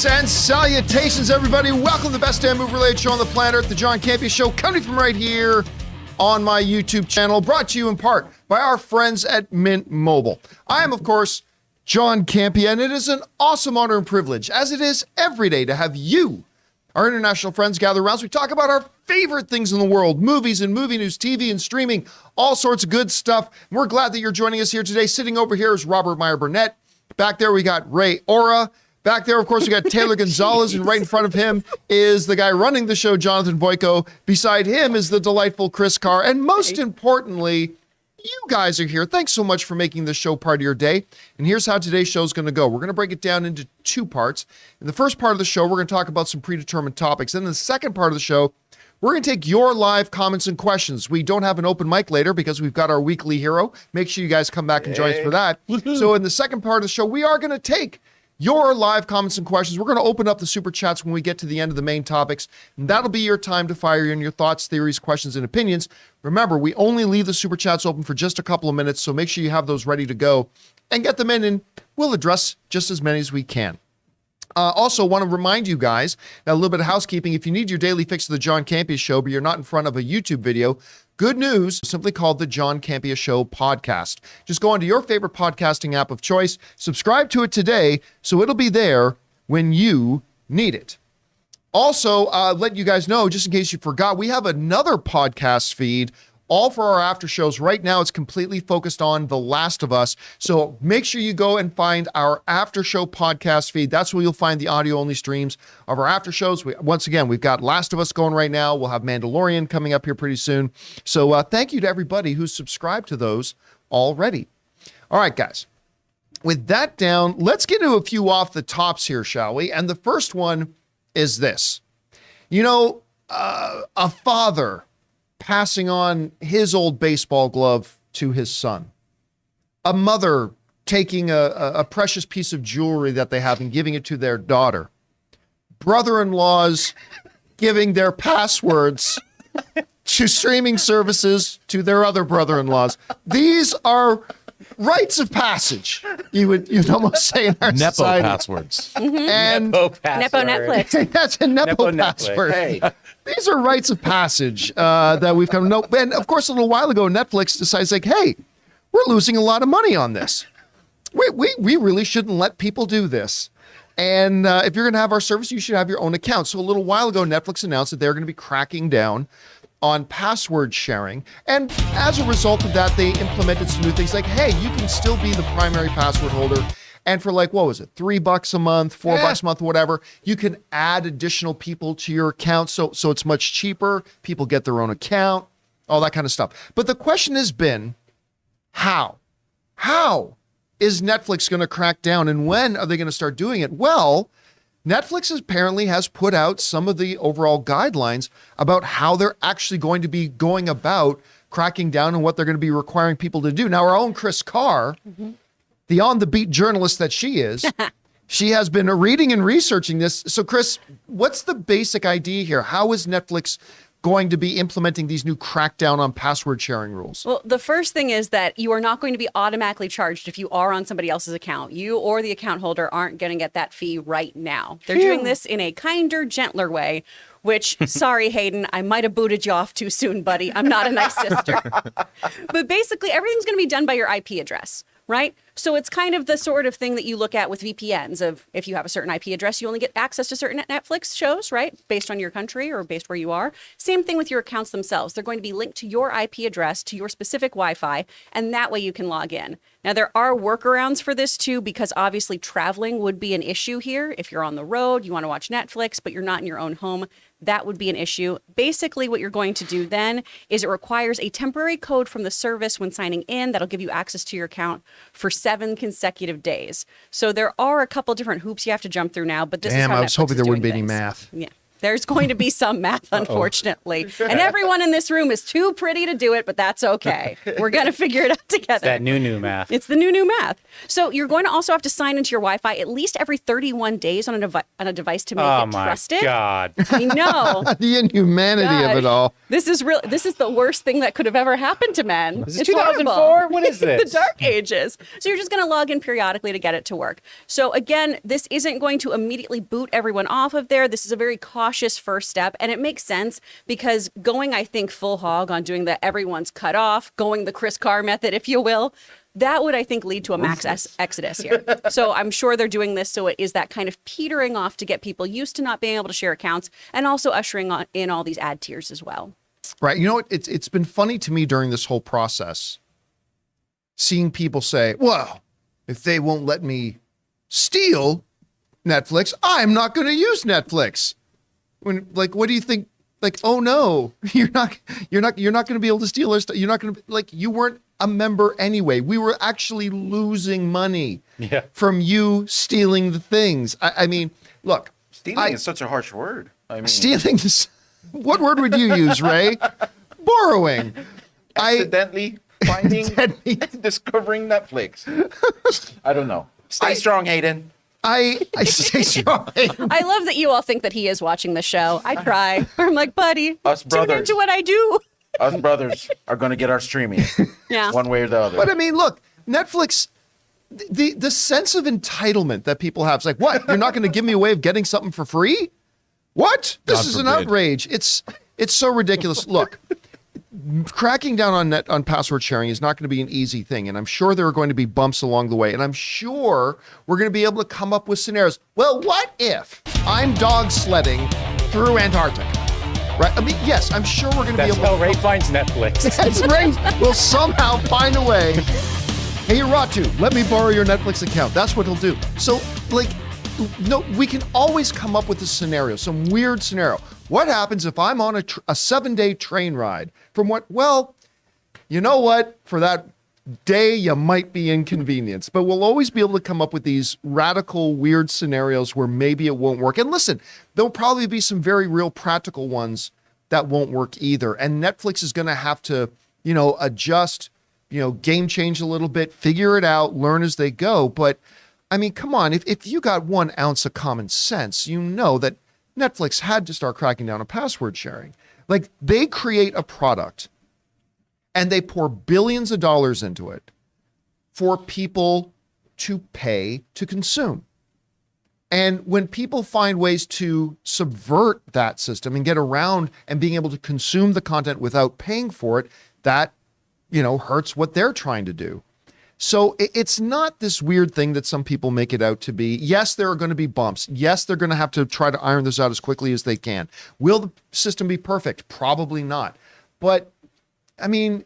Greetings and salutations, everybody. Welcome to the best damn movie-related show on the planet, the John Campea Show, coming from right here on my YouTube channel, brought to you in part by our friends at Mint Mobile. I am, of course, John Campea, and it is an awesome honor and privilege, as it is every day, to have you, our international friends, gather around as we talk about our favorite things in the world, movies and movie news, TV and streaming, all sorts of good stuff. And we're glad that you're joining us here today. Sitting over here is Robert Meyer Burnett. Back there, we got Ray Ora. Back there, of course, we got Taylor Gonzalez, and right in front of him is the guy running the show, Jonathan Boyko. Beside him is the delightful Chris Carr. And most importantly, you guys are here. Thanks so much for making this show part of your day. And here's how today's show is going to go. We're going to break it down into two parts. In the first part of the show, we're going to talk about some predetermined topics. Then in the second part of the show, we're going to take your live comments and questions. We don't have an open mic later because we've got our weekly hero. Make sure you guys come back and join us for that. So in the second part of the show, we are going to take your live comments and questions. We're going to open up the super chats when we get to the end of the main topics, and that'll be your time to fire in your thoughts, theories, questions, and opinions. Remember, we only leave the super chats open for just a couple of minutes, so make sure you have those ready to go and get them in, and we'll address just as many as we can. Also, want to remind you guys, a little bit of housekeeping. If you need your daily fix of the John Campea Show, but you're not in front of a YouTube video, good news, simply called the John Campea Show podcast. Just go onto your favorite podcasting app of choice, subscribe to it today, so it'll be there when you need it. Also, let you guys know, just in case you forgot, we have another podcast feed all for our after shows. Right now, it's completely focused on The Last of Us. So make sure you go and find our after show podcast feed. That's where you'll find the audio only streams of our after shows. Once again, we've got Last of Us going right now. We'll have Mandalorian coming up here pretty soon. So thank you to everybody who's subscribed to those already. All right, guys. With that down, let's get into a few off the tops here, shall we? And the first one is this. You know, a father passing on his old baseball glove to his son. A mother taking a precious piece of jewelry that they have and giving it to their daughter. Brother-in-laws giving their passwords to streaming services to their other brother-in-laws. These are rites of passage, you'd almost say, in our Nepo society. passwords. And Nepo Netflix. that's a Nepo password. Hey. These are rites of passage that we've come to know. And of course, a little while ago, Netflix decides, like, hey, we're losing a lot of money on this. We really shouldn't let people do this. And if you're going to have our service, you should have your own account. So a little while ago, Netflix announced that they're going to be cracking down on password sharing. And as a result of that, they implemented some new things like, hey, you can still be the primary password holder. And for like, what was it? $3 a month, $4 a month, whatever, you can add additional people to your account. So it's much cheaper. People get their own account, all that kind of stuff. But the question has been, how? How is Netflix going to crack down, and when are they going to start doing it? Well, Netflix apparently has put out some of the overall guidelines about how they're actually going to be going about cracking down and what they're going to be requiring people to do. Now, our own Chris Carr, the on-the-beat journalist that she is, she has been reading and researching this. So, Chris, what's the basic idea here? How is Netflix going to be implementing these new crackdown on password sharing rules? Well, the first thing is that you are not going to be automatically charged if you are on somebody else's account. You or the account holder aren't going to get that fee right now. They're doing this in a kinder, gentler way, which, sorry, Hayden, I might have booted you off too soon, buddy. I'm not a nice sister. But basically, everything's going to be done by your IP address, right? So it's kind of the sort of thing that you look at with VPNs of if you have a certain IP address, you only get access to certain Netflix shows, right? Based on your country or based where you are. Same thing with your accounts themselves. They're going to be linked to your IP address, to your specific Wi-Fi, and that way you can log in. Now, there are workarounds for this too, because obviously traveling would be an issue here. If you're on the road, you want to watch Netflix, but you're not in your own home, that would be an issue. Basically, what you're going to do then is it requires a temporary code from the service when signing in that'll give you access to your account for 7 consecutive days. So there are a couple different hoops you have to jump through now, but this is how I was Netflix hoping is there doing wouldn't be any things. math. Yeah. There's going to be some math, unfortunately. And everyone in this room is too pretty to do it, but that's okay. We're going to figure it out together. It's that new math. It's the new math. So you're going to also have to sign into your Wi-Fi at least every 31 days on a device to make it trusted. Oh, my God. I know. The inhumanity of it all. This is the worst thing that could have ever happened to men. Is this It's 2004? horrible. What is this? The dark ages. So you're just going to log in periodically to get it to work. So again, this isn't going to immediately boot everyone off of there. This is a very cautious first step, and it makes sense because going, I think, full hog on doing the everyone's cut off, going the Chris Carr method, if you will, that would, I think, lead to a max exodus here. So I'm sure they're doing this so it is that kind of petering off to get people used to not being able to share accounts and also ushering in all these ad tiers as well. Right. You know what? It's been funny to me during this whole process, seeing people say, well, if they won't let me steal Netflix, I'm not going to use Netflix. When, like, what do you think? Like, oh no, you're not going to be able to steal our stuff. You're not going to, like, you weren't a member anyway. We were actually losing money from you stealing the things. I mean, look. Stealing is such a harsh word. I mean, stealing this. What word would you use, Ray? Borrowing. Accidentally finding, discovering Netflix. I don't know. Stay strong, Hayden. I stay strong. I love that you all think that he is watching the show. I try. I'm like, buddy, Us tune brothers. into what I do. Us brothers are going to get our streaming. Yeah. One way or the other. But I mean, look, Netflix, the sense of entitlement that people have, it's like, what? You're not going to give me a way of getting something for free? What? This is an outrage. It's so ridiculous. Look, cracking down on password sharing is not going to be an easy thing, and I'm sure there are going to be bumps along the way, and I'm sure we're going to be able to come up with scenarios. Well, what if I'm dog sledding through Antarctica? Right? I mean, yes, I'm sure we're going to be able to. That's how Ray finds Netflix. That's right. We'll somehow find a way. Hey, Ratu, let me borrow your Netflix account. That's what he'll do. So, like, no, we can always come up with a scenario, some weird scenario. What happens if I'm on a 7-day train ride from what? Well, you know what? For that day, you might be inconvenienced, but we'll always be able to come up with these radical, weird scenarios where maybe it won't work. And listen, there'll probably be some very real practical ones that won't work either. And Netflix is going to have to, adjust, game change a little bit, figure it out, learn as they go. But I mean, come on, if you got 1 ounce of common sense, you know that Netflix had to start cracking down on password sharing. Like, they create a product and they pour billions of dollars into it for people to pay to consume. And when people find ways to subvert that system and get around and being able to consume the content without paying for it, that, hurts what they're trying to do. So it's not this weird thing that some people make it out to be. Yes, there are going to be bumps. Yes, they're going to have to try to iron this out as quickly as they can. Will the system be perfect? Probably not. But I mean,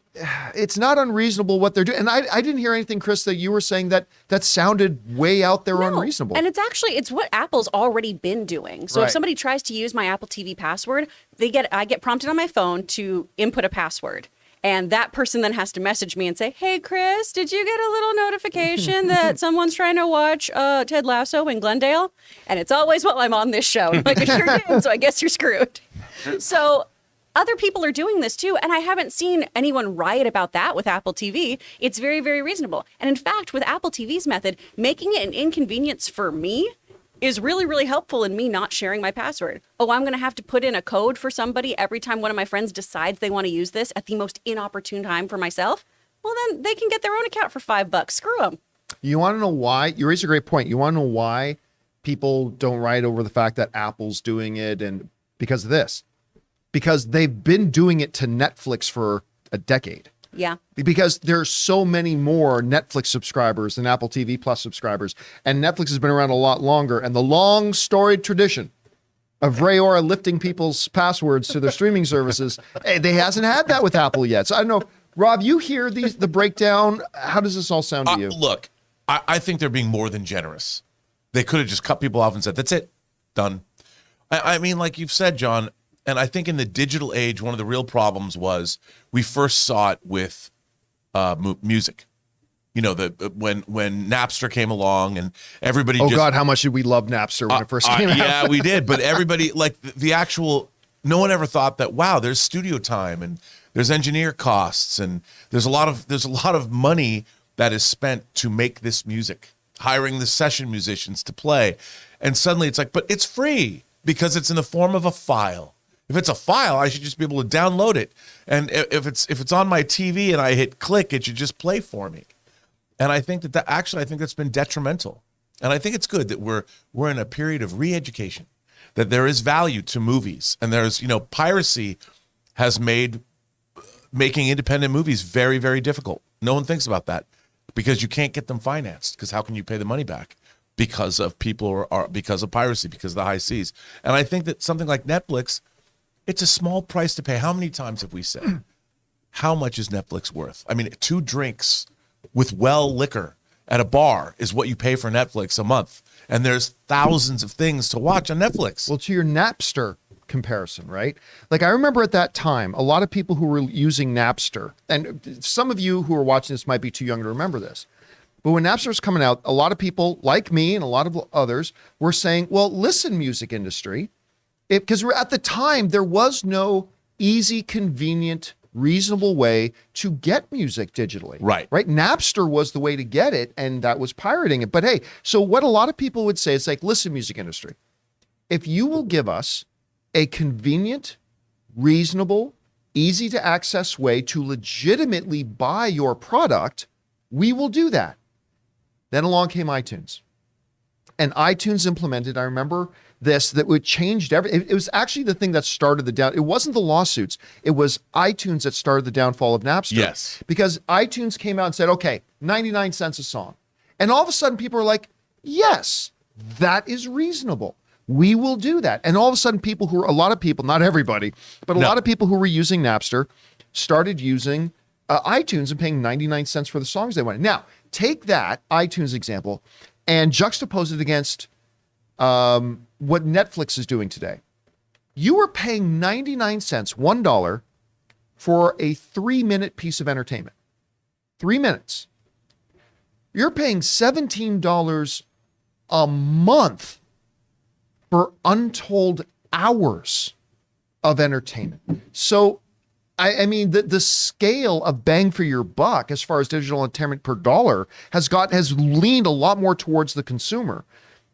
it's not unreasonable what they're doing. And I didn't hear anything, Chris, that you were saying that sounded way out there unreasonable. And it's what Apple's already been doing. So if somebody tries to use my Apple TV password, I get prompted on my phone to input a password. And that person then has to message me and say, hey, Chris, did you get a little notification that someone's trying to watch Ted Lasso in Glendale? And it's always while I'm on this show. I'm like, I sure did, so I guess you're screwed. So other people are doing this too. And I haven't seen anyone riot about that with Apple TV. It's very, very reasonable. And in fact, with Apple TV's method, making it an inconvenience for me is really, really helpful in me not sharing my password. Oh, I'm going to have to put in a code for somebody every time one of my friends decides they want to use this at the most inopportune time for myself. Well, then they can get their own account for $5. Screw them. You want to know why? You raise a great point. You want to know why people don't write over the fact that Apple's doing it, and because of this. Because they've been doing it to Netflix for a decade. Yeah. Because there's so many more Netflix subscribers than Apple TV Plus subscribers. And Netflix has been around a lot longer. And the long storied tradition of Ray Ora lifting people's passwords to their streaming services, they hasn't had that with Apple yet. So I don't know. Rob, you hear the breakdown. How does this all sound to you? Look, I think they're being more than generous. They could have just cut people off and said, that's it, done. I mean, like you've said, John, and I think in the digital age, one of the real problems was we first saw it with music. You know, when Napster came along and everybody. Oh God, how much did we love Napster when it first came out? Yeah, we did. But everybody, like the actual, no one ever thought that. Wow, there's studio time and there's engineer costs and there's a lot of money that is spent to make this music, hiring the session musicians to play, and suddenly it's like, but it's free because it's in the form of a file. If it's a file, I should just be able to download it, and if it's on my TV and I hit click, it should just play for me. And I think I think that's been detrimental. And I think it's good that we're in a period of re-education, that there is value to movies. And there's, piracy has made making independent movies very, very difficult. No one thinks about that because you can't get them financed, because how can you pay the money back? Because of because of piracy, because of the high seas. And I think that something like Netflix, it's a small price to pay. How many times have we said, how much is Netflix worth? I mean, 2 drinks with liquor at a bar is what you pay for Netflix a month. And there's thousands of things to watch on Netflix. Well, to your Napster comparison, right? Like, I remember at that time, a lot of people who were using Napster, and some of you who are watching this might be too young to remember this, but when Napster was coming out, a lot of people like me and a lot of others were saying, well, listen, music industry, because at the time, there was no easy, convenient, reasonable way to get music digitally. Right. Napster was the way to get it, and that was pirating it. But hey, so what a lot of people would say is like, listen, music industry, if you will give us a convenient, reasonable, easy to access way to legitimately buy your product, we will do that. Then along came iTunes. And iTunes implemented, I remember this, that would changed everything. It was actually the thing that started it wasn't the lawsuits. It was iTunes that started the downfall of Napster. Yes. Because iTunes came out and said, okay, 99 cents a song. And all of a sudden people are like, yes, that is reasonable. We will do that. And all of a sudden a lot of people, not everybody, but a lot of people who were using Napster started using iTunes and paying 99 cents for the songs they wanted. Now, take that iTunes example and juxtapose it against what Netflix is doing today. You are paying 99 cents, $1, for a 3-minute piece of entertainment. 3 minutes. You're paying $17 a month for untold hours of entertainment. So, I mean, the scale of bang for your buck as far as digital entertainment per dollar has leaned a lot more towards the consumer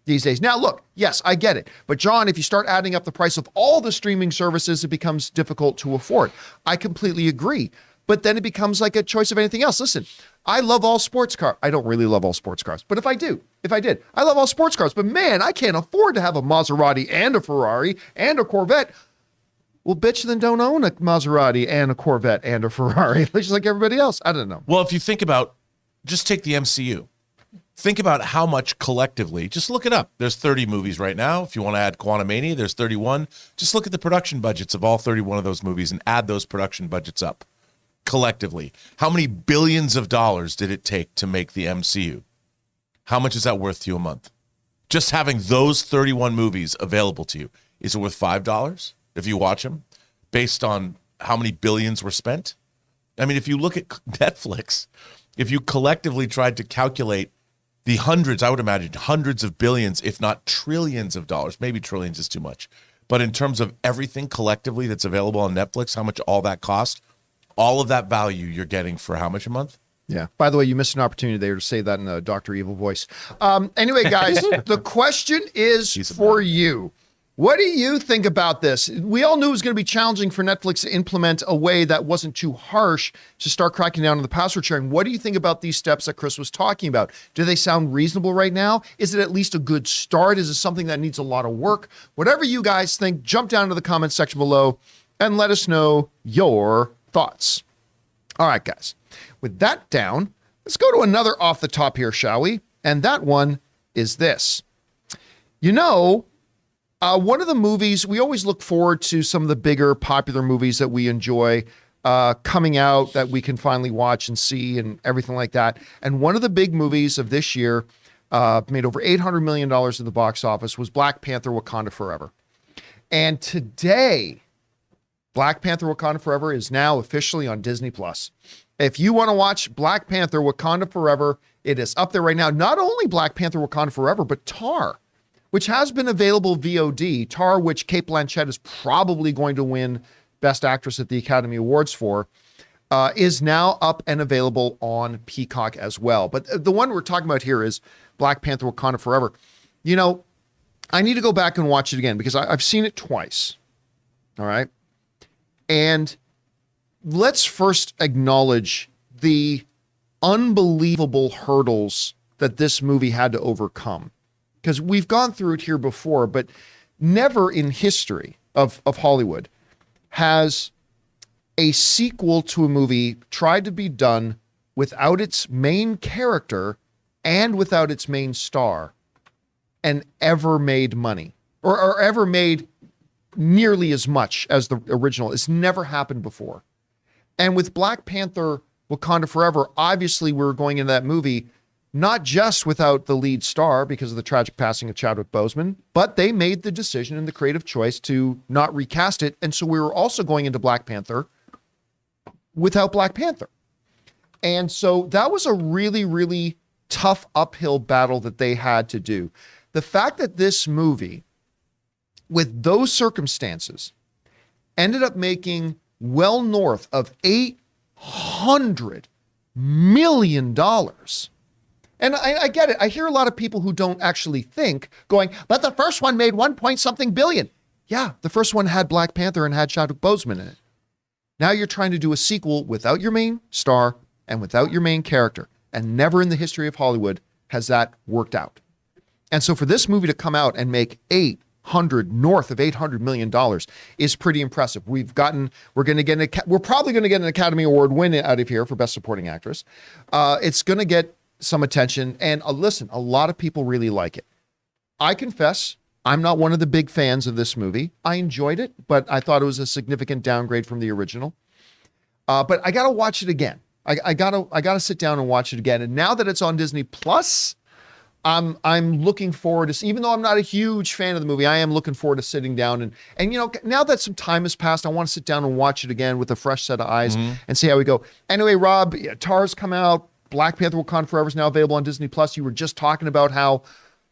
these days. Now, look, yes, I get it. But John, if you start adding up the price of all the streaming services, it becomes difficult to afford. I completely agree. But then it becomes like a choice of anything else. Listen, I love all sports cars. I don't really love all sports cars, but if I did, I love all sports cars. But man, I can't afford to have a Maserati and a Ferrari and a Corvette. Well, bitch, then don't own a Maserati and a Corvette and a Ferrari, just like everybody else. I don't know. Well, if you think about, just take the MCU. Think about how much collectively, just look it up. There's 30 movies right now. If you want to add Quantumania, there's 31. Just look at the production budgets of all 31 of those movies and add those production budgets up collectively. How many billions of dollars did it take to make the MCU? How much is that worth to you a month? Just having those 31 movies available to you. Is it worth $5 if you watch them based on how many billions were spent? I mean, if you look at Netflix, if you collectively tried to calculate the hundreds, I would imagine hundreds of billions, if not trillions of dollars, maybe trillions is too much. But in terms of everything collectively that's available on Netflix, how much all that cost, all of that value you're getting for how much a month? Yeah. By the way, you missed an opportunity there to say that in a Dr. Evil voice. Anyway, guys, the question is for you. What do you think about this? We all knew it was going to be challenging for Netflix to implement a way that wasn't too harsh to start cracking down on the password sharing. What do you think about these steps that Chris was talking about? Do they sound reasonable right now? Is it at least a good start? Is it something that needs a lot of work? Whatever you guys think, jump down to the comment section below and let us know your thoughts. All right, guys. With that down, let's go to another off the top here, shall we? And that one is this. You know, one of the movies, we always look forward to some of the bigger popular movies that we enjoy coming out that we can finally watch and see and everything like that. And one of the big movies of this year, made over $800 million in the box office, was Black Panther: Wakanda Forever. And today, Black Panther: Wakanda Forever is now officially on Disney+. If you want to watch Black Panther Wakanda Forever, it is up there right now. Not only Black Panther Wakanda Forever, but Tar, which has been available VOD. Tar, which Cate Blanchett is probably going to win Best Actress at the Academy Awards for, is now up and available on Peacock as well. But the one we're talking about here is Black Panther Wakanda Forever. You know, I need to go back and watch it again because I've seen it twice. All right. And let's first acknowledge the unbelievable hurdles that this movie had to overcome. Because we've gone through it here before, but never in history of Hollywood has a sequel to a movie tried to be done without its main character and without its main star and ever made money or ever made nearly as much as the original. It's never happened before. And with Black Panther Wakanda Forever, obviously we're going into that movie not just without the lead star because of the tragic passing of Chadwick Boseman, but they made the decision and the creative choice to not recast it. And so we were also going into Black Panther without Black Panther. And so that was a really, really tough uphill battle that they had to do. The fact that this movie, with those circumstances, ended up making well north of $800 million. And I get it. I hear a lot of people who don't actually think going, but the first one made 1 point something billion. Yeah, the first one had Black Panther and had Chadwick Boseman in it. Now you're trying to do a sequel without your main star and without your main character. And never in the history of Hollywood has that worked out. And so for this movie to come out and make north of $800 million is pretty impressive. We're probably going to get an Academy Award win out of here for Best Supporting Actress. It's going to get some attention. And listen, a lot of people really like it. I confess, I'm not one of the big fans of this movie. I enjoyed it, but I thought it was a significant downgrade from the original. But I got to watch it again. I gotta sit down and watch it again. And now that it's on Disney Plus, I'm looking forward to, even though I'm not a huge fan of the movie, I am looking forward to sitting down and you know, now that some time has passed, I want to sit down and watch it again with a fresh set of eyes and see how we go. Anyway, Rob, Tar's come out. Black Panther Wakanda Forever is now available on Disney Plus. You were just talking about how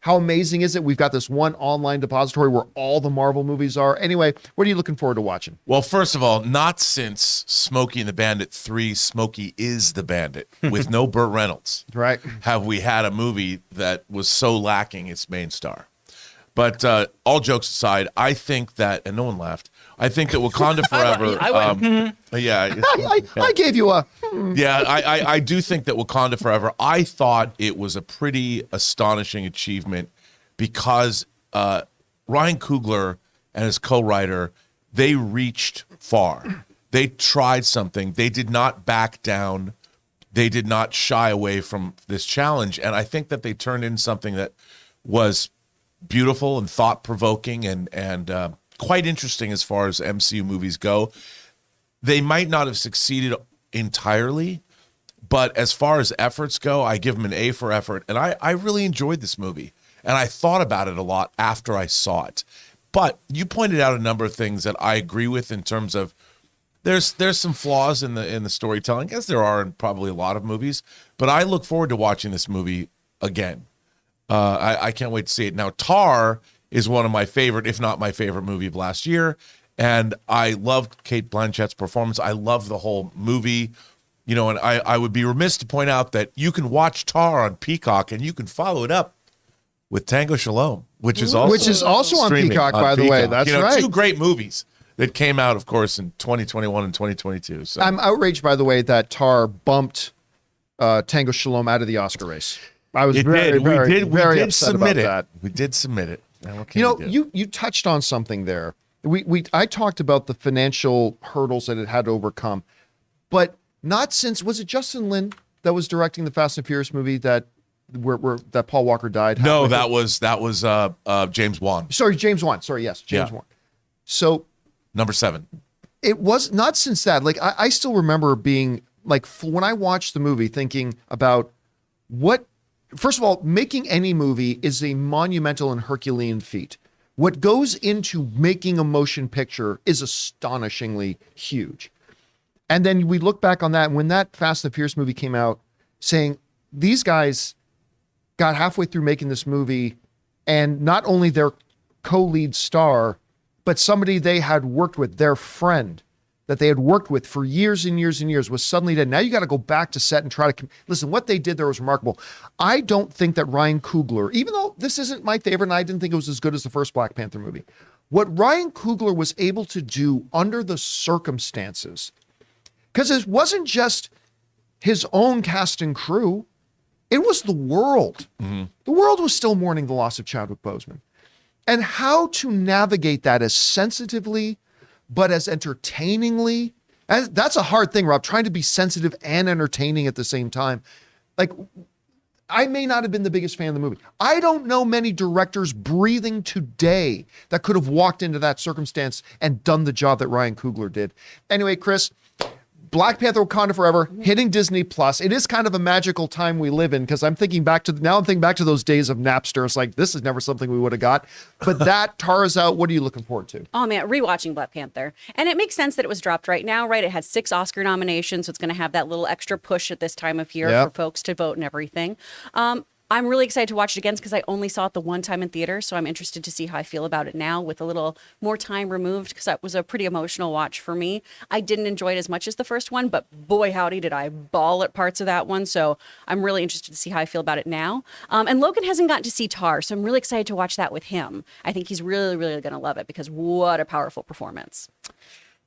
amazing is it? We've got this one online depository where all the Marvel movies are. Anyway, what are you looking forward to watching? Well, first of all, not since Smokey and the Bandit 3, Smokey is the Bandit, with no Burt Reynolds, right, have we had a movie that was so lacking its main star. But all jokes aside, I think that, and no one laughed, I think that Wakanda Forever. I gave you a. Yeah, I do think that Wakanda Forever, I thought it was a pretty astonishing achievement because Ryan Coogler and his co-writer, they reached far. They tried something. They did not back down. They did not shy away from this challenge. And I think that they turned in something that was beautiful and thought-provoking and quite interesting as far as MCU movies go. They might not have succeeded entirely, but as far as efforts go, I give them an A for effort. And I really enjoyed this movie. And I thought about it a lot after I saw it. But you pointed out a number of things that I agree with in terms of there's some flaws in the storytelling, as there are in probably a lot of movies. But I look forward to watching this movie again. I can't wait to see it. Now, Tar is one of my favorite, if not my favorite movie of last year. And I loved Cate Blanchett's performance. I love the whole movie. You know, and I would be remiss to point out that you can watch Tar on Peacock and you can follow it up with Tango Shalom, which is also on Peacock, by the way. That's right. Two great movies that came out, of course, in 2021 and 2022. So I'm outraged, by the way, that Tar bumped Tango Shalom out of the Oscar race. I was very upset about that. We did submit it. You touched on something there. I talked about the financial hurdles that it had to overcome, but not since, was it Justin Lin that was directing the Fast and Furious movie that Paul Walker died? No, that was James Wan. Sorry, James Wan. Sorry, yes, James Wan. So number 7. It was not since that. Like I still remember being like, when I watched the movie, thinking about what. First of all, making any movie is a monumental and Herculean feat. What goes into making a motion picture is astonishingly huge. And then we look back on that, and when that Fast and the Furious movie came out, saying these guys got halfway through making this movie, and not only their co-lead star, but somebody they had worked with, their friend that they had worked with for years and years and years, was suddenly dead. Now you got to go back to set and try to listen. What they did there was remarkable. I don't think that Ryan Coogler, even though this isn't my favorite, and I didn't think it was as good as the first Black Panther movie, what Ryan Coogler was able to do under the circumstances, because it wasn't just his own cast and crew, it was the world. Mm-hmm. The world was still mourning the loss of Chadwick Boseman. And how to navigate that as sensitively, but as entertainingly. That's a hard thing, Rob, trying to be sensitive and entertaining at the same time. Like, I may not have been the biggest fan of the movie. I don't know many directors breathing today that could have walked into that circumstance and done the job that Ryan Coogler did. Anyway, Chris, Black Panther Wakanda Forever hitting Disney Plus. It is kind of a magical time we live in, because I'm thinking back to those days of Napster. It's like, this is never something we would have got. But that, Tara's out. What are you looking forward to? Oh man, rewatching Black Panther. And it makes sense that it was dropped right now, right? It had 6 Oscar nominations, so it's going to have that little extra push at this time of year for folks to vote and everything. I'm really excited to watch it again because I only saw it the one time in theater, so I'm interested to see how I feel about it now with a little more time removed, because that was a pretty emotional watch for me. I didn't enjoy it as much as the first one, but boy howdy did I bawl at parts of that one, so I'm really interested to see how I feel about it now. And Logan hasn't gotten to see Tar, so I'm really excited to watch that with him. I think he's really, really going to love it, because what a powerful performance.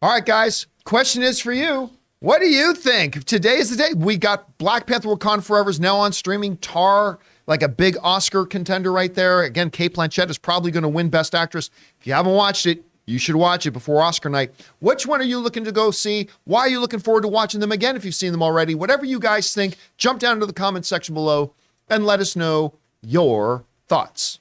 All right, guys, question is for you. What do you think? Today is the day. We got Black Panther Wakanda Forever is now on streaming. Tar, like a big Oscar contender right there. Again, Kate Blanchett is probably going to win Best Actress. If you haven't watched it, you should watch it before Oscar night. Which one are you looking to go see? Why are you looking forward to watching them again if you've seen them already? Whatever you guys think, jump down into the comment section below and let us know your thoughts.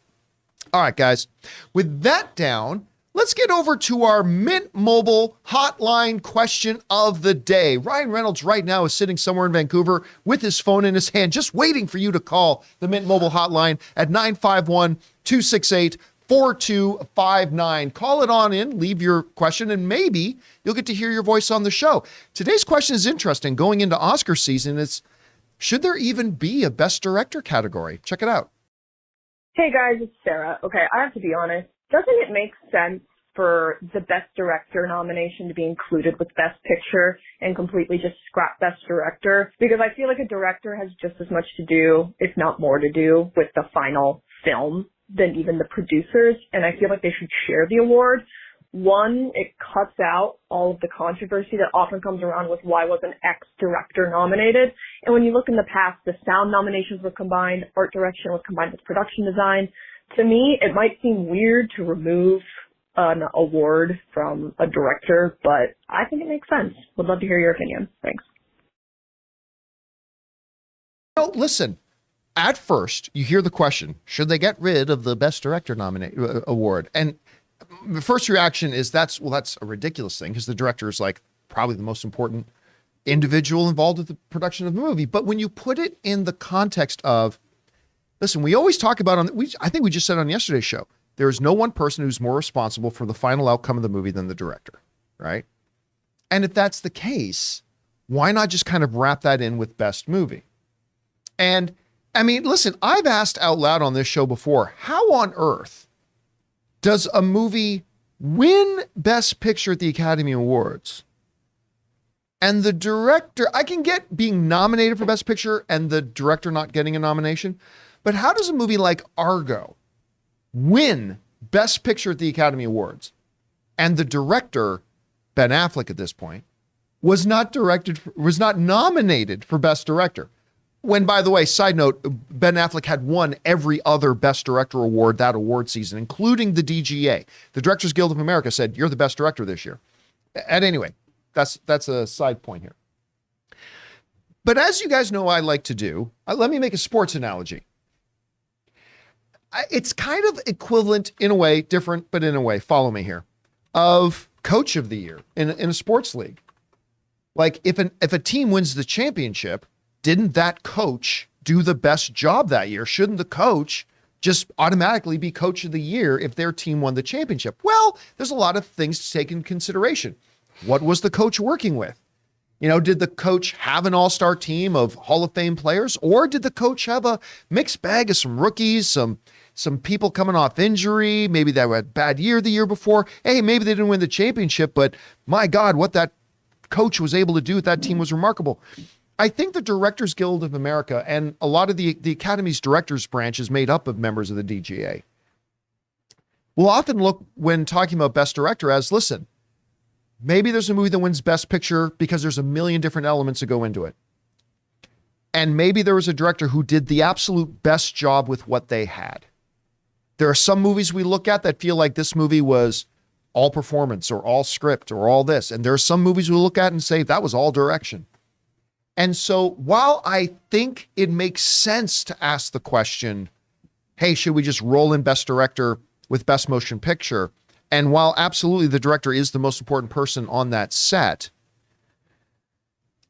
All right, guys. With that down, let's get over to our Mint Mobile hotline question of the day. Ryan Reynolds right now is sitting somewhere in Vancouver with his phone in his hand, just waiting for you to call the Mint Mobile hotline at 951-268-4259. Call it on in, leave your question, and maybe you'll get to hear your voice on the show. Today's question is interesting. Going into Oscar season, it's, should there even be a Best Director category? Check it out. Hey guys, it's Sarah. Okay, I have to be honest. Doesn't it make sense for the Best Director nomination to be included with Best Picture and completely just scrap Best Director? Because I feel like a director has just as much to do, if not more to do, with the final film than even the producers, and I feel like they should share the award. One, it cuts out all of the controversy that often comes around with why wasn't X director nominated. And when you look in the past, the sound nominations were combined, art direction was combined with production design. To me, it might seem weird to remove an award from a director, but I think it makes sense. Would love to hear your opinion. Thanks. No, listen. At first, you hear the question, should they get rid of the Best Director award? And the first reaction is that's a ridiculous thing, because the director is like probably the most important individual involved with the production of the movie. But when you put it in the context of, listen, we always talk about I think we just said on yesterday's show, there is no one person who's more responsible for the final outcome of the movie than the director, right? And if that's the case, why not just kind of wrap that in with Best Movie? And I mean, listen, I've asked out loud on this show before, how on earth does a movie win Best Picture at the Academy Awards and the director, I can get being nominated for Best Picture and the director not getting a nomination, but how does a movie like Argo win Best Picture at the Academy Awards and the director, Ben Affleck at this point, was not nominated for Best Director? When, by the way, side note, Ben Affleck had won every other Best Director award that award season, including the DGA. The Directors Guild of America said, you're the best director this year. And anyway, that's a side point here. But as you guys know I like to do, let me make a sports analogy. It's kind of equivalent in a way, different, but in a way, follow me here, of Coach of the Year in a sports league. Like if a team wins the championship, didn't that coach do the best job that year? Shouldn't the coach just automatically be Coach of the Year if their team won the championship? Well, there's a lot of things to take into consideration. What was the coach working with? You know, did the coach have an all-star team of Hall of Fame players, or did the coach have a mixed bag of some rookies, some people coming off injury, maybe that had a bad year the year before? Hey, maybe they didn't win the championship, but my God, what that coach was able to do with that team was remarkable. I think the Directors Guild of America and a lot of the Academy's directors branch is made up of members of the DGA. We'll often look when talking about Best Director as, listen, maybe there's a movie that wins Best Picture because there's a million different elements that go into it. And maybe there was a director who did the absolute best job with what they had. There are some movies we look at that feel like this movie was all performance or all script or all this. And there are some movies we look at and say that was all direction. And so while I think it makes sense to ask the question, hey, should we just roll in Best Director with Best Motion Picture? And while absolutely the director is the most important person on that set,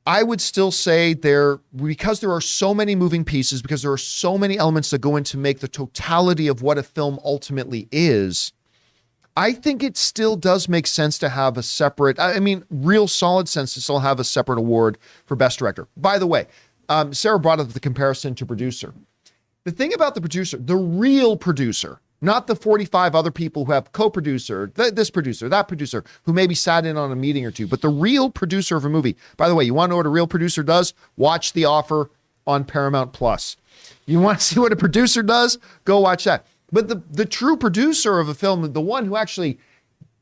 I would still say because there are so many moving pieces, because there are so many elements that go into make the totality of what a film ultimately is, I think it still does make sense to have a separate, real solid sense to still have a separate award for Best Director. By the way, Sarah brought up the comparison to producer. The thing about the producer, the real producer, not the 45 other people who have co-producer, this producer, that producer, who maybe sat in on a meeting or two, but the real producer of a movie. By the way, you want to know what a real producer does? Watch The Offer on Paramount Plus. You want to see what a producer does? Go watch that. But the true producer of a film, the one who actually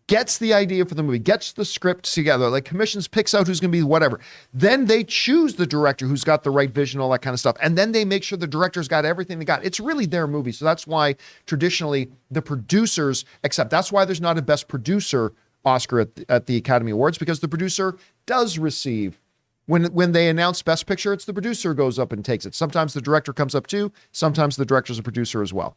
gets the idea for the movie, gets the script together, like commissions, picks out who's going to be whatever. Then they choose the director who's got the right vision, all that kind of stuff. And then they make sure the director's got everything they got. It's really their movie. So that's why traditionally the producers accept. That's why there's not a Best Producer Oscar at the Academy Awards, because the producer does receive. When they announce Best Picture, it's the producer goes up and takes it. Sometimes the director comes up too. Sometimes the director's a producer as well.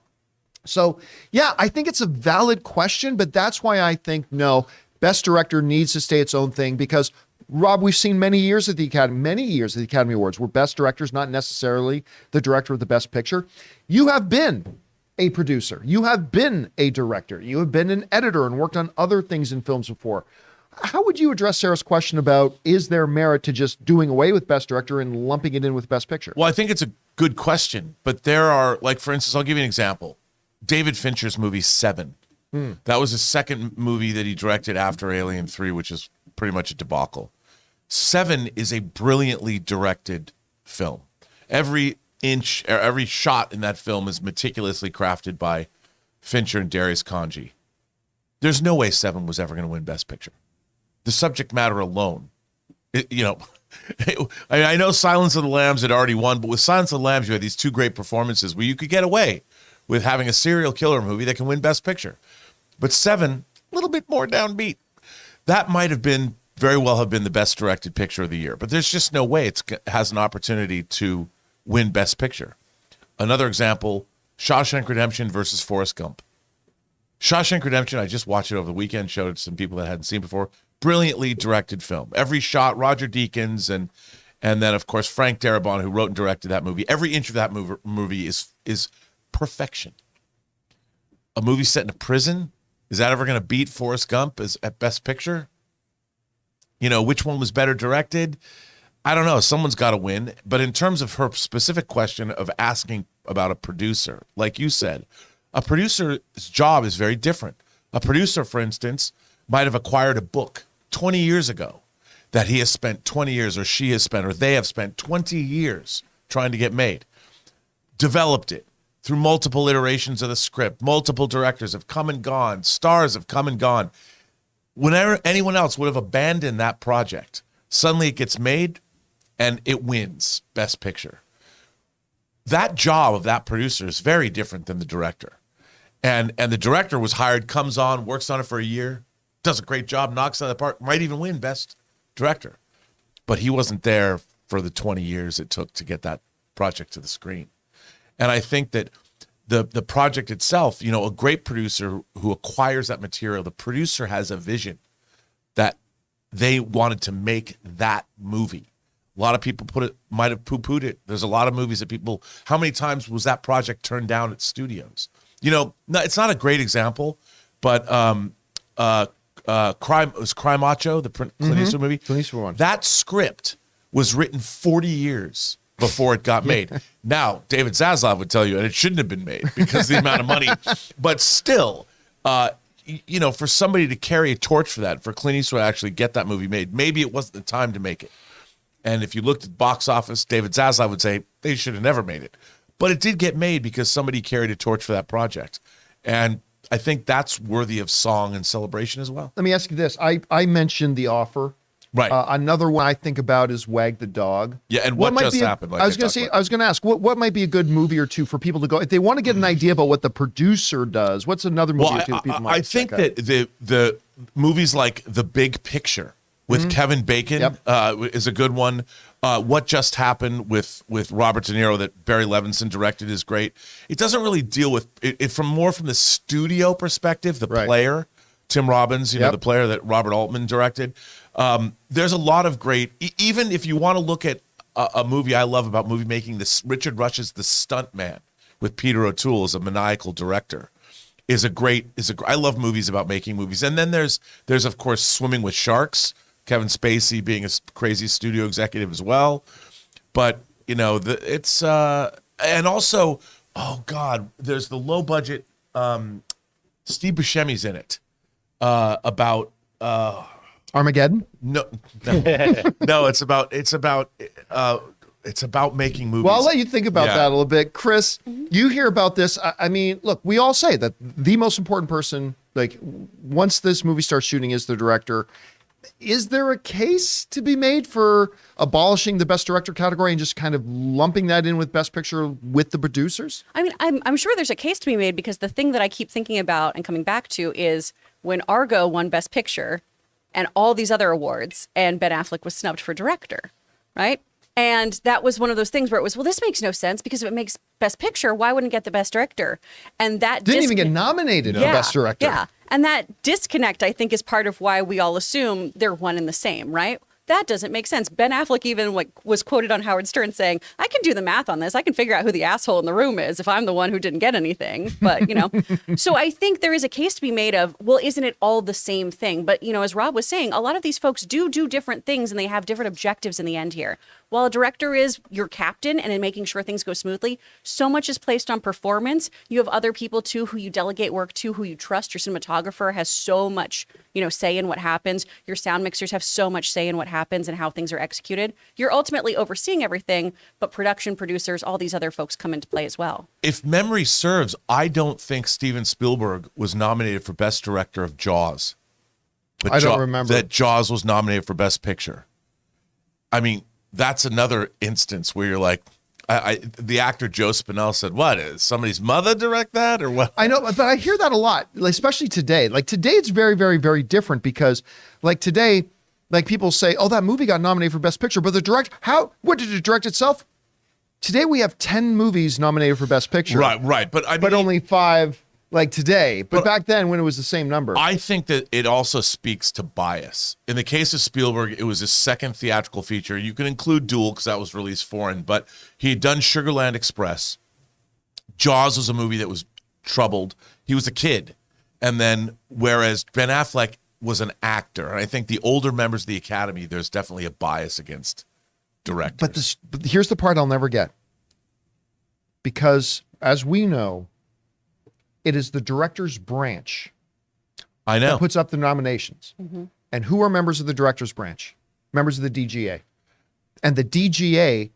So, yeah, I think it's a valid question, but that's why I think, no, Best Director needs to stay its own thing because, Rob, we've seen many years at the Academy Awards where Best Director is not necessarily the director of the Best Picture. You have been a producer. You have been a director. You have been an editor and worked on other things in films before. How would you address Sarah's question about, is there merit to just doing away with Best Director and lumping it in with Best Picture? Well, I think it's a good question, but there are, like, for instance, I'll give you an example. David Fincher's movie Seven. That was his second movie that he directed after Alien 3, which is pretty much a debacle. Seven is a brilliantly directed film. Every inch, or every shot in that film is meticulously crafted by Fincher and Darius Kanji. There's no way Seven was ever going to win Best Picture. The subject matter alone, I know Silence of the Lambs had already won, but with Silence of the Lambs, you had these two great performances where you could get away with having a serial killer movie that can win Best Picture. But Seven, a little bit more downbeat. That might have been, very well have been the best directed picture of the year. But there's just no way it has an opportunity to win Best Picture. Another example, Shawshank Redemption versus Forrest Gump. Shawshank Redemption, I just watched it over the weekend, showed it to some people that hadn't seen before. Brilliantly directed film. Every shot, Roger Deakins, and then, of course, Frank Darabont, who wrote and directed that movie. Every inch of that movie is perfection. A movie set in a prison, is that ever going to beat Forrest Gump at Best Picture? Which one was better directed? I don't know. Someone's got to win. But in terms of her specific question of asking about a producer, like you said, a producer's job is very different. A producer, for instance, might have acquired a book 20 years ago that he has spent 20 years, or she has spent, or they have spent 20 years trying to get made. Developed it through multiple iterations of the script. Multiple directors have come and gone. Stars have come and gone. Whenever anyone else would have abandoned that project, suddenly it gets made and it wins Best Picture. That job of that producer is very different than the director. And the director was hired, comes on, works on it for a year, does a great job, knocks it out of the park, might even win Best Director. But he wasn't there for the 20 years it took to get that project to the screen. And I think that the project itself, a great producer who acquires that material, the producer has a vision that they wanted to make that movie. A lot of people might have poo-pooed it. There's a lot of movies that how many times was that project turned down at studios? It's not a great example, but Cry Macho, the Clint Eastwood movie. Clint Eastwood one. That script was written 40 years before it got made. Now, David Zaslav would tell you, and it shouldn't have been made because of the amount of money. But still, you know, for somebody to carry a torch for that, for Clint Eastwood to actually get that movie made, maybe it wasn't the time to make it. And if you looked at box office, David Zaslav would say they should have never made it. But it did get made because somebody carried a torch for that project. And I think that's worthy of song and celebration as well. Let me ask you this. I mentioned The Offer. Right. Another one I think about is Wag the Dog. Yeah, and what might just be a- happened? Like I was going to ask, what might be a good movie or two for people to go if they want to get an idea about what the producer does? What's another movie or two that people might I think check out? that the movies like The Big Picture with Kevin Bacon is a good one. What Just Happened with Robert De Niro that Barry Levinson directed is great. It doesn't really deal with it from the studio perspective, the player, Tim Robbins, you know, the player that Robert Altman directed. There's a lot of great, even if you want to look at a movie I love about movie making, this Richard Rush's The Stunt Man with Peter O'Toole as a maniacal director I love movies about making movies. And then there's of course Swimming with Sharks, Kevin Spacey being a crazy studio executive as well. But, you know, it's and also, oh God, there's the low budget, Steve Buscemi's in it, about Armageddon? no, it's about making movies. Well, I'll let you think about that a little bit. Chris, you hear about this. I mean, look, we all say that the most important person, like once this movie starts shooting, is the director. Is there a case to be made for abolishing the Best Director category and just kind of lumping that in with Best Picture with the producers? I mean, I'm sure there's a case to be made because the thing that I keep thinking about and coming back to is when Argo won Best Picture and all these other awards and Ben Affleck was snubbed for director, right? And that was one of those things where it was, well, this makes no sense because if it makes Best Picture, why wouldn't it get the Best Director? And that didn't even get nominated for Best Director. Yeah. And that disconnect, I think, is part of why we all assume they're one and the same, right? That doesn't make sense. Ben Affleck even was quoted on Howard Stern saying, I can do the math on this. I can figure out who the asshole in the room is if I'm the one who didn't get anything. But, you know, so I think there is a case to be made of, well, isn't it all the same thing? But, you know, as Rob was saying, a lot of these folks do different things and they have different objectives in the end here. While a director is your captain and in making sure things go smoothly, so much is placed on performance. You have other people too who you delegate work to, who you trust. Your cinematographer has so much, you know, say in what happens. Your sound mixers have so much say in what happens and how things are executed. You're ultimately overseeing everything, but production producers, all these other folks come into play as well. If memory serves, I don't think Steven Spielberg was nominated for Best Director of Jaws. But I don't remember. That Jaws was nominated for Best Picture. I mean, that's another instance where you're like, the actor Joe Spinell said, what, is somebody's mother direct that or what? I know, but I hear that a lot, especially today. Like today, it's very, very, very different because like today, like people say, oh, that movie got nominated for Best Picture, but the director, what did it direct itself? Today we have 10 movies nominated for Best Picture. Right. But I mean, but only 5 like today. But back then when it was the same number. I think that it also speaks to bias. In the case of Spielberg, it was his second theatrical feature. You can include Duel because that was released foreign, but he had done Sugarland Express. Jaws was a movie that was troubled. He was a kid. And then whereas Ben Affleck was an actor, and I think the older members of the Academy, there's definitely a bias against directors. But here's the part I'll never get. Because as we know, it is the director's branch that puts up the nominations. Mm-hmm. And who are members of the director's branch? Members of the DGA. And the DGA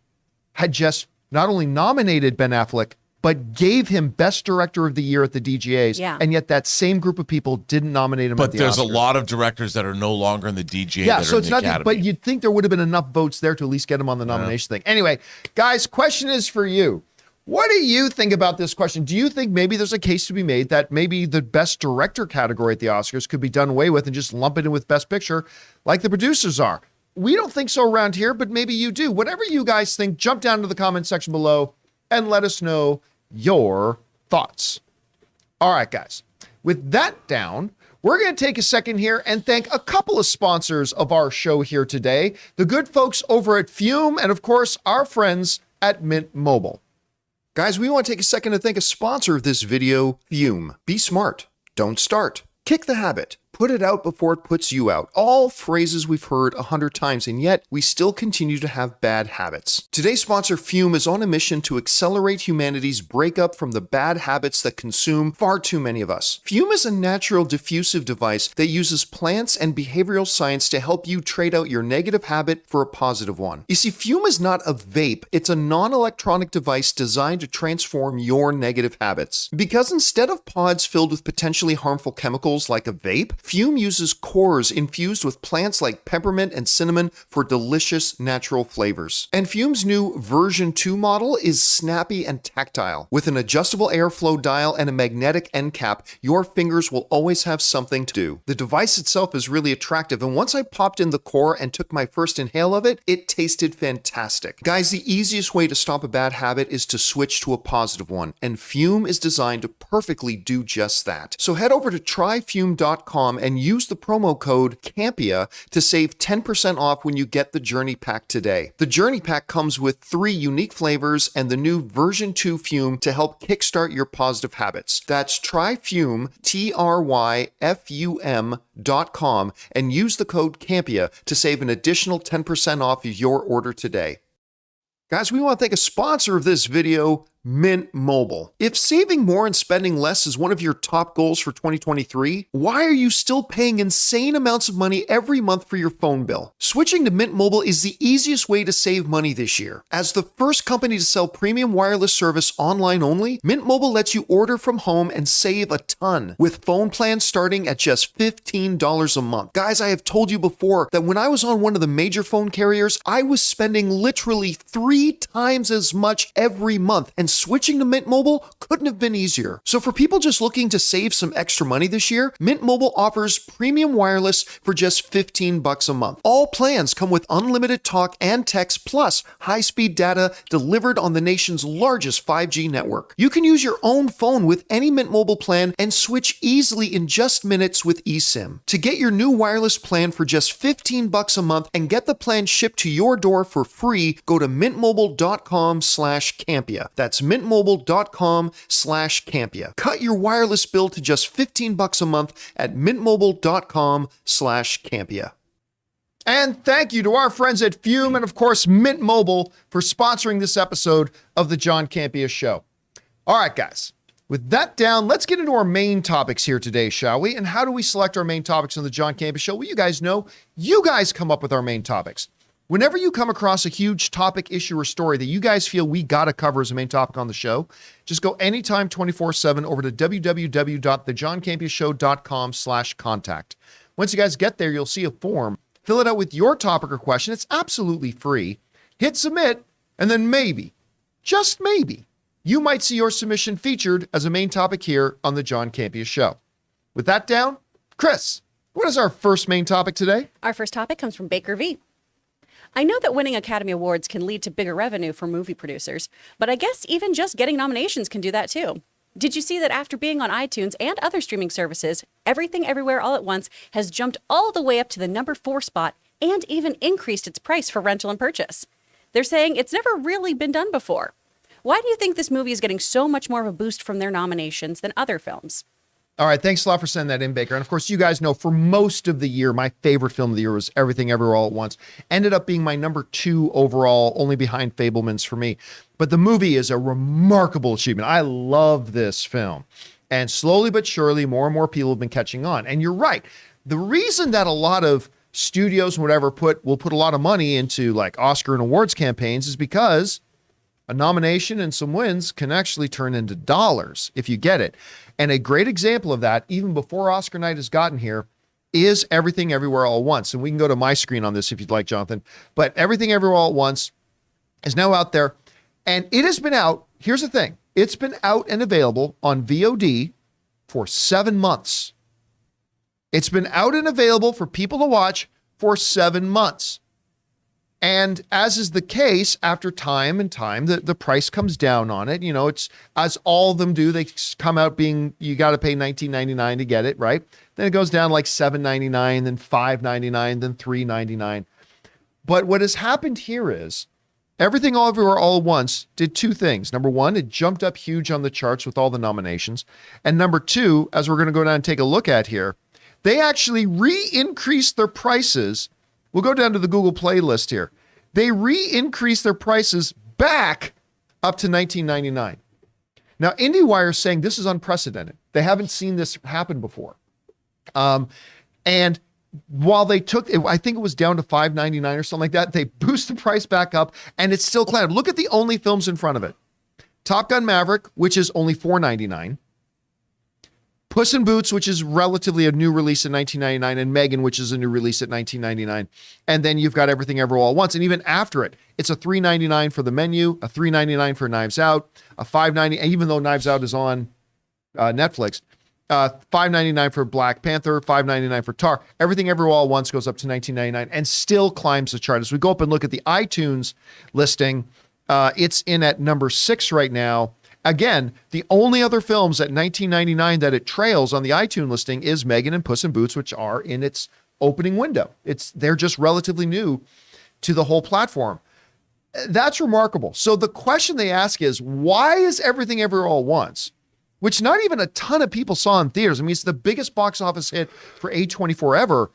had just not only nominated Ben Affleck, but gave him Best Director of the Year at the DGAs. Yeah. And yet that same group of people didn't nominate him at the Oscars. But there's a lot of directors that are no longer in the DGA yeah, that so are it's in the not. Academy. But you'd think there would have been enough votes there to at least get him on the nomination thing. Anyway, guys, question is for you. What do you think about this question? Do you think maybe there's a case to be made that maybe the Best Director category at the Oscars could be done away with and just lump it in with Best Picture like the producers are? We don't think so around here, but maybe you do. Whatever you guys think, jump down to the comment section below and let us know your thoughts. All right, guys. With that down, we're going to take a second here and thank a couple of sponsors of our show here today. The good folks over at Fume and, of course, our friends at Mint Mobile. Guys, we want to take a second to thank a sponsor of this video, Fume. Be smart. Don't start. Kick the habit. Put it out before it puts you out. All phrases we've heard 100 times, and yet we still continue to have bad habits. Today's sponsor, Fume, is on a mission to accelerate humanity's breakup from the bad habits that consume far too many of us. Fume is a natural diffusive device that uses plants and behavioral science to help you trade out your negative habit for a positive one. You see, Fume is not a vape. It's a non-electronic device designed to transform your negative habits. Because instead of pods filled with potentially harmful chemicals like a vape, Fume uses cores infused with plants like peppermint and cinnamon for delicious natural flavors. And Fume's new version 2 model is snappy and tactile. With an adjustable airflow dial and a magnetic end cap, your fingers will always have something to do. The device itself is really attractive, and once I popped in the core and took my first inhale of it, it tasted fantastic. Guys, the easiest way to stop a bad habit is to switch to a positive one, and Fume is designed to perfectly do just that. So head over to tryfume.com and use the promo code CAMPEA to save 10% off when you get the Journey Pack today. The Journey Pack comes with 3 unique flavors and the new version 2 Fume to help kickstart your positive habits. That's tryfume, tryfum.com, and use the code CAMPEA to save an additional 10% off of your order today. Guys, we want to thank a sponsor of this video, Mint Mobile. If saving more and spending less is one of your top goals for 2023, why are you still paying insane amounts of money every month for your phone bill? Switching to Mint Mobile is the easiest way to save money this year. As the first company to sell premium wireless service online only, Mint Mobile lets you order from home and save a ton, with phone plans starting at just $15 a month. Guys, I have told you before that when I was on one of the major phone carriers, I was spending literally 3 times as much every month, and switching to Mint Mobile couldn't have been easier. So for people just looking to save some extra money this year, Mint Mobile offers premium wireless for just $15 a month. All plans come with unlimited talk and text plus high-speed data delivered on the nation's largest 5G network. You can use your own phone with any Mint Mobile plan and switch easily in just minutes with eSIM. To get your new wireless plan for just $15 a month and get the plan shipped to your door for free, go to mintmobile.com/Campea. That's mintmobile.com/Campea. Cut your wireless bill to just $15 a month at mintmobile.com/Campea. And thank you to our friends at Fume and, of course, Mint Mobile for sponsoring this episode of the John Campea Show. All right, guys, with that down, let's get into our main topics here today, shall we? And how do we select our main topics on the John Campea Show? Well, you guys know, you guys come up with our main topics. Whenever you come across a huge topic, issue, or story that you guys feel we got to cover as a main topic on the show, just go anytime 24/7 over to www.thejohncampeashow.com/contact. Once you guys get there, you'll see a form. Fill it out with your topic or question. It's absolutely free. Hit submit, and then maybe, just maybe, you might see your submission featured as a main topic here on the John Campea Show. With that down, Chris, what is our first main topic today? Our first topic comes from Baker V. I know that winning Academy Awards can lead to bigger revenue for movie producers, but I guess even just getting nominations can do that too. Did you see that after being on iTunes and other streaming services, Everything Everywhere All at Once has jumped all the way up to the number 4 spot and even increased its price for rental and purchase? They're saying it's never really been done before. Why do you think this movie is getting so much more of a boost from their nominations than other films? All right, thanks a lot for sending that in, Baker. And of course, you guys know for most of the year, my favorite film of the year was Everything Everywhere All at Once. Ended up being my number 2 overall, only behind Fabelmans for me. But the movie is a remarkable achievement. I love this film. And slowly but surely, more and more people have been catching on. And you're right. The reason that a lot of studios and whatever will put a lot of money into like Oscar and awards campaigns is because a nomination and some wins can actually turn into dollars if you get it. And a great example of that, even before Oscar night has gotten here, is Everything Everywhere All at Once. And we can go to my screen on this if you'd like, Jonathan. But Everything Everywhere All at Once is now out there. And it has been out. Here's the thing. It's been out and available on VOD for 7 months. It's been out and available for people to watch for 7 months. And as is the case, after time and time, the price comes down on it. You know, it's as all of them do. They come out being, you got to pay $19.99 to get it, right? Then it goes down like $7.99, then $5.99, then $3.99. But what has happened here is Everything All Everywhere All at Once did 2 things. Number 1, it jumped up huge on the charts with all the nominations. And number 2, as we're going to go down and take a look at here, They actually increased their prices. We'll go down to the Google Play list here. They increased their prices back up to $19.99. Now, IndieWire is saying this is unprecedented. They haven't seen this happen before. And while they took it, I think it was down to $5.99 or something like that, they boost the price back up and it's still climbed. Look at the only films in front of it. Top Gun Maverick, which is only $4.99. Puss in Boots, which is relatively a new release in 1999, and Megan, which is a new release at 1999. And then you've got Everything Everywhere All at Once. And even after it, it's a $3.99 for The Menu, a $3.99 for Knives Out, a $5.99, even though Knives Out is on Netflix, $5.99 for Black Panther, $5.99 for Tar. Everything Everywhere All at Once goes up to $19.99 and still climbs the chart. As we go up and look at the iTunes listing, it's in at number 6 right now. Again, the only other films at $19.99 that it trails on the iTunes listing is Megan and Puss in Boots, which are in its opening window. They're just relatively new to the whole platform. That's remarkable. So the question they ask is, why is Everything Everywhere All at Once, which not even a ton of people saw in theaters? I mean, it's the biggest box office hit for A24 ever.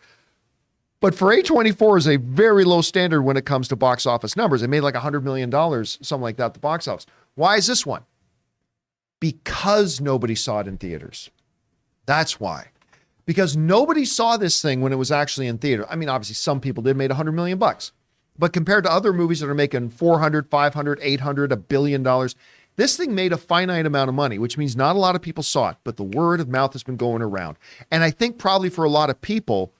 But for A24 is a very low standard when it comes to box office numbers. It made like $100 million, something like that, at the box office. Why is this one? Because nobody saw it in theaters. That's why. Because nobody saw this thing when it was actually in theater. I mean, obviously some people did, made $100 million. But compared to other movies that are making 400, 500, 800, $1 billion, this thing made a finite amount of money, which means not a lot of people saw it, but the word of mouth has been going around. And I think probably for a lot of people,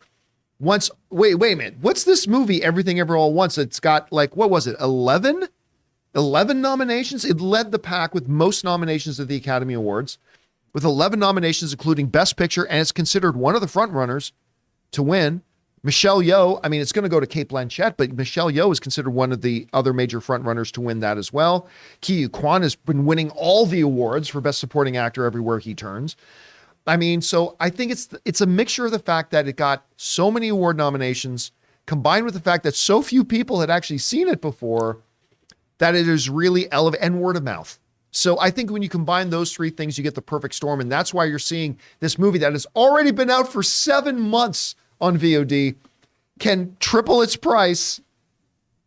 wait a minute, what's this movie, Everything Everywhere All at Once? It's got like, what was it, 11 nominations? It led the pack with most nominations at the Academy Awards, with 11 nominations, including Best Picture, and it's considered one of the front runners to win. Michelle Yeoh, I mean, it's going to go to Cate Blanchett, but Michelle Yeoh is considered one of the other major front runners to win that as well. Ke Kwan has been winning all the awards for Best Supporting Actor everywhere he turns. I mean, so I think it's a mixture of the fact that it got so many award nominations, combined with the fact that so few people had actually seen it before, that it is really elevated, and word of mouth. So I think when you combine those three things, you get the perfect storm. And that's why you're seeing this movie that has already been out for 7 months on VOD can triple its price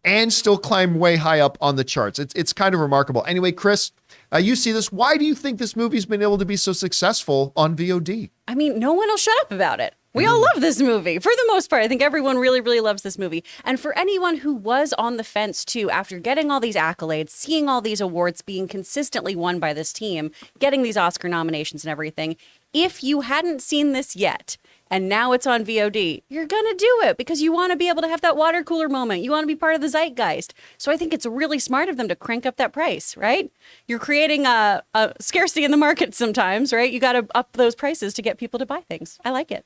and still climb way high up on the charts. It's kind of remarkable. Anyway, Chris, you see this. Why do you think this movie's been able to be so successful on VOD? I mean, no one will shut up about it. We all love this movie. For the most part, I think everyone really, really loves this movie. And for anyone who was on the fence, too, after getting all these accolades, seeing all these awards being consistently won by this team, getting these Oscar nominations and everything, if you hadn't seen this yet, and now it's on VOD, you're going to do it because you want to be able to have that water cooler moment. You want to be part of the zeitgeist. So I think it's really smart of them to crank up that price, right? You're creating a scarcity in the market sometimes, right? You got to up those prices to get people to buy things. I like it.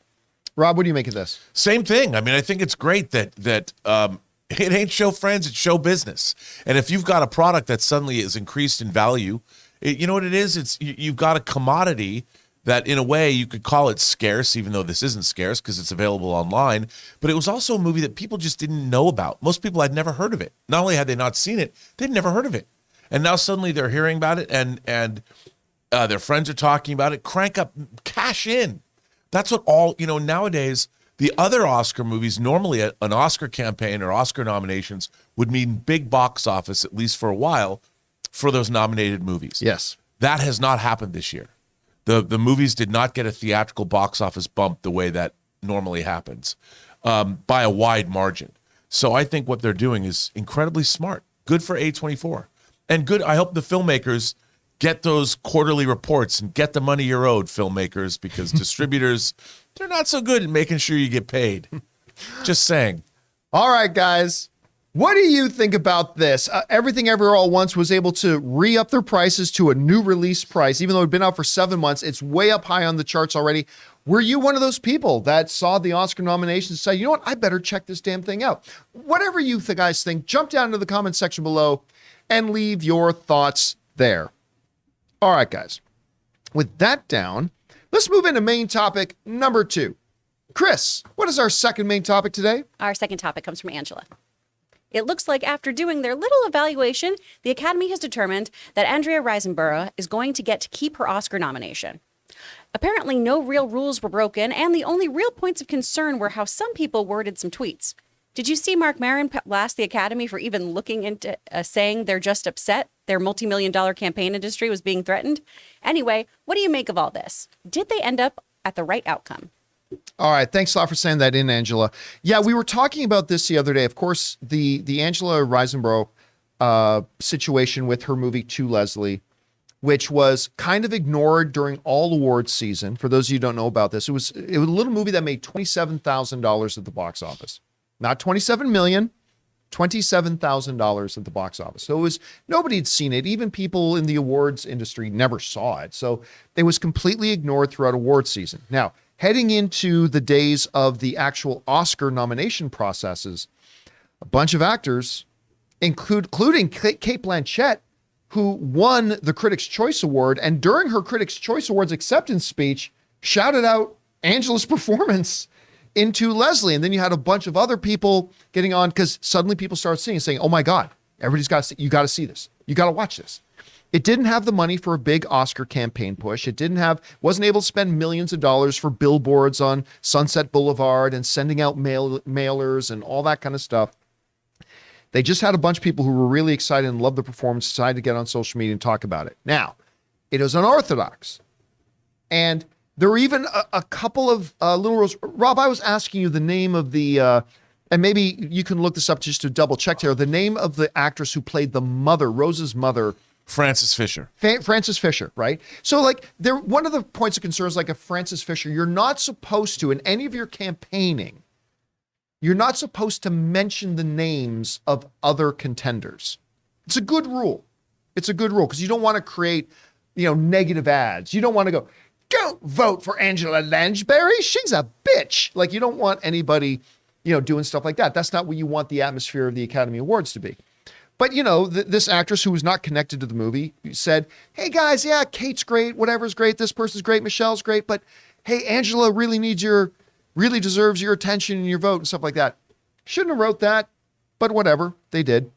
Rob, what do you make of this? Same thing. I mean, I think it's great that it ain't show friends, it's show business. And if you've got a product that suddenly is increased in value, you know what it is? You've got a commodity that in a way you could call it scarce, even though this isn't scarce because it's available online. But it was also a movie that people just didn't know about. Most people had never heard of it. Not only had they not seen it, they'd never heard of it. And now suddenly they're hearing about it and their friends are talking about it. Crank up, cash in. That's what nowadays, the other Oscar movies, normally an Oscar campaign or Oscar nominations would mean big box office, at least for a while, for those nominated movies. Yes. That has not happened this year. The movies did not get a theatrical box office bump the way that normally happens by a wide margin. So I think what they're doing is incredibly smart. Good for A24. And good, I hope the filmmakers get those quarterly reports and get the money you're owed, filmmakers, because distributors, they're not so good at making sure you get paid. Just saying. All right, guys. What do you think about this? Everything Everywhere All at Once was able to re-up their prices to a new release price. Even though it'd been out for 7 months, it's way up high on the charts already. Were you one of those people that saw the Oscar nominations and said, you know what, I better check this damn thing out? Whatever you guys think, jump down into the comment section below and leave your thoughts there. All right, guys. With that down, let's move into main topic number 2. Chris, what is our second main topic today? Our second topic comes from Angela. It looks like after doing their little evaluation, the Academy has determined that Andrea Riseborough is going to get to keep her Oscar nomination. Apparently, no real rules were broken, and the only real points of concern were how some people worded some tweets. Did you see Mark Maron blast the Academy for even looking into saying they're just upset their multi-million-dollar campaign industry was being threatened? Anyway, what do you make of all this? Did they end up at the right outcome? All right. Thanks a lot for saying that in, Angela. Yeah, we were talking about this the other day. Of course, the Angela Riseborough situation with her movie To Leslie, which was kind of ignored during all awards season. For those of you who don't know about this, it was a little movie that made $27,000 at the box office. Not $27 million, $27,000 at the box office. So it was, nobody had seen it. Even people in the awards industry never saw it. So it was completely ignored throughout awards season. Now, heading into the days of the actual Oscar nomination processes, a bunch of actors, including Cate Blanchett, who won the Critics' Choice Award, and during her Critics' Choice Awards acceptance speech, shouted out Angela's performance into Leslie. And then you had a bunch of other people getting on because suddenly people started saying, oh my God, everybody's got to see, you got to see this. You got to watch this. It didn't have the money for a big Oscar campaign push. It wasn't able to spend millions of dollars for billboards on Sunset Boulevard and sending out mailers and all that kind of stuff. They just had a bunch of people who were really excited and loved the performance, decided to get on social media and talk about it. Now, it was unorthodox. And there were even a couple of little rules. Rob, I was asking you the name of the, and maybe you can look this up just to double check here, the name of the actress who played the mother, Rose's mother. Frances Fisher. Frances Fisher, right? So like one of the points of concern is like a Frances Fisher, you're not supposed to, in any of your campaigning, you're not supposed to mention the names of other contenders. It's a good rule. It's a good rule because you don't want to create, negative ads. You don't want to go, don't vote for Angela Lansbury. She's a bitch. Like you don't want anybody, doing stuff like that. That's not what you want the atmosphere of the Academy Awards to be. But, this actress who was not connected to the movie said, hey guys, yeah, Kate's great. Whatever's great. This person's great. Michelle's great. But hey, Angela really deserves your attention and your vote and stuff like that. Shouldn't have wrote that, but whatever, they did.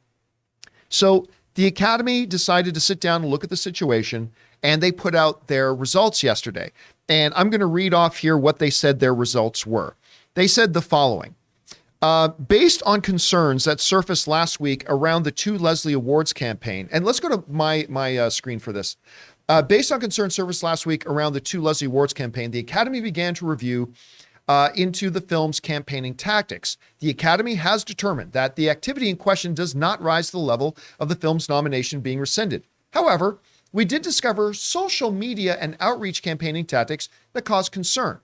So the Academy decided to sit down and look at the situation, and they put out their results yesterday. And I'm going to read off here what they said their results were. They said the following. Based on concerns that surfaced last week around the To Leslie Awards campaign, and let's go to my screen for this. Based on concerns surfaced last week around the To Leslie Awards campaign, the Academy began to review into the film's campaigning tactics. The Academy has determined that the activity in question does not rise to the level of the film's nomination being rescinded. However, we did discover social media and outreach campaigning tactics that cause concern.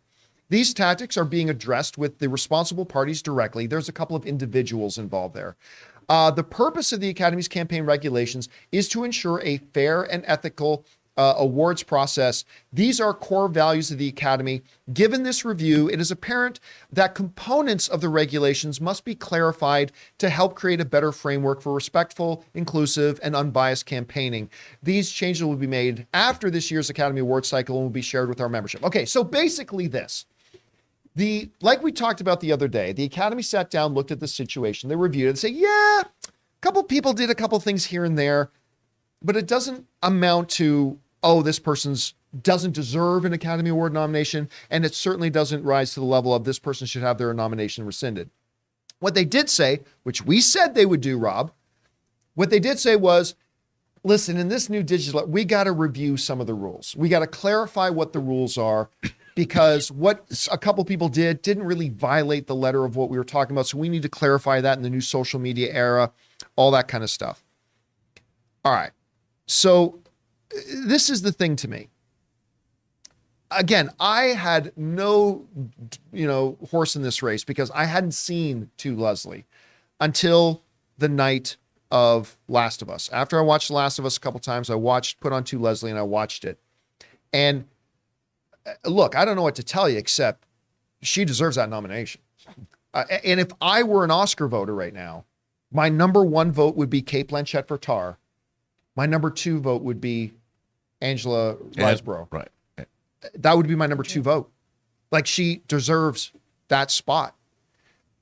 These tactics are being addressed with the responsible parties directly. There's a couple of individuals involved there. The purpose of the Academy's campaign regulations is to ensure a fair and ethical awards process. These are core values of the Academy. Given this review, it is apparent that components of the regulations must be clarified to help create a better framework for respectful, inclusive, and unbiased campaigning. These changes will be made after this year's Academy Awards cycle and will be shared with our membership. Okay, so basically this. Like we talked about the other day, the Academy sat down, looked at the situation, they reviewed it and say, yeah, a couple people did a couple things here and there, but it doesn't amount to, oh, this person's doesn't deserve an Academy Award nomination, and it certainly doesn't rise to the level of this person should have their nomination rescinded. What they did say, which we said they would do, Rob, what they did say was, listen, in this new digital, we got to review some of the rules. We got to clarify what the rules are, because what a couple people didn't really violate the letter of what we were talking about. So we need to clarify that in the new social media era, all that kind of stuff. All right. So this is the thing to me. Again, I had no, horse in this race because I hadn't seen To Leslie until the night of Last of Us. After I watched The Last of Us a couple times, put on To Leslie and I watched it. And look, I don't know what to tell you except she deserves that nomination. And if I were an Oscar voter right now, my number one vote would be Cate Blanchett for Tar. My number two vote would be Angela Riseborough. Right. That would be my number two vote. Like, she deserves that spot.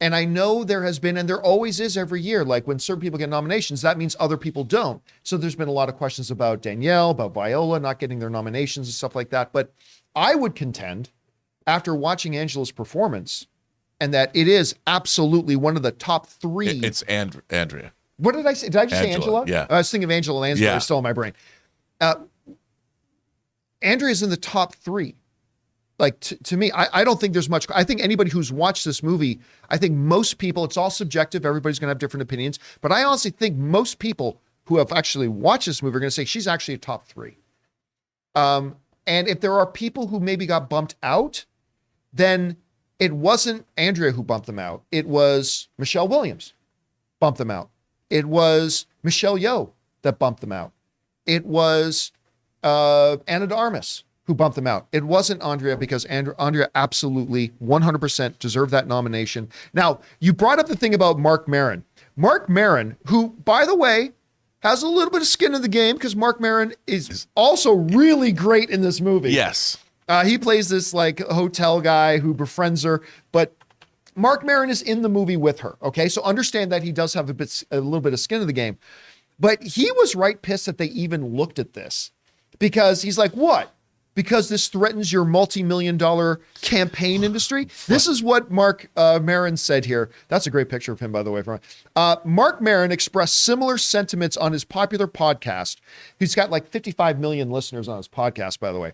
And I know there has been, and there always is every year, like when certain people get nominations, that means other people don't. So there's been a lot of questions about Danielle, about Viola not getting their nominations and stuff like that. But I would contend, after watching Angela's performance, and that it is absolutely one of the top three. It's Andrea. What did I say? Did I just say Angela? Yeah. I was thinking of Angela, and Angela is still in my brain. Andrea's in the top three. Like, to me, I don't think there's much. I think anybody who's watched this movie, I think most people, it's all subjective. Everybody's going to have different opinions. But I honestly think most people who have actually watched this movie are going to say she's actually a top three. And if there are people who maybe got bumped out, then it wasn't Andrea who bumped them out. It was Michelle Williams bumped them out. It was Michelle Yeoh that bumped them out. It was Ana de Armas who bumped them out. It wasn't Andrea, because Andrea absolutely 100% deserved that nomination. Now, you brought up the thing about Marc Maron. Marc Maron, who, by the way, has a little bit of skin in the game, because Marc Maron is also really great in this movie. Yes. He plays this like hotel guy who befriends her, but Marc Maron is in the movie with her. Okay. So understand that he does have a little bit of skin in the game, but he was right pissed that they even looked at this, because he's like, what? Because this threatens your multi-million-dollar campaign industry. This is what Marc Maron said here. That's a great picture of him, by the way. Marc Maron expressed similar sentiments on his popular podcast. He's got like 55 million listeners on his podcast, by the way.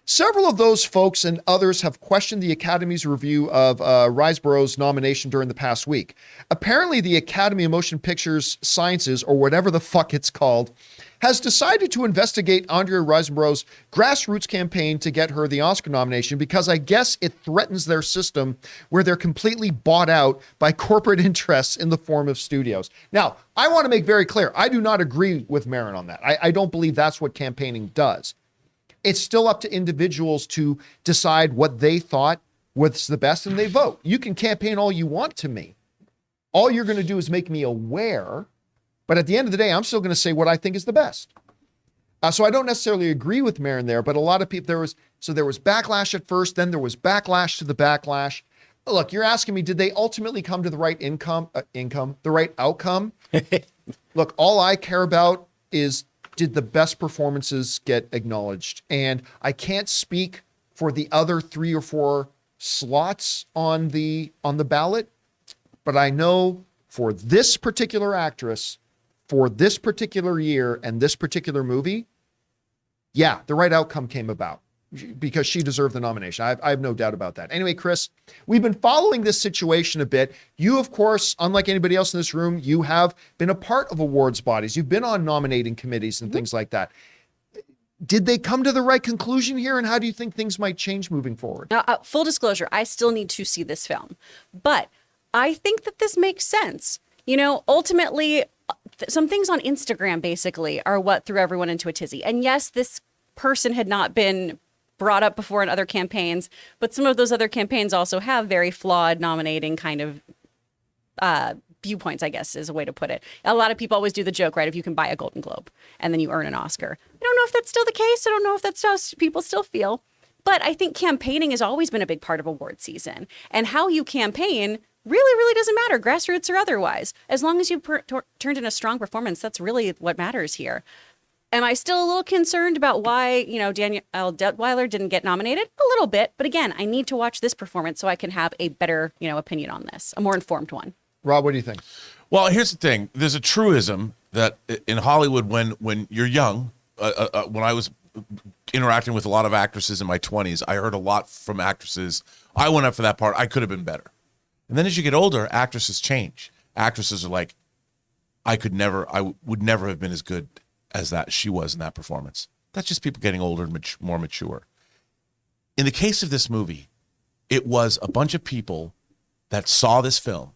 Several of those folks and others have questioned the Academy's review of Riseborough's nomination during the past week. Apparently, the Academy of Motion Pictures Sciences, or whatever the fuck it's called, has decided to investigate Andrea Riseborough's grassroots campaign to get her the Oscar nomination, because I guess it threatens their system where they're completely bought out by corporate interests in the form of studios. Now, I want to make very clear, I do not agree with Maron on that. I don't believe that's what campaigning does. It's still up to individuals to decide what they thought was the best, and they vote. You can campaign all you want to me. All you're going to do is make me aware. But at the end of the day, I'm still going to say what I think is the best. So I don't necessarily agree with Maron there, but a lot of people, there was backlash at first, then there was backlash to the backlash. Look, you're asking me, did they ultimately come to the right the right outcome? Look, all I care about is, did the best performances get acknowledged? And I can't speak for the other 3 or 4 slots on the ballot, but I know for this particular actress, for this particular year and this particular movie, yeah, the right outcome came about, because she deserved the nomination. I have no doubt about that. Anyway, Chris, we've been following this situation a bit. You, of course, unlike anybody else in this room, you have been a part of awards bodies. You've been on nominating committees and things like that. Did they come to the right conclusion here? And how do you think things might change moving forward? Full disclosure, I still need to see this film, but I think that this makes sense. You know, ultimately, some things on Instagram basically are what threw everyone into a tizzy. And yes, this person had not been brought up before in other campaigns, but some of those other campaigns also have very flawed nominating kind of viewpoints, I guess is a way to put it. A lot of people always do the joke, right? If you can buy a Golden Globe and then you earn an Oscar. I don't know if that's still the case. I don't know if that's how people still feel. But I think campaigning has always been a big part of award season. And how you campaign really doesn't matter, grassroots or otherwise. As long as you turned in a strong performance, that's really what matters here. Am I still a little concerned about why, Danielle Detweiler didn't get nominated? A little bit. But again, I need to watch this performance so I can have a better, opinion on this, a more informed one. Rob, what do you think? Well, here's the thing. There's a truism that in Hollywood, when you're young, when I was interacting with a lot of actresses in my 20s, I heard a lot from actresses. I went up for that part. I could have been better. And then as you get older, actresses change. Actresses are like, I would never have been as good as that she was in that performance. That's just people getting older and more mature. In the case of this movie, it was a bunch of people that saw this film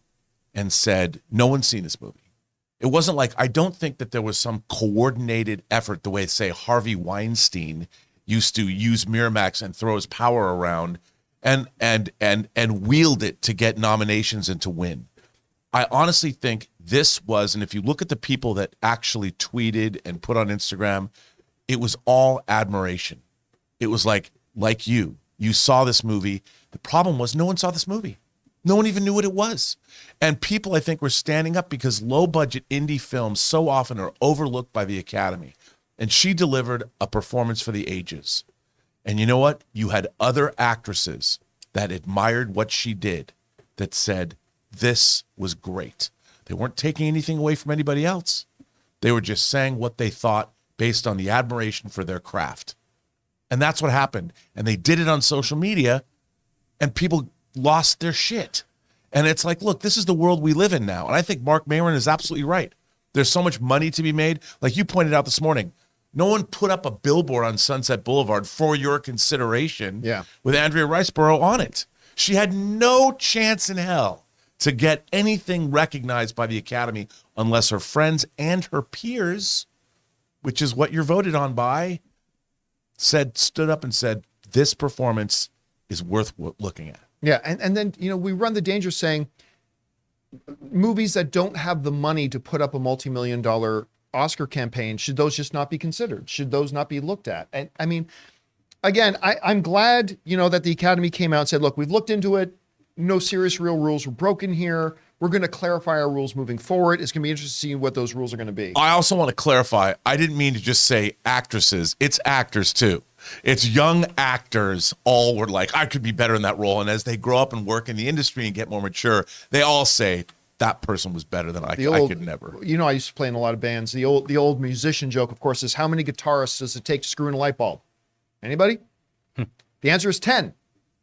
and said, no one's seen this movie. It wasn't like, I don't think that there was some coordinated effort the way, say, Harvey Weinstein used to use Miramax and throw his power around and wield it to get nominations and to win. I honestly think this was, and if you look at the people that actually tweeted and put on Instagram, it was all admiration. It was like you saw this movie. The problem was no one saw this movie. No one even knew what it was. And people, I think, were standing up because low-budget indie films so often are overlooked by the Academy. And she delivered a performance for the ages. And you know what? You had other actresses that admired what she did that said, this was great. They weren't taking anything away from anybody else. They were just saying what they thought based on the admiration for their craft. And that's what happened. And they did it on social media, and people lost their shit. And it's like, look, this is the world we live in now. And I think Mark Maron is absolutely right. There's so much money to be made. Like you pointed out this morning, no one put up a billboard on Sunset Boulevard for your consideration with Andrea Riseborough on it. She had no chance in hell to get anything recognized by the Academy unless her friends and her peers, which is what you're voted on by, stood up and said, this performance is worth looking at. Yeah, and then, we run the danger saying movies that don't have the money to put up a multi-million-dollar Oscar campaign, should those just not be considered? Should those not be looked at? And I mean, again, I'm glad, that the Academy came out and said, look, we've looked into it. No serious real rules were broken here. We're going to clarify our rules moving forward. It's going to be interesting to see what those rules are going to be. I also want to clarify, I didn't mean to just say actresses. It's actors too. It's young actors all were like, I could be better in that role. And as they grow up and work in the industry and get more mature, they all say, that person was better than I could never. I used to play in a lot of bands. The old musician joke, of course, is how many guitarists does it take to screw in a light bulb? Anybody? The answer is 10.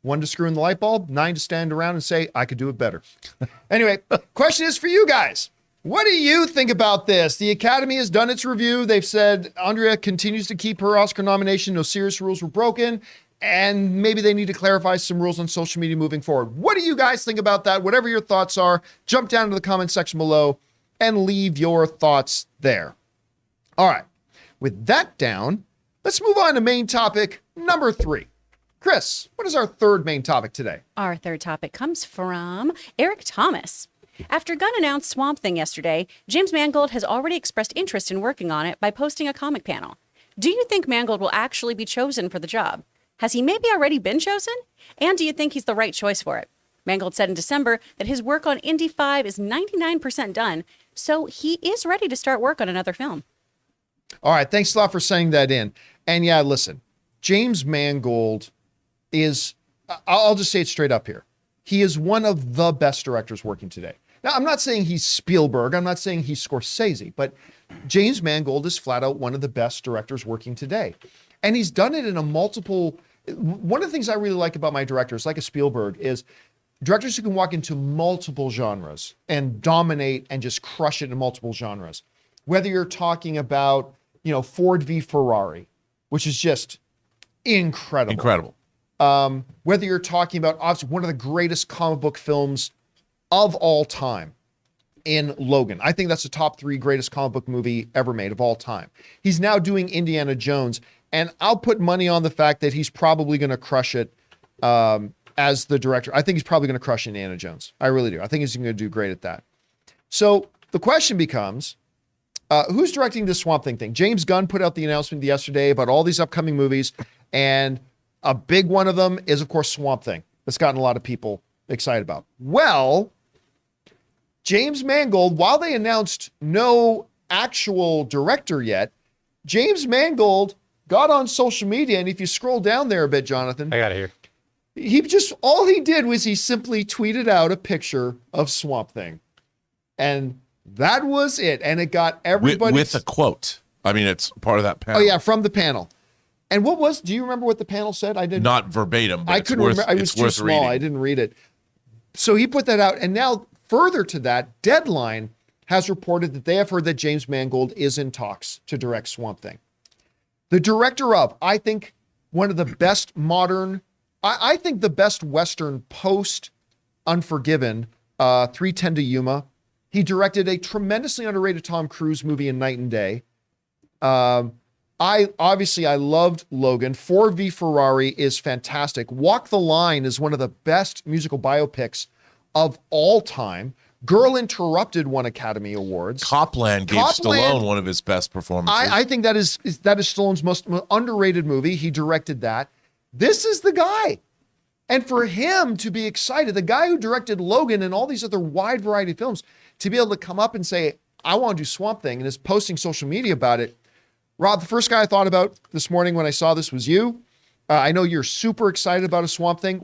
1 to screw in the light bulb, 9 to stand around and say, I could do it better. Anyway, question is for you guys. What do you think about this? The Academy has done its review. They've said Andrea continues to keep her Oscar nomination. No serious rules were broken. And maybe they need to clarify some rules on social media moving forward. What do you guys think about that? Whatever your thoughts are, jump down to the comment section below and leave your thoughts there. All right. With that down, let's move on to main topic number 3. Chris, what is our third main topic today? Our third topic comes from Eric Thomas. After Gunn announced Swamp Thing yesterday, James Mangold has already expressed interest in working on it by posting a comic panel. Do you think Mangold will actually be chosen for the job? Has he maybe already been chosen? And do you think he's the right choice for it? Mangold said in December that his work on Indy 5 is 99% done, so he is ready to start work on another film. All right, thanks a lot for saying that in. And yeah, listen, James Mangold is, I'll just say it straight up here. He is one of the best directors working today. Now, I'm not saying he's Spielberg. I'm not saying he's Scorsese, but James Mangold is flat out one of the best directors working today. And he's done it in a multiple, one of the things I really like about my directors, like a Spielberg, is directors who can walk into multiple genres and dominate and just crush it in multiple genres. Whether you're talking about, Ford v. Ferrari, which is just incredible. Incredible. Whether you're talking about obviously one of the greatest comic book films of all time in Logan. I think that's the top 3 greatest comic book movie ever made of all time. He's now doing Indiana Jones, and I'll put money on the fact that he's probably going to crush it as the director. I think he's probably going to crush Indiana Jones. I really do. I think he's going to do great at that. So the question becomes, who's directing this Swamp Thing thing? James Gunn put out the announcement yesterday about all these upcoming movies, and a big one of them is, of course, Swamp Thing. That's gotten a lot of people excited about. Well, James Mangold, while they announced no actual director yet, James Mangold got on social media, and if you scroll down there a bit, Jonathan, I got it here. All he did was he simply tweeted out a picture of Swamp Thing. And that was it. And it got everybody. With a quote. I mean, it's part of that panel. Oh, yeah, from the panel. And do you remember what the panel said? I didn't. Not verbatim, but I couldn't remember. I was too small. Reading. I didn't read it. So he put that out. And now, further to that, Deadline has reported that they have heard that James Mangold is in talks to direct Swamp Thing. The director of, I think, one of the best modern, I think the best Western post Unforgiven, 3:10 to Yuma. He directed a tremendously underrated Tom Cruise movie in Night and Day. I loved Logan. Ford v. Ferrari is fantastic. Walk the Line is one of the best musical biopics of all time. Girl Interrupted won Academy Awards. Copland gave Stallone one of his best performances. I think that is Stallone's most underrated movie. He directed that. This is the guy. And for him to be excited, the guy who directed Logan and all these other wide variety of films, to be able to come up and say, I want to do Swamp Thing, and is posting social media about it. Rob, the first guy I thought about this morning when I saw this was you. I know you're super excited about a Swamp Thing.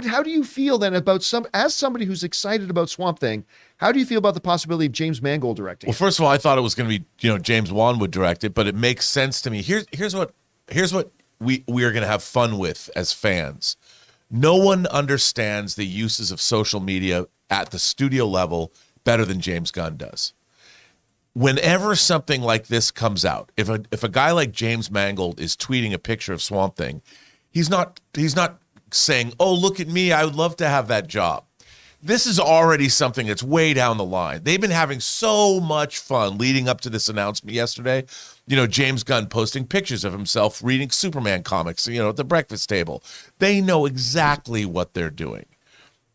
How do you feel then about as somebody who's excited about Swamp Thing, how do you feel about the possibility of James Mangold directing? Well, first of all, I thought it was going to be, James Wan would direct it, but it makes sense to me. Here's what we are going to have fun with as fans. No one understands the uses of social media at the studio level better than James Gunn does. Whenever something like this comes out, if a guy like James Mangold is tweeting a picture of Swamp Thing, he's not saying, "Oh, look at me, I would love to have that job." This is already something that's way down the line. They've been having so much fun leading up to this announcement yesterday. James Gunn posting pictures of himself reading Superman comics, at the breakfast table. They know exactly what they're doing.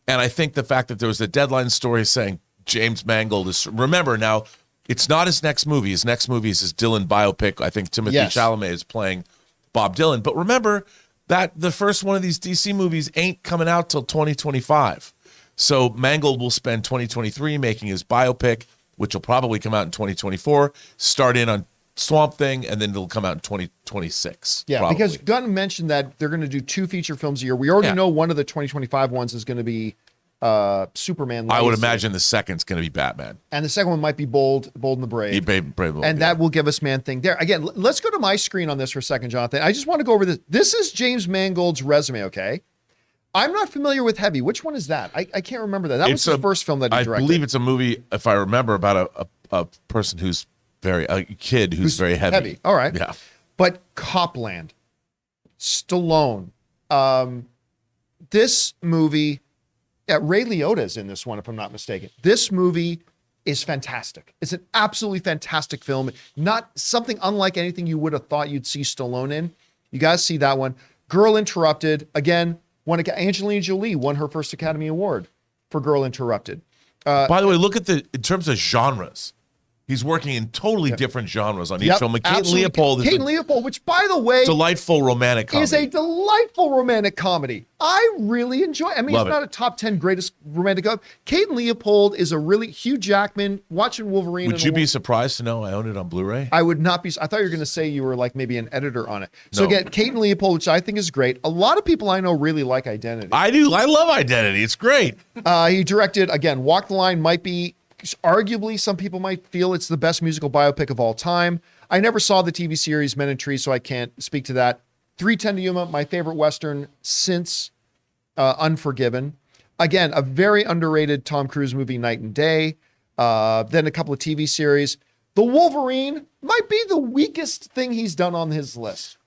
And I think the fact that there was a Deadline story saying James Mangold is, remember now, it's not his next movie. His next movie is his Dylan biopic. I think Timothée Chalamet is playing Bob Dylan. But remember that the first one of these DC movies ain't coming out till 2025. So Mangold will spend 2023 making his biopic, which will probably come out in 2024, start in on Swamp Thing, and then it'll come out in 2026. Yeah, probably. Because Gunn mentioned that they're going to do 2 feature films a year. We already know one of the 2025 ones is going to be Superman. I would imagine the second's going to be Batman. And the second one might be Bold and the Brave. Brave, and that will give us Man-Thing there. Again, let's go to my screen on this for a second, Jonathan. I just want to go over this. This is James Mangold's resume, okay? I'm not familiar with Heavy. Which one is that? I can't remember that. That was the first film that he directed. I believe it's a movie, if I remember, about a person who's a kid who's very heavy. All right. Yeah. But Copland, Stallone, this movie, Ray Liotta's in this one, if I'm not mistaken. This movie is fantastic. It's an absolutely fantastic film. Not something unlike anything you would have thought you'd see Stallone in. You guys see that one. Girl Interrupted, again, Angelina Jolie won her first Academy Award for Girl Interrupted. By the way, look at in terms of genres. He's working in totally different genres on each film. Kate Leopold Kate Leopold, which, by the way, delightful romantic comedy. Is a delightful romantic comedy. I really enjoy it. I mean, it's not a top 10 greatest romantic comedy. Kate Leopold is a really Hugh Jackman watching Wolverine. Would you be surprised to know I own it on Blu-ray? I would not be. I thought you were going to say you were like maybe an editor on it. So again, Kate Leopold, which I think is great. A lot of people I know really like Identity. I do. I love Identity. It's great. He directed, again, Walk the Line might be, arguably, some people might feel it's the best musical biopic of all time. I never saw the TV series Men in Trees, so I can't speak to that. 3:10 to Yuma, my favorite Western since Unforgiven. Again, a very underrated Tom Cruise movie, Night and Day. Then a couple of TV series. The Wolverine might be the weakest thing he's done on his list.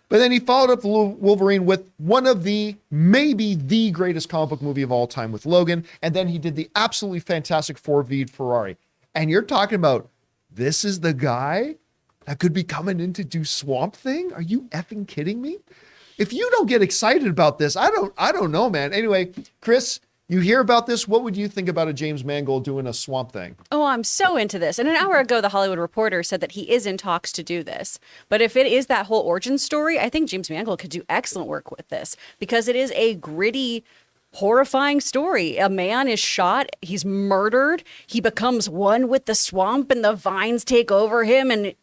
But then he followed up the Wolverine with one of maybe the greatest comic book movie of all time with Logan. And then he did the absolutely fantastic Ford v Ferrari. And you're talking about, this is the guy that could be coming in to do Swamp Thing? Are you effing kidding me? If you don't get excited about this, I don't know, man. Anyway, Chris, you hear about this. What would you think about a James Mangold doing a Swamp Thing? Oh, I'm so into this. And an hour ago, The Hollywood Reporter said that he is in talks to do this. But if it is that whole origin story, I think James Mangold could do excellent work with this because it is a gritty, horrifying story. A man is shot, he's murdered, he becomes one with the swamp and the vines take over him and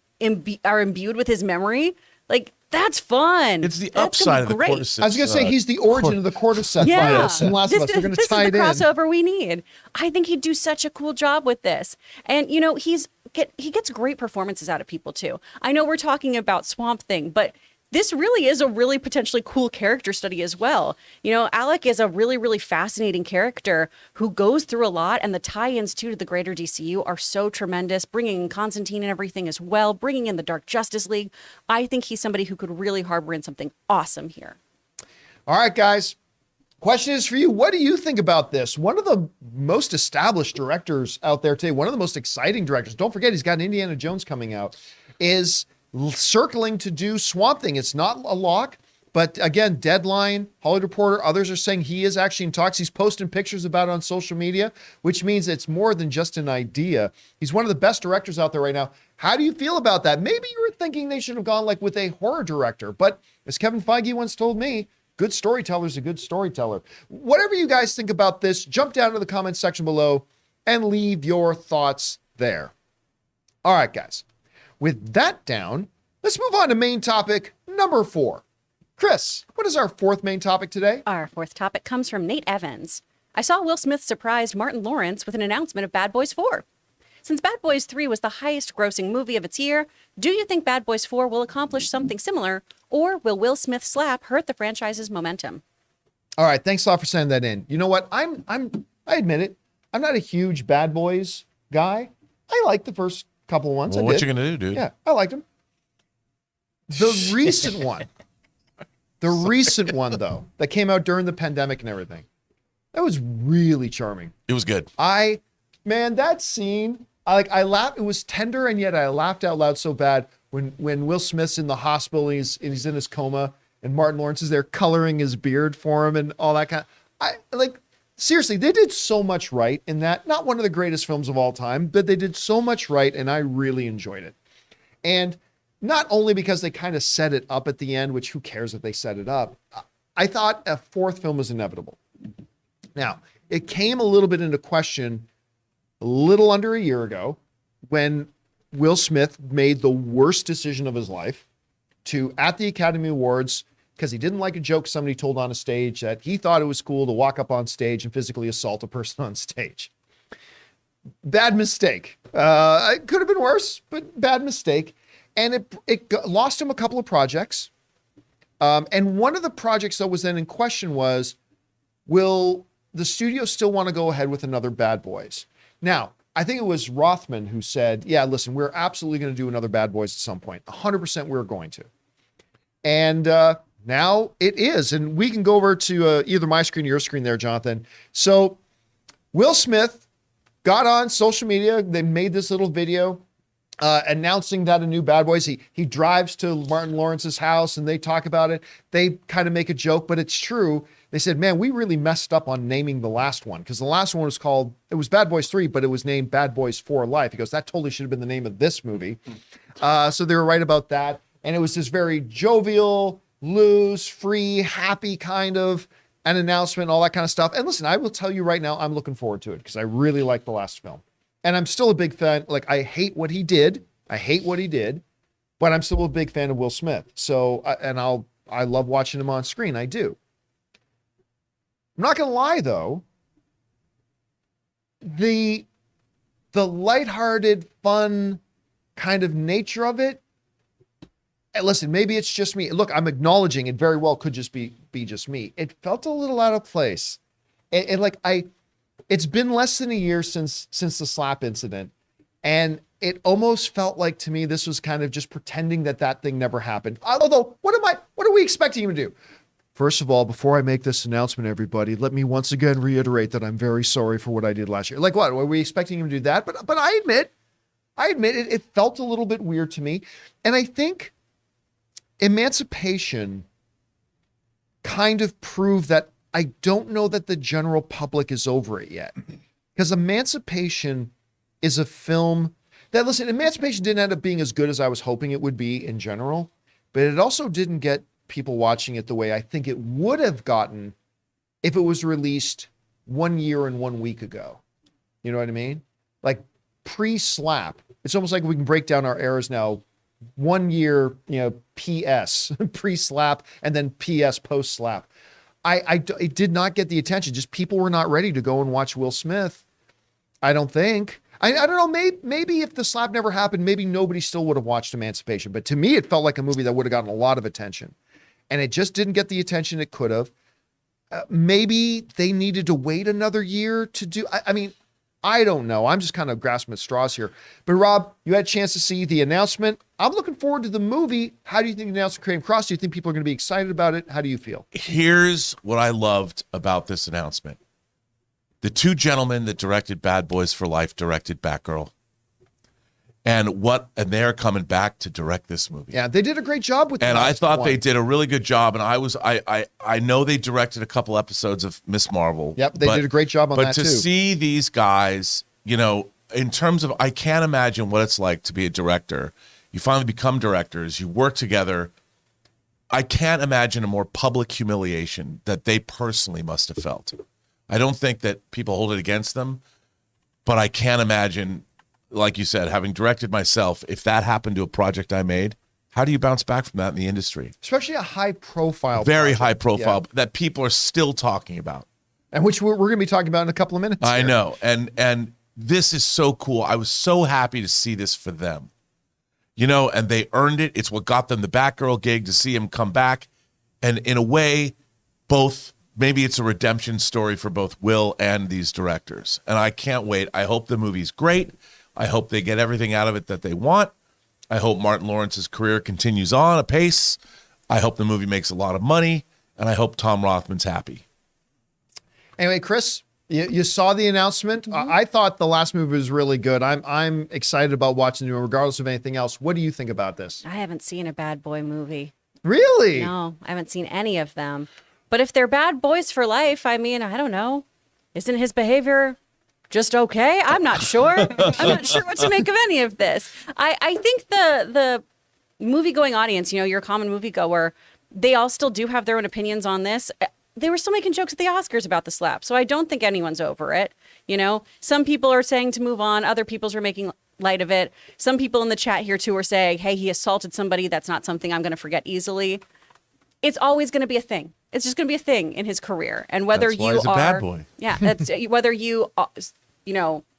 are imbued with his memory. Like, that's fun. It's the upside of the cordyceps. I was going to say, he's the origin of the cordyceps virus in Last of Us. They're going to tie it in. This is the crossover we need. I think he'd do such a cool job with this. And, he gets great performances out of people, too. I know we're talking about Swamp Thing, but this really is a really potentially cool character study as well. Alec is a really, really fascinating character who goes through a lot, and the tie-ins too to the greater DCU are so tremendous, bringing in Constantine and everything as well, bringing in the Dark Justice League. I think he's somebody who could really harbor in something awesome here. All right, guys. Question is for you. What do you think about this? One of the most established directors out there today, one of the most exciting directors, don't forget he's got Indiana Jones coming out, is circling to do Swamp Thing. It's not a lock, but again, Deadline, Hollywood Reporter, others are saying he is actually in talks. He's posting pictures about it on social media, which means it's more than just an idea. He's one of the best directors out there right now. How do you feel about that? Maybe you were thinking they should have gone like with a horror director, but as Kevin Feige once told me, good storyteller's a good storyteller. Whatever you guys think about this, jump down to the comments section below and leave your thoughts there. All right, guys. With that down, let's move on to main topic number 4. Chris, what is our fourth main topic today? Our fourth topic comes from Nate Evans. I saw Will Smith surprised Martin Lawrence with an announcement of Bad Boys 4. Since Bad Boys 3 was the highest grossing movie of its year, do you think Bad Boys 4 will accomplish something similar, or will Will Smith's slap hurt the franchise's momentum? All right, thanks a lot for sending that in. You know what? I admit it. I'm not a huge Bad Boys guy. I liked the first couple of ones. Well, what you gonna do, dude? Yeah, I liked them. The recent one though, that came out during the pandemic and everything, that was really charming. It was good. Man, that scene, I laughed. It was tender, and yet I laughed out loud so bad when Will Smith's in the hospital, and he's in his coma, and Martin Lawrence is there coloring his beard for him and all that kind of. Seriously, they did so much right in that. Not one of the greatest films of all time, but they did so much right, and I really enjoyed it. And not only because they kind of set it up at the end, which who cares if they set it up, I thought a fourth film was inevitable. Now, it came a little bit into question a little under a year ago when Will Smith made the worst decision of his life to, at the Academy Awards, because he didn't like a joke somebody told on a stage, that he thought it was cool to walk up on stage and physically assault a person on stage. Bad mistake. It could have been worse, but bad mistake. And it lost him a couple of projects. And one of the projects that was then in question was, will the studio still want to go ahead with another Bad Boys? Now, I think it was Rothman who said, yeah, listen, we're absolutely going to do another Bad Boys at some point. 100% we're going to. And now it is. And we can go over to either my screen or your screen there, Jonathan. So Will Smith got on social media. They made this little video announcing that a new Bad Boys. He drives to Martin Lawrence's house and they talk about it. They kind of make a joke, but it's true. They said, man, we really messed up on naming the last one, because the last one was Bad Boys 3, but it was named Bad Boys for Life. He goes, that totally should have been the name of this movie. So they were right about that. And it was this very jovial, loose, free, happy kind of an announcement, all that kind of stuff. And listen, I will tell you right now, I'm looking forward to it because I really like the last film. And I'm still a big fan. I hate what he did. But I'm still a big fan of Will Smith. So, I love watching him on screen. I do. I'm not going to lie, though. The lighthearted, fun kind of nature of it. And listen, maybe it's just me. Look, I'm acknowledging it very well could just be just me. It felt a little out of place. It's been less than a year since the slap incident. And it almost felt like to me, this was kind of just pretending that thing never happened. Although, what are we expecting him to do? First of all, before I make this announcement, everybody, let me once again reiterate that I'm very sorry for what I did last year. Like what? Were we expecting him to do that? But I admit it felt a little bit weird to me. And I think Emancipation kind of proved that I don't know that the general public is over it yet. Because Emancipation is a film that, listen, Emancipation didn't end up being as good as I was hoping it would be in general, but it also didn't get people watching it the way I think it would have gotten if it was released 1 year and 1 week ago. You know what I mean? Like pre-slap. It's almost like we can break down our eras now. 1 year, PS, pre-slap, and then PS post-slap. It did not get the attention. Just people were not ready to go and watch Will Smith. I don't think. I don't know. Maybe if the slap never happened, maybe nobody still would have watched Emancipation. But to me, it felt like a movie that would have gotten a lot of attention. And it just didn't get the attention it could have. Maybe they needed to wait another year to do. I don't know. I'm just kind of grasping at straws here. But Rob, you had a chance to see the announcement. I'm looking forward to the movie. How do you think the announcement came across? Do you think people are going to be excited about it? How do you feel? Here's what I loved about this announcement. The two gentlemen that directed Bad Boys for Life directed Batgirl. And they're coming back to direct this movie. Yeah, they did a great job with that. And I thought they did a really good job. And I know they directed a couple episodes of Miss Marvel. Yep, they did a great job on that too. But to see these guys, in terms of, I can't imagine what it's like to be a director. You finally become directors. You work together. I can't imagine a more public humiliation that they personally must have felt. I don't think that people hold it against them, but I can't imagine, like you said, having directed myself, if that happened to a project I made, How do you bounce back from that in the industry? Especially a high profile. Very project. high profile Yeah. that people are still talking about. And which we're going to be talking about in a couple of minutes. I here. know. And this is so cool. I was so happy to see this for them. You know, and they earned it. It's what got them the Batgirl gig, to see him come back. And in a way, both, maybe it's a redemption story for both Will and these directors. And I can't wait. I hope the movie's great. I hope they get everything out of it that they want. I hope Martin Lawrence's career continues on apace. I hope the movie makes a lot of money. And I hope Tom Rothman's happy. Anyway, Chris, you saw the announcement. I thought the last movie was really good. I'm excited about watching the movie, regardless of anything else. What do you think about this? I haven't seen a bad boy movie. Really? No, I haven't seen any of them. But if they're bad boys for life, I mean, I don't know. Isn't his behavior just okay? I'm not sure. I'm not sure what to make of any of this. I think the movie-going audience, you know, your common moviegoer, they all still do have their own opinions on this. They were still making jokes at the Oscars about the slap, so I don't think anyone's over it. You know, some people are saying to move on. Other people are making light of it. Some people in the chat here too are saying, hey, he assaulted somebody. That's not something I'm going to forget easily. It's always going to be a thing. It's just going to be a thing in his career. And whether That's why you he's a are bad boy. Yeah, that's whether you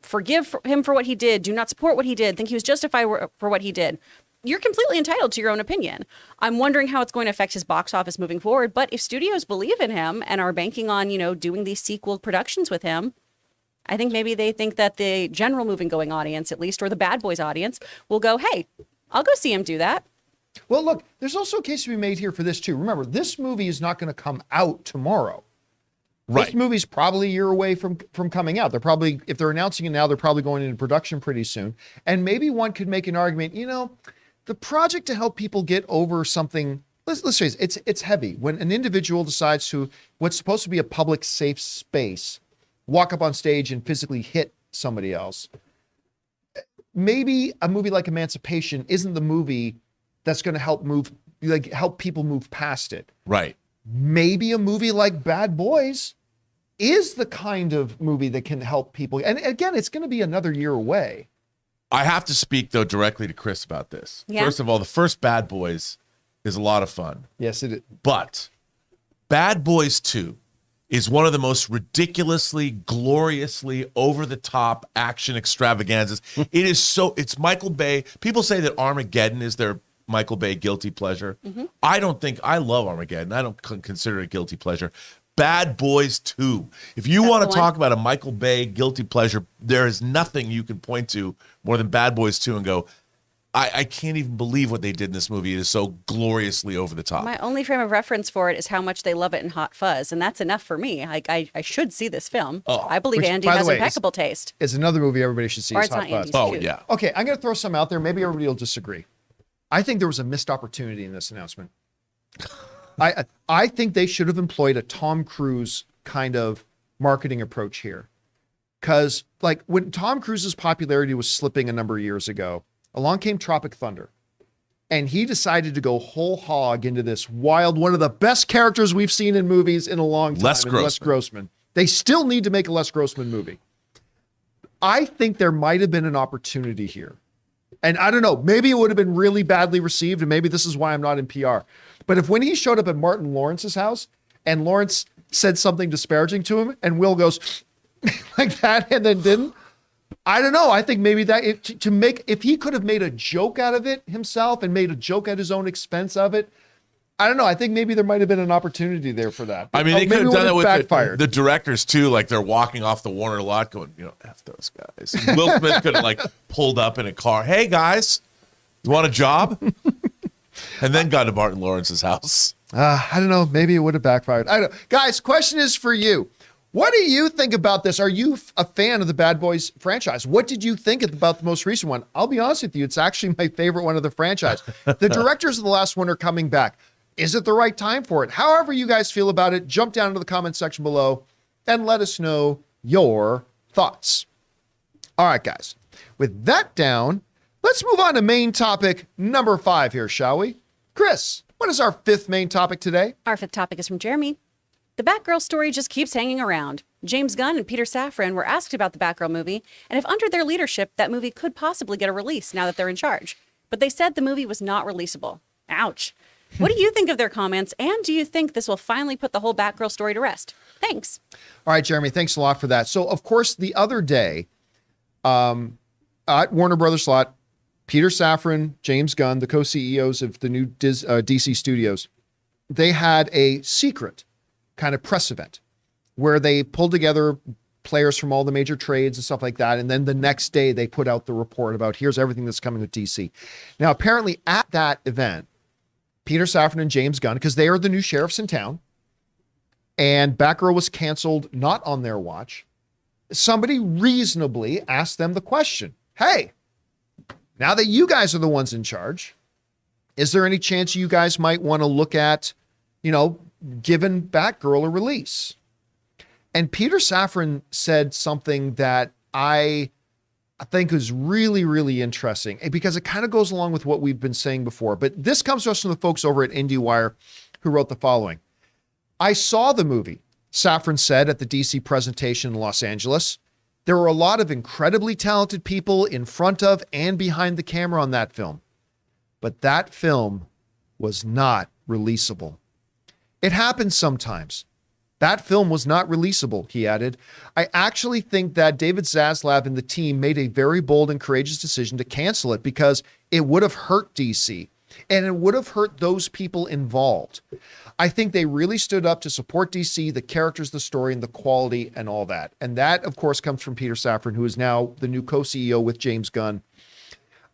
forgive him for what he did, do not support what he did, think he was justified for what he did. You're completely entitled to your own opinion. I'm wondering how it's going to affect his box office moving forward. But if studios believe in him and are banking on, you know, doing these sequel productions with him, I think maybe they think that the general moving-going audience, at least, or the Bad Boys audience, will go, hey, I'll go see him do that. Well, look, there's also a case to be made here for this, too. Remember, this movie is not going to come out tomorrow. Right. This movie's probably a year away from coming out. They're probably, if they're announcing it now, they're probably going into production pretty soon. And maybe one could make an argument, you know, the project to help people get over something, let's face it, it's heavy. When an individual decides to, what's supposed to be a public safe space, walk up on stage and physically hit somebody else, maybe a movie like Emancipation isn't the movie that's going to help people move past it. Right. Maybe a movie like Bad Boys is the kind of movie that can help people. And again, it's going to be another year away. I have to speak, though, directly to Chris about this. Yeah? First of all, the first Bad Boys is a lot of fun. Yes, it is. But Bad Boys 2 is one of the most ridiculously, gloriously over-the-top action extravaganzas. It's Michael Bay. People say that Armageddon is their Michael Bay guilty pleasure. Mm-hmm. I love Armageddon. I don't consider it a guilty pleasure. Bad Boys 2. If you want to talk about a Michael Bay guilty pleasure, there is nothing you can point to more than Bad Boys 2 and go, I can't even believe what they did in this movie. It is so gloriously over the top. My only frame of reference for it is how much they love it in Hot Fuzz, and that's enough for me. Like I should see this film. I believe Andy has impeccable taste. It's another movie everybody should see. Or Is it's Hot not Fuzz. Andy's. Oh, Shoot. yeah. Okay, I'm going to throw some out there. Maybe everybody will disagree. I think there was a missed opportunity in this announcement. I think they should have employed a Tom Cruise kind of marketing approach here. Because, like, when Tom Cruise's popularity was slipping a number of years ago, along came Tropic Thunder. And he decided to go whole hog into this wild, one of the best characters we've seen in movies in a long time. Les Grossman. They still need to make a Les Grossman movie. I think there might have been an opportunity here. And I don't know, maybe it would have been really badly received, and maybe this is why I'm not in PR. But if when he showed up at Martin Lawrence's house and Lawrence said something disparaging to him and Will goes like that and then didn't, I don't know. I think maybe that if he could have made a joke out of it himself and made a joke at his own expense of it, I don't know. I think maybe there might have been an opportunity there for that. I mean, they could have done it with the directors too. Like they're walking off the Warner lot going, you know, F those guys. And Will Smith could have like pulled up in a car. Hey guys, you want a job? And then got to Martin Lawrence's house. I don't know. Maybe it would have backfired. I don't know. Guys, question is for you. What do you think about this? Are you a fan of the Bad Boys franchise? What did you think about the most recent one? I'll be honest with you. It's actually my favorite one of the franchise. The directors of the last one are coming back. Is it the right time for it? However you guys feel about it, jump down into the comment section below and let us know your thoughts. All right, guys. With that down, let's move on to main topic number 5 here, shall we? Chris, what is our 5th main topic today? Our 5th topic is from Jeremy. The Batgirl story just keeps hanging around. James Gunn and Peter Safran were asked about the Batgirl movie, and if under their leadership, that movie could possibly get a release now that they're in charge. but they said the movie was not releasable. Ouch. What do you think of their comments, and do you think this will finally put the whole Batgirl story to rest? Thanks. All right, Jeremy, thanks a lot for that. So, of course, the other day at Warner Brothers slot, Peter Safran, James Gunn, the co-CEOs of the new DC studios, they had a secret kind of press event where they pulled together players from all the major trades and stuff like that. And then the next day they put out the report about here's everything that's coming with DC. Now, apparently at that event, Peter Safran and James Gunn, because they are the new sheriffs in town, and Batgirl was canceled not on their watch, somebody reasonably asked them the question, hey, now that you guys are the ones in charge, is there any chance you guys might want to look at, giving Batgirl a release? And Peter Safran said something that I think is really, really interesting because it kind of goes along with what we've been saying before. But this comes to us from the folks over at IndieWire who wrote the following. I saw the movie, Safran said at the DC presentation in Los Angeles. There were a lot of incredibly talented people in front of and behind the camera on that film. But that film was not releasable. It happens sometimes. That film was not releasable, he added. I actually think that David Zaslav and the team made a very bold and courageous decision to cancel it because it would have hurt DC and it would have hurt those people involved. I think they really stood up to support DC, the characters, the story, and the quality and all that. And that, of course, comes from Peter Safran, who is now the new co-CEO with James Gunn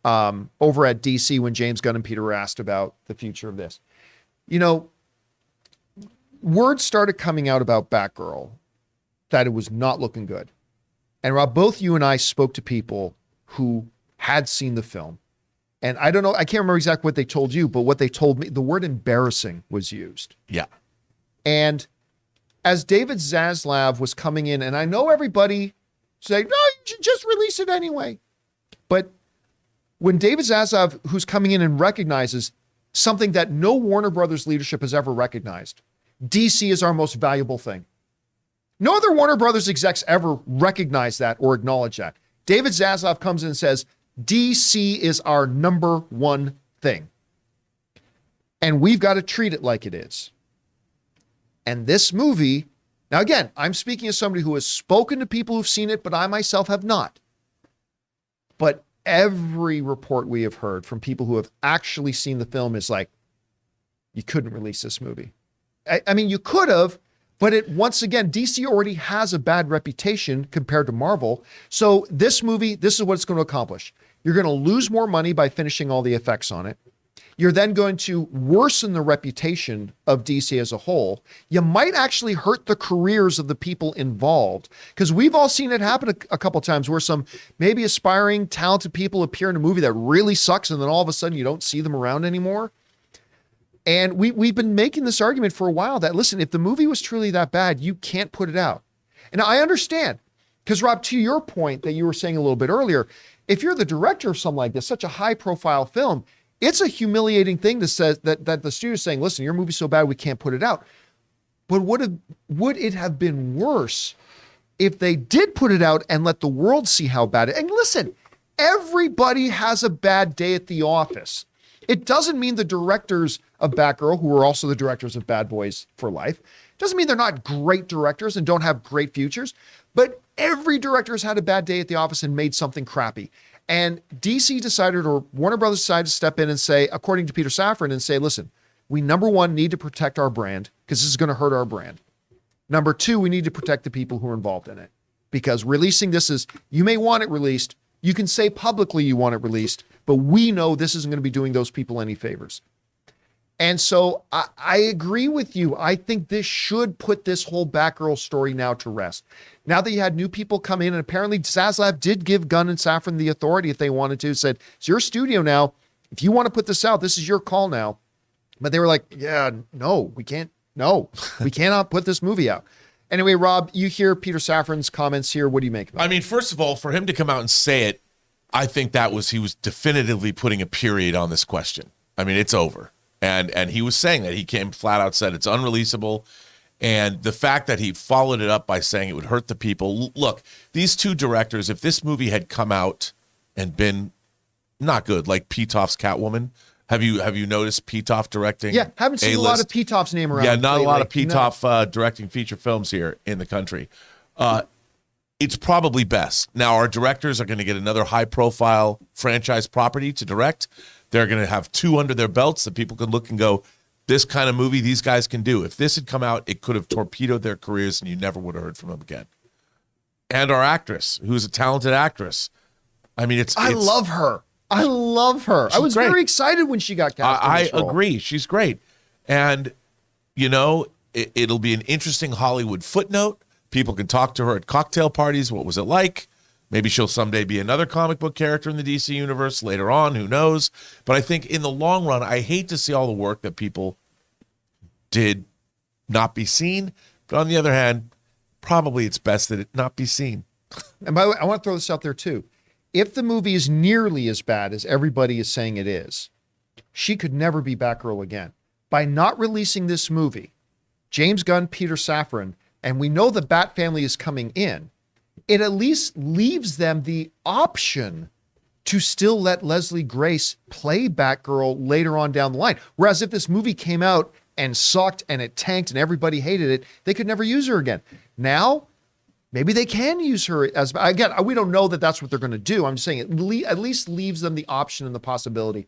over at DC when James Gunn and Peter were asked about the future of this. Words started coming out about Batgirl that it was not looking good. And Rob, both you and I spoke to people who had seen the film. And I don't know, I can't remember exactly what they told you, but what they told me, the word embarrassing was used. Yeah. And as David Zaslav was coming in, and I know everybody say, no, you should just release it anyway. But when David Zaslav, who's coming in and recognizes something that no Warner Brothers leadership has ever recognized, DC is our most valuable thing. No other Warner Brothers execs ever recognize that or acknowledge that. David Zaslav comes in and says, DC is our number one thing. And we've got to treat it like it is. And this movie, now again, I'm speaking as somebody who has spoken to people who've seen it, but I myself have not. But every report we have heard from people who have actually seen the film is like, you couldn't release this movie. I mean, you could have, but once again, DC already has a bad reputation compared to Marvel. So this movie, this is what it's going to accomplish. You're going to lose more money by finishing all the effects on it. You're then going to worsen the reputation of DC as a whole. You might actually hurt the careers of the people involved, because we've all seen it happen a couple times where some maybe aspiring, talented people appear in a movie that really sucks, and then all of a sudden you don't see them around anymore. And we've been making this argument for a while that, listen, if the movie was truly that bad, you can't put it out. And I understand, because Rob, to your point that you were saying a little bit earlier, if you're the director of something like this, such a high profile film, it's a humiliating thing to say that the studio's saying, listen, your movie's so bad, we can't put it out. But would it have been worse if they did put it out and let the world see how bad it is? And listen, everybody has a bad day at the office. It doesn't mean the directors of Batgirl, who are also the directors of Bad Boys for Life, doesn't mean they're not great directors and don't have great futures, but every director has had a bad day at the office and made something crappy. And DC decided, or Warner Brothers decided to step in and say, according to Peter Safran, and say, listen, we number one need to protect our brand because this is going to hurt our brand. Number two, we need to protect the people who are involved in it, because releasing this is, you may want it released. You can say publicly you want it released, but we know this isn't going to be doing those people any favors. And so I agree with you. I think this should put this whole Batgirl story now to rest. Now that you had new people come in, and apparently Zaslav did give Gunn and Safran the authority if they wanted to, said, it's your studio now. If you want to put this out, this is your call now. But they were like, yeah, no, we can't. No, we cannot put this movie out. Anyway, Rob, you hear Peter Safran's comments here. What do you make of it? I mean, first of all, for him to come out and say it, I think he was definitively putting a period on this question. I mean, it's over. And he was saying that. He came flat out, said it's unreleasable. And the fact that he followed it up by saying it would hurt the people. Look, these two directors, if this movie had come out and been not good, like Pitoff's Catwoman. Have you noticed Pitoff directing? Yeah, haven't seen a lot of Pitoff's name around. Yeah, not lately. a lot of Pitoff directing feature films here in the country. It's probably best. Now, our directors are going to get another high-profile franchise property to direct. They're going to have 2 under their belts that people can look and go, this kind of movie these guys can do. If this had come out, it could have torpedoed their careers and you never would have heard from them again. And our actress, who's a talented actress. I mean, I love her. I was great. very excited when she got cast. I agree. She's great. And, it'll be an interesting Hollywood footnote. People can talk to her at cocktail parties. What was it like? Maybe she'll someday be another comic book character in the DC universe later on. Who knows? But I think in the long run, I hate to see all the work that people did not be seen. But on the other hand, probably it's best that it not be seen. And by the way, I want to throw this out there too. If the movie is nearly as bad as everybody is saying it is, she could never be Batgirl again. By not releasing this movie, James Gunn, Peter Safran, and we know the Bat family is coming in, it at least leaves them the option to still let Leslie Grace play Batgirl later on down the line. Whereas if this movie came out and sucked and it tanked and everybody hated it, they could never use her again. Now, maybe they can use her as, again, we don't know that that's what they're going to do. I'm just saying it at least leaves them the option and the possibility.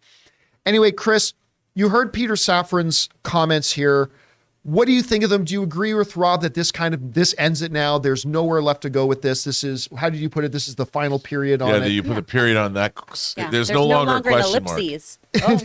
Anyway, Chris, you heard Peter Safran's comments here. What do you think of them? Do you agree with Rob that this ends it now? There's nowhere left to go with this. This is, how did you put it? This is the final period on it. Yeah, you put a period on that. Yeah. There's no longer a question mark. ellipses. Oh.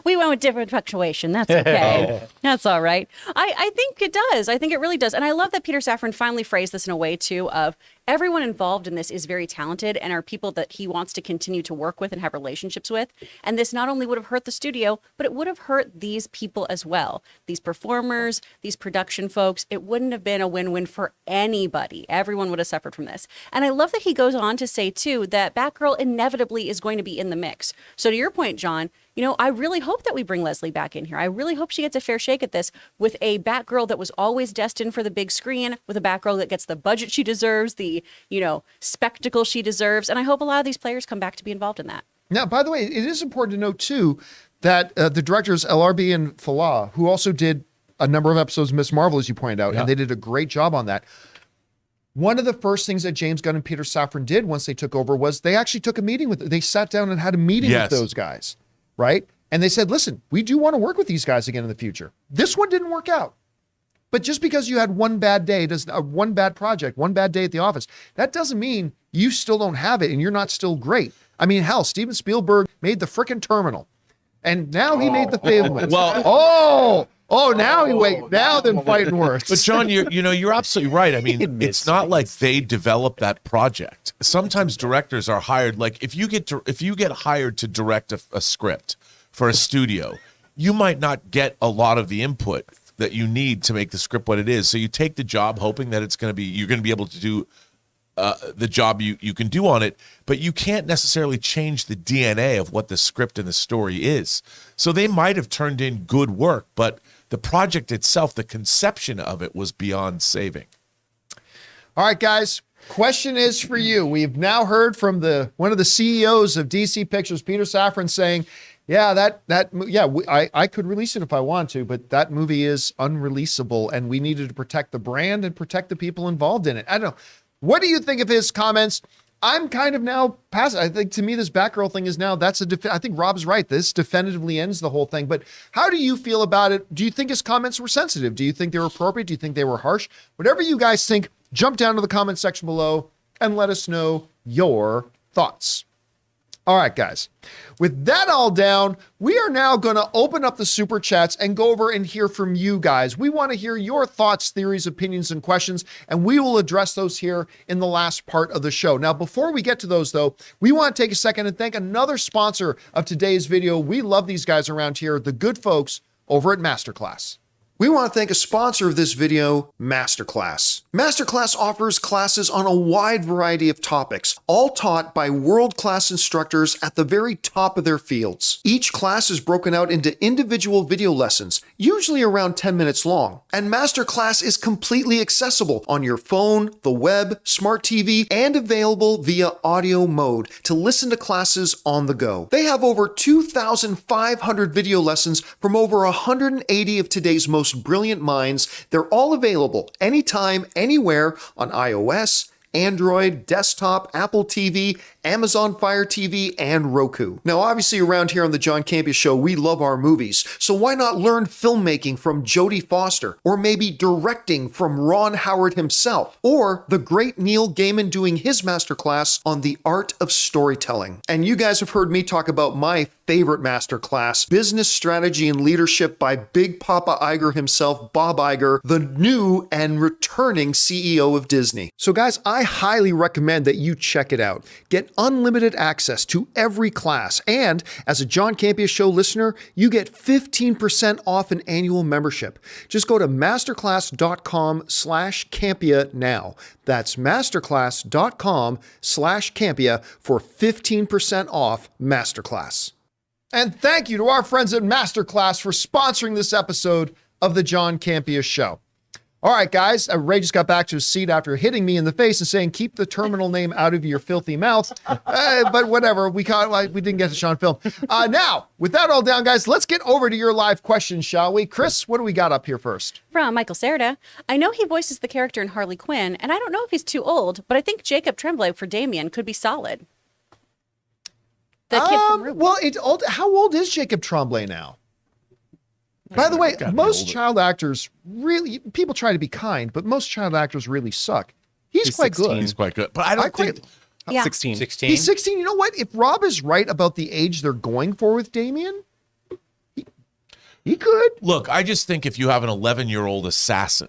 We went with different punctuation. That's okay. That's all right. I think it does. I think it really does. And I love that Peter Safran finally phrased this in a way, too, of everyone involved in this is very talented and are people that he wants to continue to work with and have relationships with. And this not only would have hurt the studio, but it would have hurt these people as well. These performers, these production folks. It wouldn't have been a win-win for anybody. Everyone would have suffered from this. And I love that he goes on to say, too, that Batgirl inevitably is going to be in the mix. So to your point, John, I really hope that we bring Leslie back in here. I really hope she gets a fair shake at this with a Batgirl that was always destined for the big screen, with a Batgirl that gets the budget she deserves, the, spectacle she deserves. And I hope a lot of these players come back to be involved in that. Now, by the way, it is important to note, too, that the directors, LRB and Falah, who also did a number of episodes of Miss Marvel, as you pointed out, and they did a great job on that. One of the first things that James Gunn and Peter Safran did once they took over was they actually took a meeting they sat down and had a meeting with those guys. Right? And they said, listen, we do want to work with these guys again in the future. This one didn't work out. But just because you had one bad day, one bad project, one bad day at the office, that doesn't mean you still don't have it and you're not still great. I mean, hell, Steven Spielberg made the frickin' Terminal. And now he made The Fablemans. Now they're fighting worse. But John, you're absolutely right. I mean, it's not like they developed that project. Sometimes directors are hired. Like if you get hired to direct a script for a studio, you might not get a lot of the input that you need to make the script what it is. So you take the job hoping that you're going to be able to do the job you can do on it, but you can't necessarily change the DNA of what the script and the story is. So they might have turned in good work, but the project itself, the conception of it was beyond saving. All right, guys, question is for you. We've now heard from one of the CEOs of DC Pictures, Peter Safran, saying, I could release it if I want to, but that movie is unreleasable and we needed to protect the brand and protect the people involved in it. I don't know. What do you think of his comments? I'm kind of now past. I think to me, this Batgirl thing is now, I think Rob's right. This definitively ends the whole thing. But how do you feel about it? Do you think his comments were sensitive? Do you think they were appropriate? Do you think they were harsh? Whatever you guys think, jump down to the comment section below and let us know your thoughts. All right, guys, with that all down, we are now going to open up the super chats and go over and hear from you guys. We want to hear your thoughts, theories, opinions, and questions, and we will address those here in the last part of the show. Now, before we get to those, though, we want to take a second and thank another sponsor of today's video. We love these guys around here, the good folks over at MasterClass. We want to thank a sponsor of this video, MasterClass. MasterClass offers classes on a wide variety of topics, all taught by world-class instructors at the very top of their fields. Each class is broken out into individual video lessons, usually around 10 minutes long. And MasterClass is completely accessible on your phone, the web, smart TV, and available via audio mode to listen to classes on the go. They have over 2,500 video lessons from over 180 of today's most brilliant minds. They're all available anytime, anywhere on iOS, Android, desktop, Apple TV, Amazon Fire TV, and Roku. Now, obviously around here on the John Campea Show, we love our movies, so why not learn filmmaking from Jodie Foster, or maybe directing from Ron Howard himself, or the great Neil Gaiman doing his masterclass on the art of storytelling. And you guys have heard me talk about my favorite masterclass, Business Strategy and Leadership by Big Papa Iger himself, Bob Iger, the new and returning CEO of Disney. So guys, I highly recommend that you check it out. Get unlimited access to every class, and as a John Campea Show listener, you get 15% off an annual membership. Just go to masterclass.com/Campea now. That's masterclass.com/Campea for 15% off Masterclass. And thank you to our friends at MasterClass for sponsoring this episode of the John Campea Show. All right, guys, Ray just got back to his seat after hitting me in the face and saying, keep the terminal name out of your filthy mouth. But whatever, we didn't get to Sean film. Now, with that all down, guys, let's get over to your live questions, shall we? Chris, what do we got up here first? From Michael Serda. I know he voices the character in Harley Quinn, and I don't know if he's too old, but I think Jacob Tremblay for Damien could be solid. The kid from Ruby. Well, how old is Jacob Tremblay now? By the way, most child actors really, people try to be kind, but most child actors really suck. He's quite 16. good. He's quite good. But I don't think... Yeah. 16. He's 16. You know what? If Rob is right about the age they're going for with Damien, he could. Look, I just think if you have an 11-year-old assassin,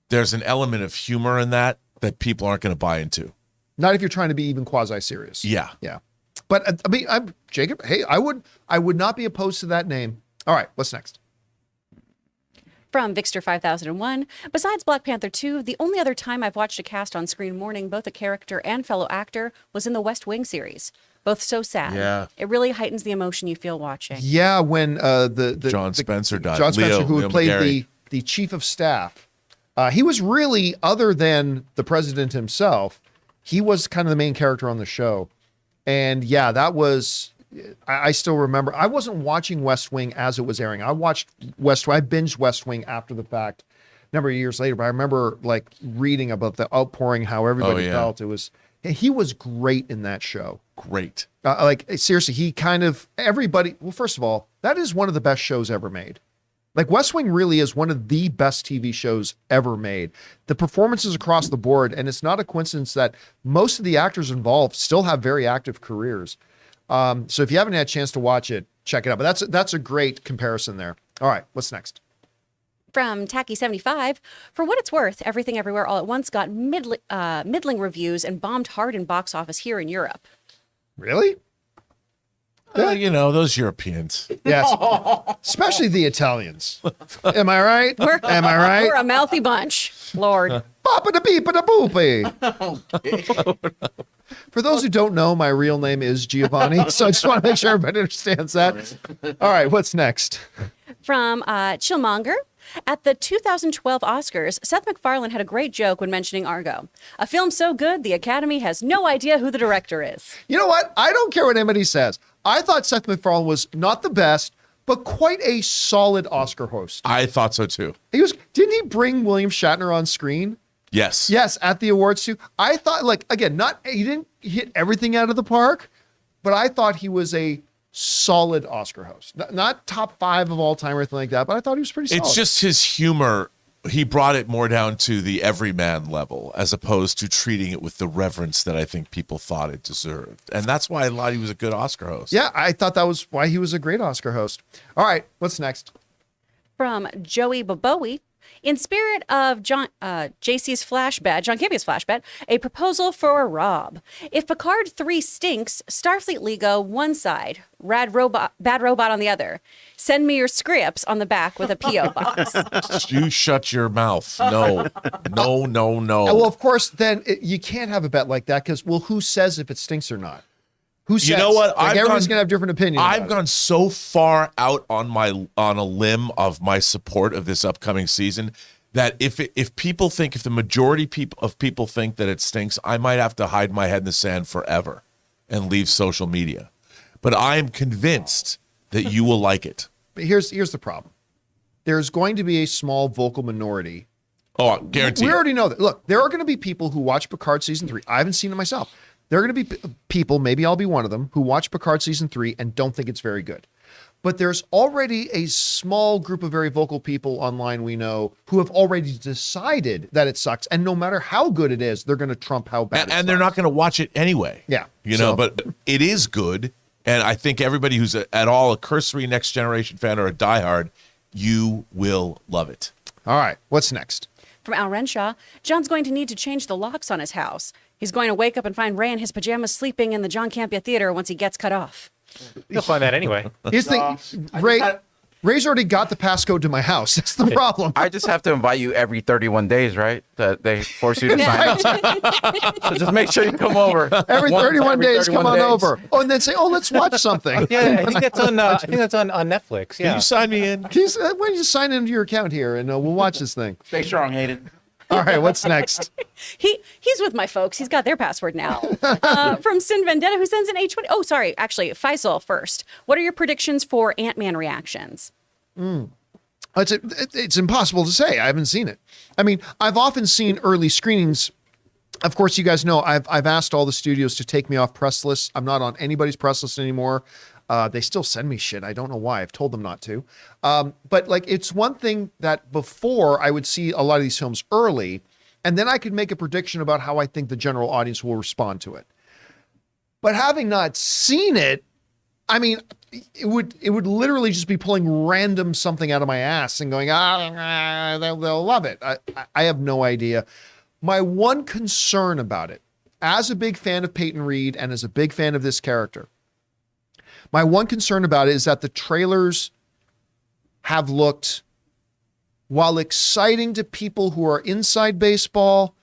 there's an element of humor in that people aren't going to buy into. Not if you're trying to be even quasi-serious. Yeah. Yeah. But I mean, Jacob, hey, I would not be opposed to that name. All right, what's next? From Vixter 5001, besides Black Panther 2, the only other time I've watched a cast on screen mourning both a character and fellow actor was in the West Wing series. Both so sad. Yeah. It really heightens the emotion you feel watching. Yeah, when the John Spencer died. John Spencer, who Leo played McGarry. the chief of staff, he was really, other than the president himself, he was kind of the main character on the show. And yeah, that was... I still remember, I wasn't watching West Wing as it was airing. I binged West Wing after the fact a number of years later, but I remember like reading about the outpouring, how everybody felt. He was great in that show. Great. Like seriously, he kind of, everybody, well, first of all, that is one of the best shows ever made. Like West Wing really is one of the best TV shows ever made. The performances across the board, and it's not a coincidence that most of the actors involved still have very active careers. So if you haven't had a chance to watch it, check it out. But that's a great comparison there. All right, what's next? From Tacky75, for what it's worth, Everything Everywhere All at Once got middling reviews and bombed hard in box office here in Europe. Really? You know, those Europeans. Yes. Especially the Italians. Am I right? Am I right? We're a mouthy bunch, Lord. Bop-a-da-beep-a-da-boopy. For those who don't know, my real name is Giovanni, so I just want to make sure everybody understands that. All right, what's next? From Chillmonger. At the 2012 Oscars, Seth MacFarlane had a great joke when mentioning Argo. A film so good, the Academy has no idea who the director is. You know what? I don't care what anybody says. I thought Seth MacFarlane was not the best, but quite a solid Oscar host. I thought so too. Didn't he bring William Shatner on screen? Yes. Yes, at the awards too. I thought, like, again, he didn't hit everything out of the park, but I thought he was a solid Oscar host. Not top 5 of all time or anything like that, but I thought he was pretty solid. It's just his humor. He brought it more down to the everyman level as opposed to treating it with the reverence that I think people thought it deserved. And that's why I thought he was a good Oscar host. Yeah, I thought that was why he was a great Oscar host. All right, what's next? From Joey Boboe. In spirit of JC's flash bet, John Campea's flash bet, a proposal for Rob. If Picard 3 stinks, Starfleet Lego one side, bad robot on the other. Send me your scripts on the back with a P.O. box. You shut your mouth. No. Well, of course, then you can't have a bet like that because, well, who says if it stinks or not? Who says? You know what? Everyone's gonna have different opinions. I've gone so far out on a limb of my support of this upcoming season that if the majority of people think that it stinks, I might have to hide my head in the sand forever and leave social media. But I am convinced that you will like it. But here's the problem. There's going to be a small vocal minority. Oh, I guarantee. We already know that. Look, there are going to be people who watch Picard season 3. I haven't seen it myself. There are going to be people, maybe I'll be one of them, who watch Picard season 3 and don't think it's very good. But there's already a small group of very vocal people online we know who have already decided that it sucks. And no matter how good it is, they're going to trump how bad it is. And they're not going to watch it anyway. Yeah. But it is good. And I think everybody who's at all a cursory Next Generation fan or a diehard, you will love it. All right. What's next? From Al Renshaw, John's going to need to change the locks on his house. He's going to wake up and find Ray in his pajamas sleeping in the John Campea Theater once he gets cut off. You'll find that anyway. Here's the thing. Ray's already got the passcode to my house. That's the problem. I just have to invite you every 31 days, right? That they force you to sign up. So just make sure you come over. Every 31 days, come on over. Oh, and then say, let's watch something. Yeah, I think that's on. I think that's on Netflix. Yeah. Can you sign me in? Why don't you sign into your account here and we'll watch this thing. Stay strong, Hayden. All right, what's next? He's with my folks. He's got their password now. From Sin Vendetta, who sends an H20. Oh, sorry. Actually, Faisal first. What are your predictions for Ant-Man reactions? It's impossible to say. I haven't seen it. I mean, I've often seen early screenings. Of course, you guys know I've asked all the studios to take me off press lists. I'm not on anybody's press list anymore. They still send me shit. I don't know why. I've told them not to. But like, it's one thing that before I would see a lot of these films early, and then I could make a prediction about how I think the general audience will respond to it. But having not seen it, I mean, it would literally just be pulling random something out of my ass and going, they'll love it. I have no idea. My one concern about it, as a big fan of Peyton Reed and as a big fan of this character, my one concern about it is that the trailers have looked, while exciting to people who are inside baseball,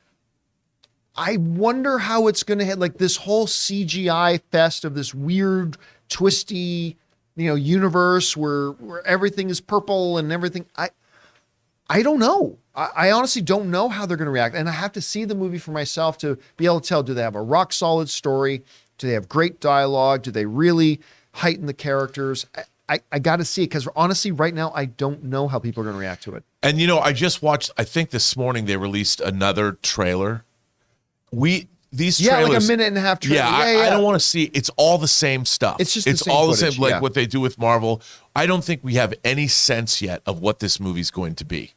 I wonder how it's going to hit, like this whole CGI fest of this weird, twisty, universe where everything is purple and everything. I don't know. I honestly don't know how they're going to react. And I have to see the movie for myself to be able to tell, do they have a rock solid story? Do they have great dialogue? Do they really heighten the characters? I got to see it because honestly, right now, I don't know how people are going to react to it. And, I just watched, I think this morning they released another trailer. These trailers, like a minute and a half trailer. I don't want to see. It's all the same stuff. It's just all the footage, same, like what they do with Marvel. I don't think we have any sense yet of what this movie's going to be.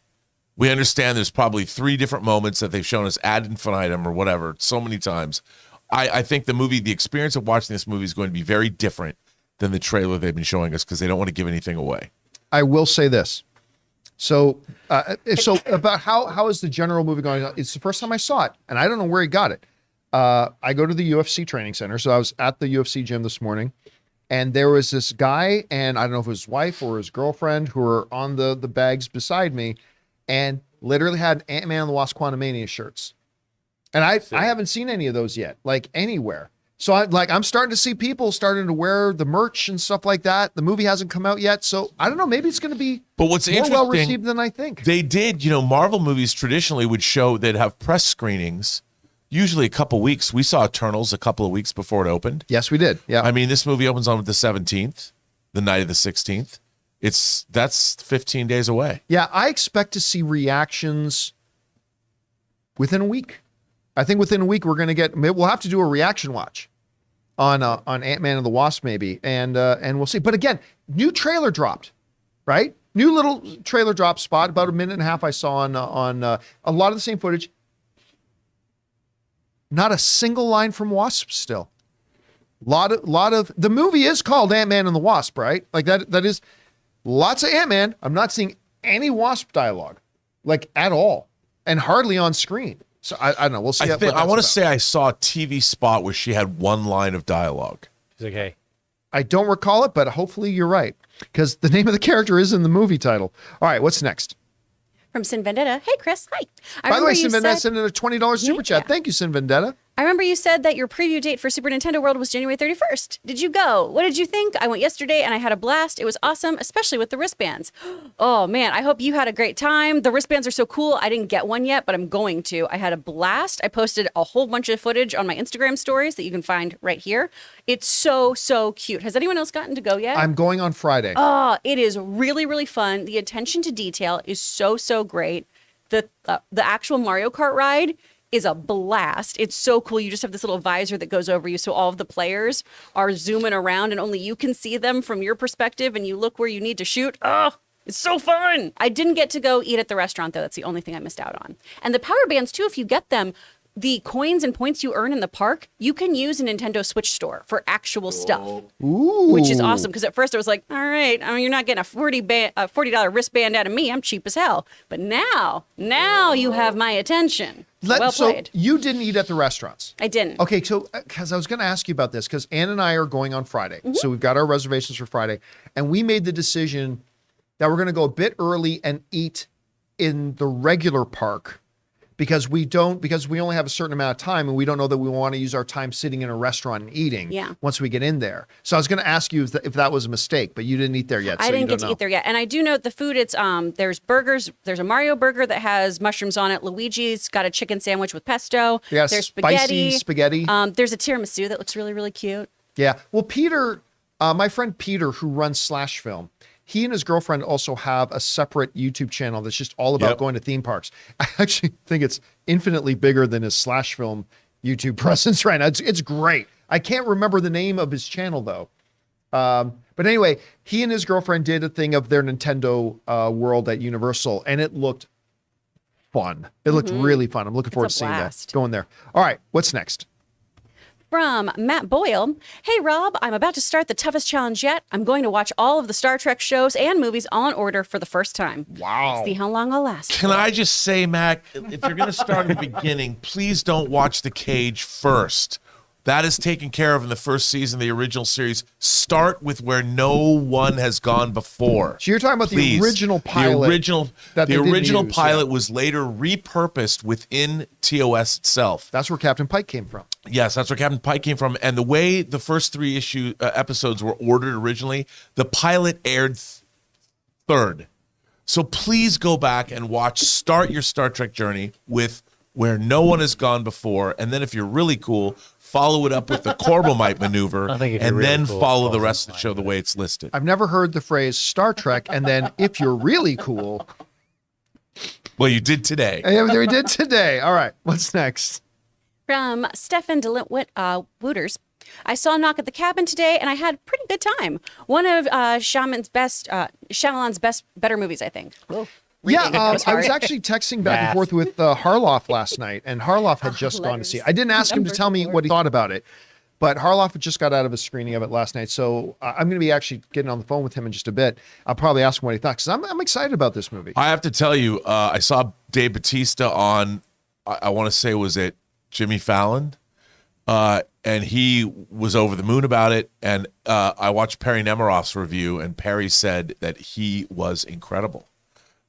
We understand there's probably 3 different moments that they've shown us ad infinitum or whatever so many times. I think the experience of watching this movie is going to be very different than the trailer they've been showing us because they don't want to give anything away. I will say this. So about how is the general movie going? It's the first time I saw it, and I don't know where he got it. I go to the UFC training center. So I was at the UFC gym this morning, and there was this guy, and I don't know if it was his wife or his girlfriend, who were on the bags beside me, and literally had Ant-Man and the Wasp: Quantumania shirts. And I haven't seen any of those yet, like anywhere. So I'm starting to see people starting to wear the merch and stuff like that. The movie hasn't come out yet, so I don't know. Maybe it's going to be more well received than I think. They did, Marvel movies traditionally would show they'd have press screenings, usually a couple weeks. We saw Eternals a couple of weeks before it opened. Yes, we did. Yeah. I mean, this movie opens on the 17th, the night of the 16th. That's 15 days away. Yeah, I expect to see reactions within a week. I think within a week we'll have to do a reaction watch on Ant-Man and the Wasp maybe, and we'll see. But again, new trailer dropped, right? New little trailer drop spot, about a minute and a half I saw on a lot of the same footage. Not a single line from Wasp still. Lot of the movie is called Ant-Man and the Wasp, right? Like that is lots of Ant-Man. I'm not seeing any Wasp dialogue. like at all, and hardly on screen. So I don't know. We'll see. I want to say I saw a TV spot where she had one line of dialogue. She's like, hey. I don't recall it, but hopefully you're right, because the name of the character is in the movie title. All right, what's next? From Sin Vendetta. Hey, Chris. Hi. By the way, Sin Vendetta sent in a $20 super chat. Yeah. Thank you, Sin Vendetta. I remember you said that your preview date for Super Nintendo World was January 31st. Did you go? What did you think? I went yesterday and I had a blast. It was awesome, especially with the wristbands. Oh man, I hope you had a great time. The wristbands are so cool. I didn't get one yet, but I'm going to. I had a blast. I posted a whole bunch of footage on my Instagram stories that you can find right here. It's so, so cute. Has anyone else gotten to go yet? I'm going on Friday. Oh, it is really, really fun. The attention to detail is so, so great. The actual Mario Kart ride is a blast. It's so cool. You just have this little visor that goes over you, so all of the players are zooming around and only you can see them from your perspective, and you look where you need to shoot. Oh, it's so fun. I didn't get to go eat at the restaurant, though. That's the only thing I missed out on. And the power bands, too, if you get them, the coins and points you earn in the park, you can use a Nintendo Switch store for actual stuff. Ooh. Which is awesome, because at first I was like, all right, I mean, you're not getting a $40 wristband out of me. I'm cheap as hell. But now you have my attention. Well played. So you didn't eat at the restaurants. I didn't. Okay, so because I was going to ask you about this, because Ann and I are going on Friday. So we've got our reservations for Friday. And we made the decision that we're going to go a bit early and eat in the regular park, because we only have a certain amount of time, and we don't know that we want to use our time sitting in a restaurant and eating once we get in there. So I was going to ask you if that was a mistake, but you didn't eat there yet. I didn't get to eat there yet. And I do know the food, it's there's burgers. There's a Mario burger that has mushrooms on it. Luigi's got a chicken sandwich with pesto. Yeah, there's spicy spaghetti. There's a tiramisu that looks really, really cute. Yeah. Well, Peter, my friend Peter, who runs Slash Film, he and his girlfriend also have a separate YouTube channel that's just all about going to theme parks. I actually think it's infinitely bigger than his Slash Film YouTube presence right now. It's great. I can't remember the name of his channel, though. But anyway, he and his girlfriend did a thing of their Nintendo World at Universal, and it looked fun. It looked really fun. I'm looking forward to seeing that. Going there. All right, what's next? From Matt Boyle. Hey, Rob, I'm about to start the toughest challenge yet. I'm going to watch all of the Star Trek shows and movies all in order for the first time. Wow. See how long I'll last. Can I just say, Mac, if you're going to start at the beginning, please don't watch The Cage first. That is taken care of in the first season of the original series. Start with where no one has gone before. So you're talking about the original pilot. The original pilot was later repurposed within TOS itself. That's where Captain Pike came from. Yes, that's where Captain Pike came from. And the way the first three episodes were ordered originally, the pilot aired third. So please go back and start your Star Trek journey with where no one has gone before. And then if you're really cool, follow it up with the Corbomite maneuver, and then follow the rest of the show the way it's listed. I've never heard the phrase Star Trek, and then if you're really cool. Well, you did today. We did today. All right, what's next? From Stefan DeLint Wooters. I saw Knock at the Cabin today, and I had a pretty good time. One of Shyamalan's better movies, I think. Whoa. Yeah, I was actually texting back and forth with Harloff last night, and Harloff had just gone to see it. I didn't ask him to tell me what he thought about it, but Harloff had just got out of a screening of it last night, so I'm going to be actually getting on the phone with him in just a bit. I'll probably ask him what he thought, because I'm excited about this movie. I have to tell you, I saw Dave Bautista on, I want to say, was it Jimmy Fallon? And he was over the moon about it, and I watched Perry Nemiroff's review, and Perry said that he was incredible.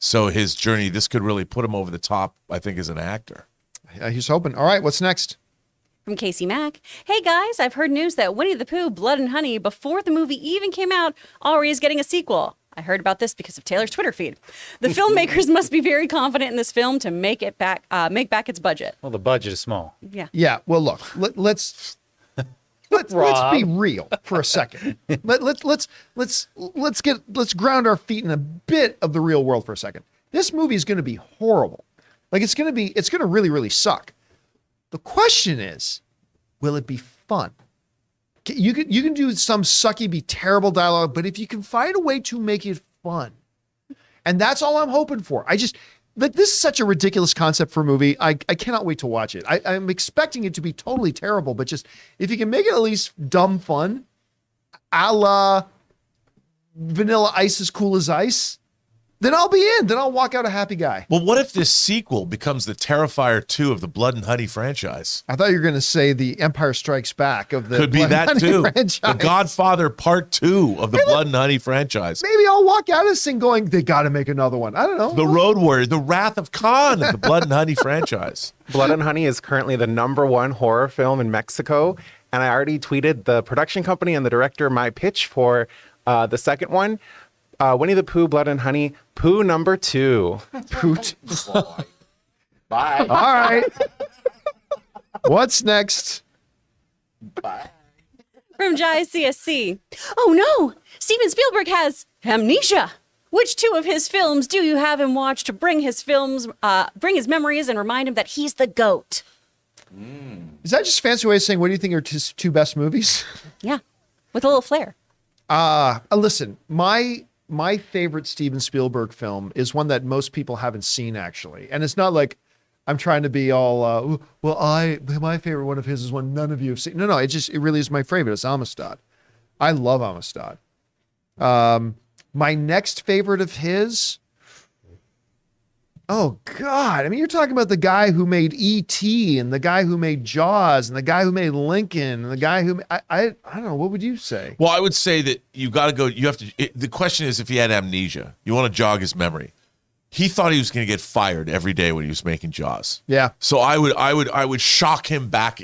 So his journey, this could really put him over the top, I think, as an actor. He's hoping. All right, what's next? From Casey Mack. Hey, guys, I've heard news that Winnie the Pooh, Blood and Honey, before the movie even came out, already is getting a sequel. I heard about this because of Taylor's Twitter feed. The filmmakers must be very confident in this film to make back its budget. Well, the budget is small. Yeah. Yeah, well, look, let's be real for a second. Let's ground our feet in a bit of the real world for a second. This movie is going to be horrible. Like it's going to really, really suck. The question is, will it be fun? You can do some sucky, be terrible dialogue, but if you can find a way to make it fun, and that's all I'm hoping for. This is such a ridiculous concept for a movie. I cannot wait to watch it. I'm expecting it to be totally terrible, but just if you can make it at least dumb fun, a la Vanilla Ice is Cool as Ice, then I'll be in. Then I'll walk out a happy guy. Well, what if this sequel becomes the Terrifier 2 of the Blood and Honey franchise? I thought you were going to say the Empire Strikes Back of the Could be Blood and that Honey too. franchise. The Godfather Part 2 of the Blood and Honey franchise. Maybe I'll walk out of this thing going, they got to make another one. I don't know. The Road Warrior, the Wrath of Khan of the Blood and Honey franchise. Blood and Honey is currently the #1 horror film in Mexico, and I already tweeted the production company and the director my pitch for the second one. Winnie the Pooh, Blood and Honey, Pooh #2. Poot. Bye. All right. What's next? From Jai CSC. Oh no! Steven Spielberg has amnesia. Which two of his films do you have him watch to bring his memories and remind him that he's the GOAT? Is that just a fancy way of saying, what do you think are his two best movies? Yeah, with a little flair. Listen, my favorite Steven Spielberg film is one that most people haven't seen, actually. And it's not like I'm trying to be all, my favorite one of his is one none of you have seen. No, it really is my favorite. It's Amistad. I love Amistad. My next favorite of his, oh God, I mean, you're talking about the guy who made E.T. and the guy who made Jaws and the guy who made Lincoln and the guy who, I don't know, what would you say? Well, I would say that you got to go, the question is if he had amnesia, you want to jog his memory. He thought he was going to get fired every day when he was making Jaws. Yeah. So I would shock him back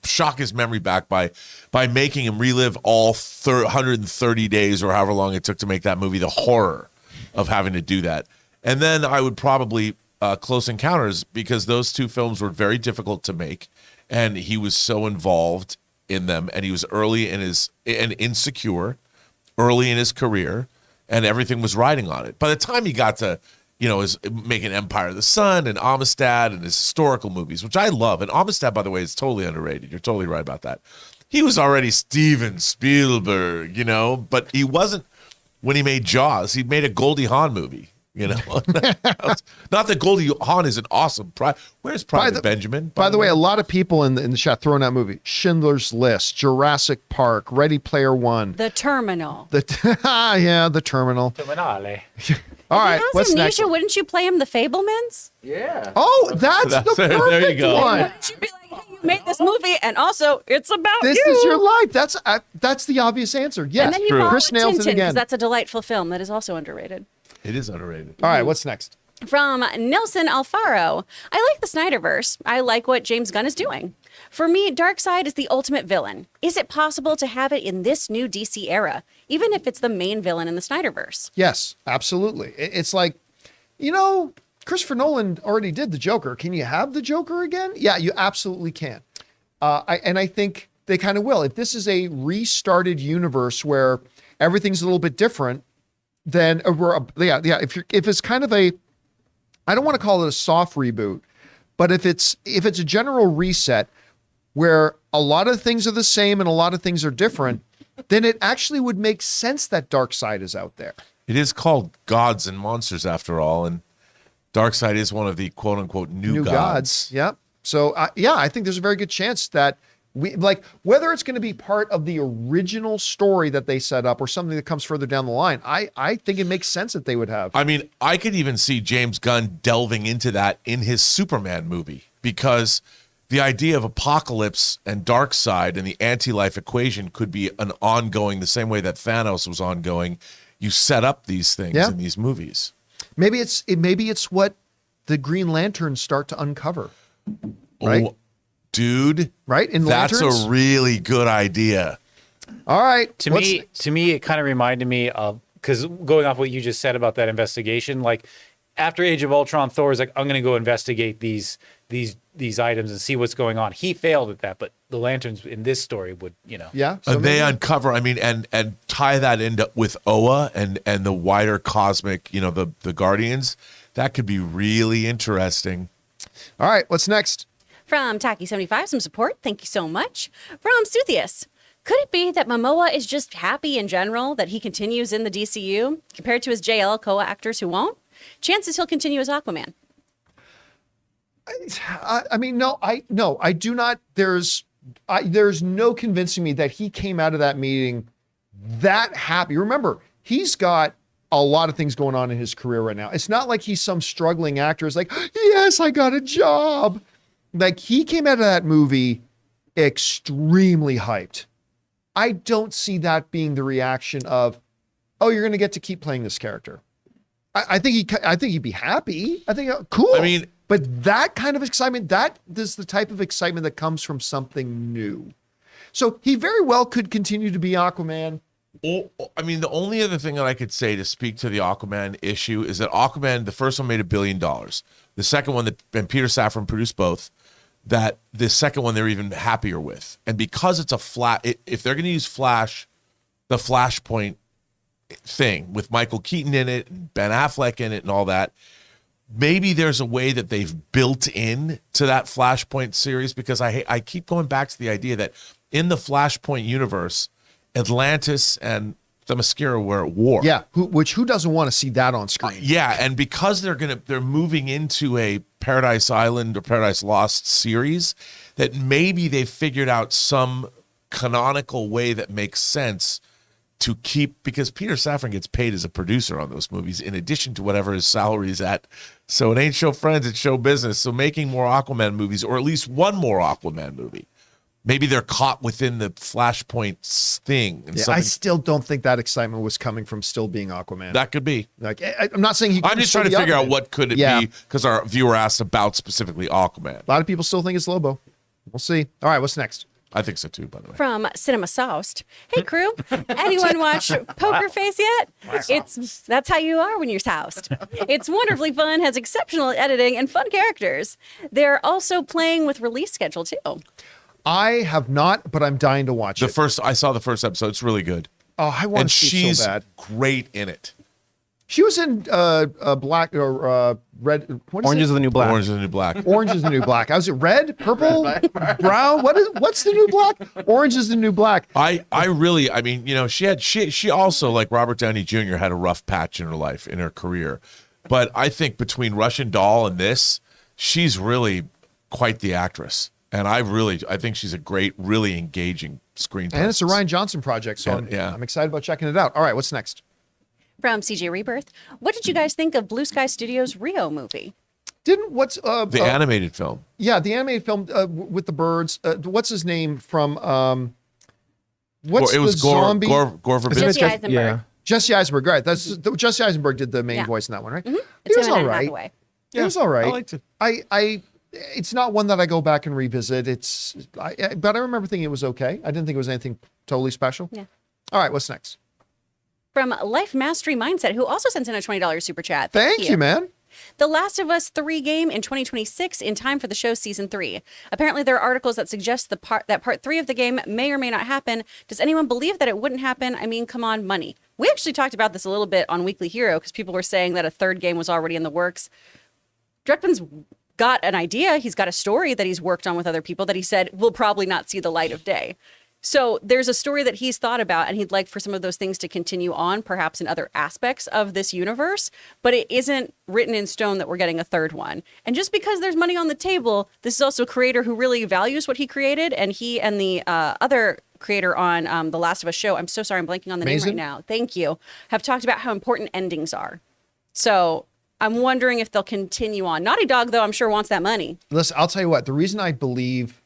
shock his memory back by making him relive all 130 days or however long it took to make that movie, the horror of having to do that. And then I would probably Close Encounters, because those two films were very difficult to make, and he was so involved in them, and he was early in and insecure, early in his career, and everything was riding on it. By the time he got to is making Empire of the Sun and Amistad and his historical movies, which I love. And Amistad, by the way, is totally underrated. You're totally right about that. He was already Steven Spielberg, but he wasn't when he made Jaws. He made a Goldie Hawn movie, Not that Goldie Hawn is an awesome. Where's Private Benjamin? By the way, a lot of people in the chat throwing out movie: Schindler's List, Jurassic Park, Ready Player One, The Terminal. the Terminal. Terminale. All right, If he has what's next? amnesia, wouldn't you play him the Fablemans? Yeah. Oh, that's the perfect there you go. one. Wouldn't you be like, hey, you made this movie, and also it's about This you. is your life. That's the obvious answer. Yes, And then you follow Chris nails it Tintin, again. because that's a delightful film that is also underrated. It is underrated. All right, what's next? From Nelson Alfaro, I like the Snyderverse. I like what James Gunn is doing. For me, Darkseid is the ultimate villain. Is it possible to have it in this new DC era, even if it's the main villain in the Snyderverse? Yes, absolutely. It's like, Christopher Nolan already did the Joker. Can you have the Joker again? Yeah, you absolutely can. I think they kind of will. If this is a restarted universe where everything's a little bit different, then if it's kind of a, I don't want to call it a soft reboot, but if it's a general reset where a lot of things are the same and a lot of things are different, then it actually would make sense that Darkseid is out there. It is called Gods and Monsters after all, and Darkseid is one of the quote unquote new gods. Yep. So I think there's a very good chance that whether it's going to be part of the original story that they set up or something that comes further down the line, I think it makes sense that they would have. I mean, I could even see James Gunn delving into that in his Superman movie, because the idea of apocalypse and Darkseid and the anti-life equation could be an ongoing, the same way that Thanos was ongoing. You set up these things in these movies. Maybe it's what the Green Lanterns start to uncover. Right? Oh, dude. Right? In That's Lanterns? a really good idea. All right. To me, it kind of reminded me of, because going off what you just said about that investigation, like after Age of Ultron, Thor is like, I'm going to go investigate these items and see what's going on. He failed at that, but the Lanterns in this story would, Yeah. So They uncover, and tie that into with Oa and the wider cosmic, the Guardians. That could be really interesting. All right. What's next? From Taki75, some support. Thank you so much. From Suthius, could it be that Momoa is just happy in general that he continues in the DCU compared to his JL co-actors who won't? Chances he'll continue as Aquaman. I do not. There's no convincing me that he came out of that meeting that happy. Remember, he's got a lot of things going on in his career right now. It's not like he's some struggling actor. It's like, yes, I got a job. Like, he came out of that movie extremely hyped. I don't see that being the reaction of, oh, you're going to get to keep playing this character. I think he'd be happy. I think, cool. I mean, but that kind of excitement, that is the type of excitement that comes from something new. So he very well could continue to be Aquaman. I mean, the only other thing that I could say to speak to the Aquaman issue is that Aquaman, the first one made $1 billion. The second one, and Peter Safran produced both, that the second one they're even happier with. And because it's if they're going to use Flash, the Flashpoint thing with Michael Keaton in it and Ben Affleck in it and all that, maybe there's a way that they've built in to that Flashpoint series, because I keep going back to the idea that in the Flashpoint universe, Atlantis and Themyscira were at war. Yeah, who doesn't want to see that on screen? Yeah, and because they're moving into a Paradise Island or Paradise Lost series, that maybe they've figured out some canonical way that makes sense to keep, because Peter Safran gets paid as a producer on those movies in addition to whatever his salary is at. So it ain't show friends, it's show business. So making more Aquaman movies, or at least one more Aquaman movie. Maybe they're caught within the Flashpoint thing. And I still don't think that excitement was coming from still being Aquaman. that could be. Like, I'm not saying he. I'm just trying to figure out what could it Yeah. be, because our viewer asked about specifically Aquaman. A lot of people still think it's Lobo. We'll see. All right, what's next? I think so too, by the way. From Cinema Soused. Hey crew, anyone watch Poker Face yet? That's how you are when you're soused. It's wonderfully fun, has exceptional editing and fun characters. They're also playing with release schedule too. I have not, but I'm dying to watch it. I saw the first episode. It's really good. Oh, I want And to see it she's so bad. great in it. She was in Black or Red. What is Orange it? is the New Black. Orange is the New Black. Orange is the New Black. I was it red, purple, brown? What's the new black? Orange is the New Black. I mean, you know, she also, like Robert Downey Jr., had a rough patch in her life, in her career. But I think between Russian Doll and this, she's really quite the actress. And I think she's a great, really engaging screen presence. And it's a Ryan Johnson project, so I'm excited about checking it out. All right, what's next? From CJ Rebirth. What did you guys think of Blue Sky Studios' Rio movie? The animated film. Yeah, the animated film with the birds. What's his name from? What's It was the zombie? Gore Verbinski. Jesse Eisenberg. Yeah. Jesse Eisenberg. Right, Jesse Eisenberg did the main voice in that one, right? Mm-hmm. He was him and all Anne right. Hathaway. It was all right. I liked it. It's not one that I go back and revisit. But I remember thinking it was okay. I didn't think it was anything totally special. Yeah. All right, what's next? From Life Mastery Mindset, who also sends in a $20 super chat. Thank you, man. The Last of Us 3 game in 2026 in time for the show's season 3. Apparently, there are articles that suggest that part 3 of the game may or may not happen. Does anyone believe that it wouldn't happen? I mean, come on, money. We actually talked about this a little bit on Weekly Hero because people were saying that a third game was already in the works. Dreckman's got an idea. He's got a story that he's worked on with other people that he said will probably not see the light of day. So there's a story that he's thought about, and he'd like for some of those things to continue on, perhaps in other aspects of this universe, but it isn't written in stone that we're getting a third one. And just because there's money on the table, this is also a creator who really values what he created, and he and the other creator on The Last of Us show, I'm so sorry, I'm blanking on the name right now. Thank you. Have talked about how important endings are. So I'm wondering if they'll continue on. Naughty Dog, though, I'm sure wants that money. Listen, I'll tell you what. The reason I believe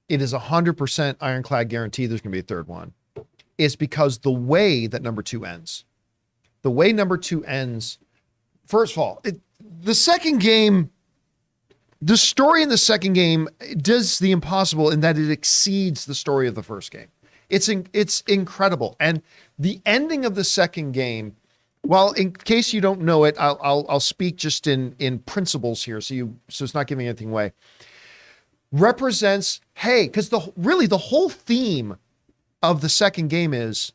it is 100% ironclad guarantee there's going to be a third one is because the way that number 2 ends. The way number 2 ends, first of all, the second game, the story in the second game does the impossible in that it exceeds the story of the first game. It's incredible. And the ending of the second game, well, in case you don't know it, I'll speak just in principles here, so it's not giving anything away. Represents, hey, because the whole theme of the second game is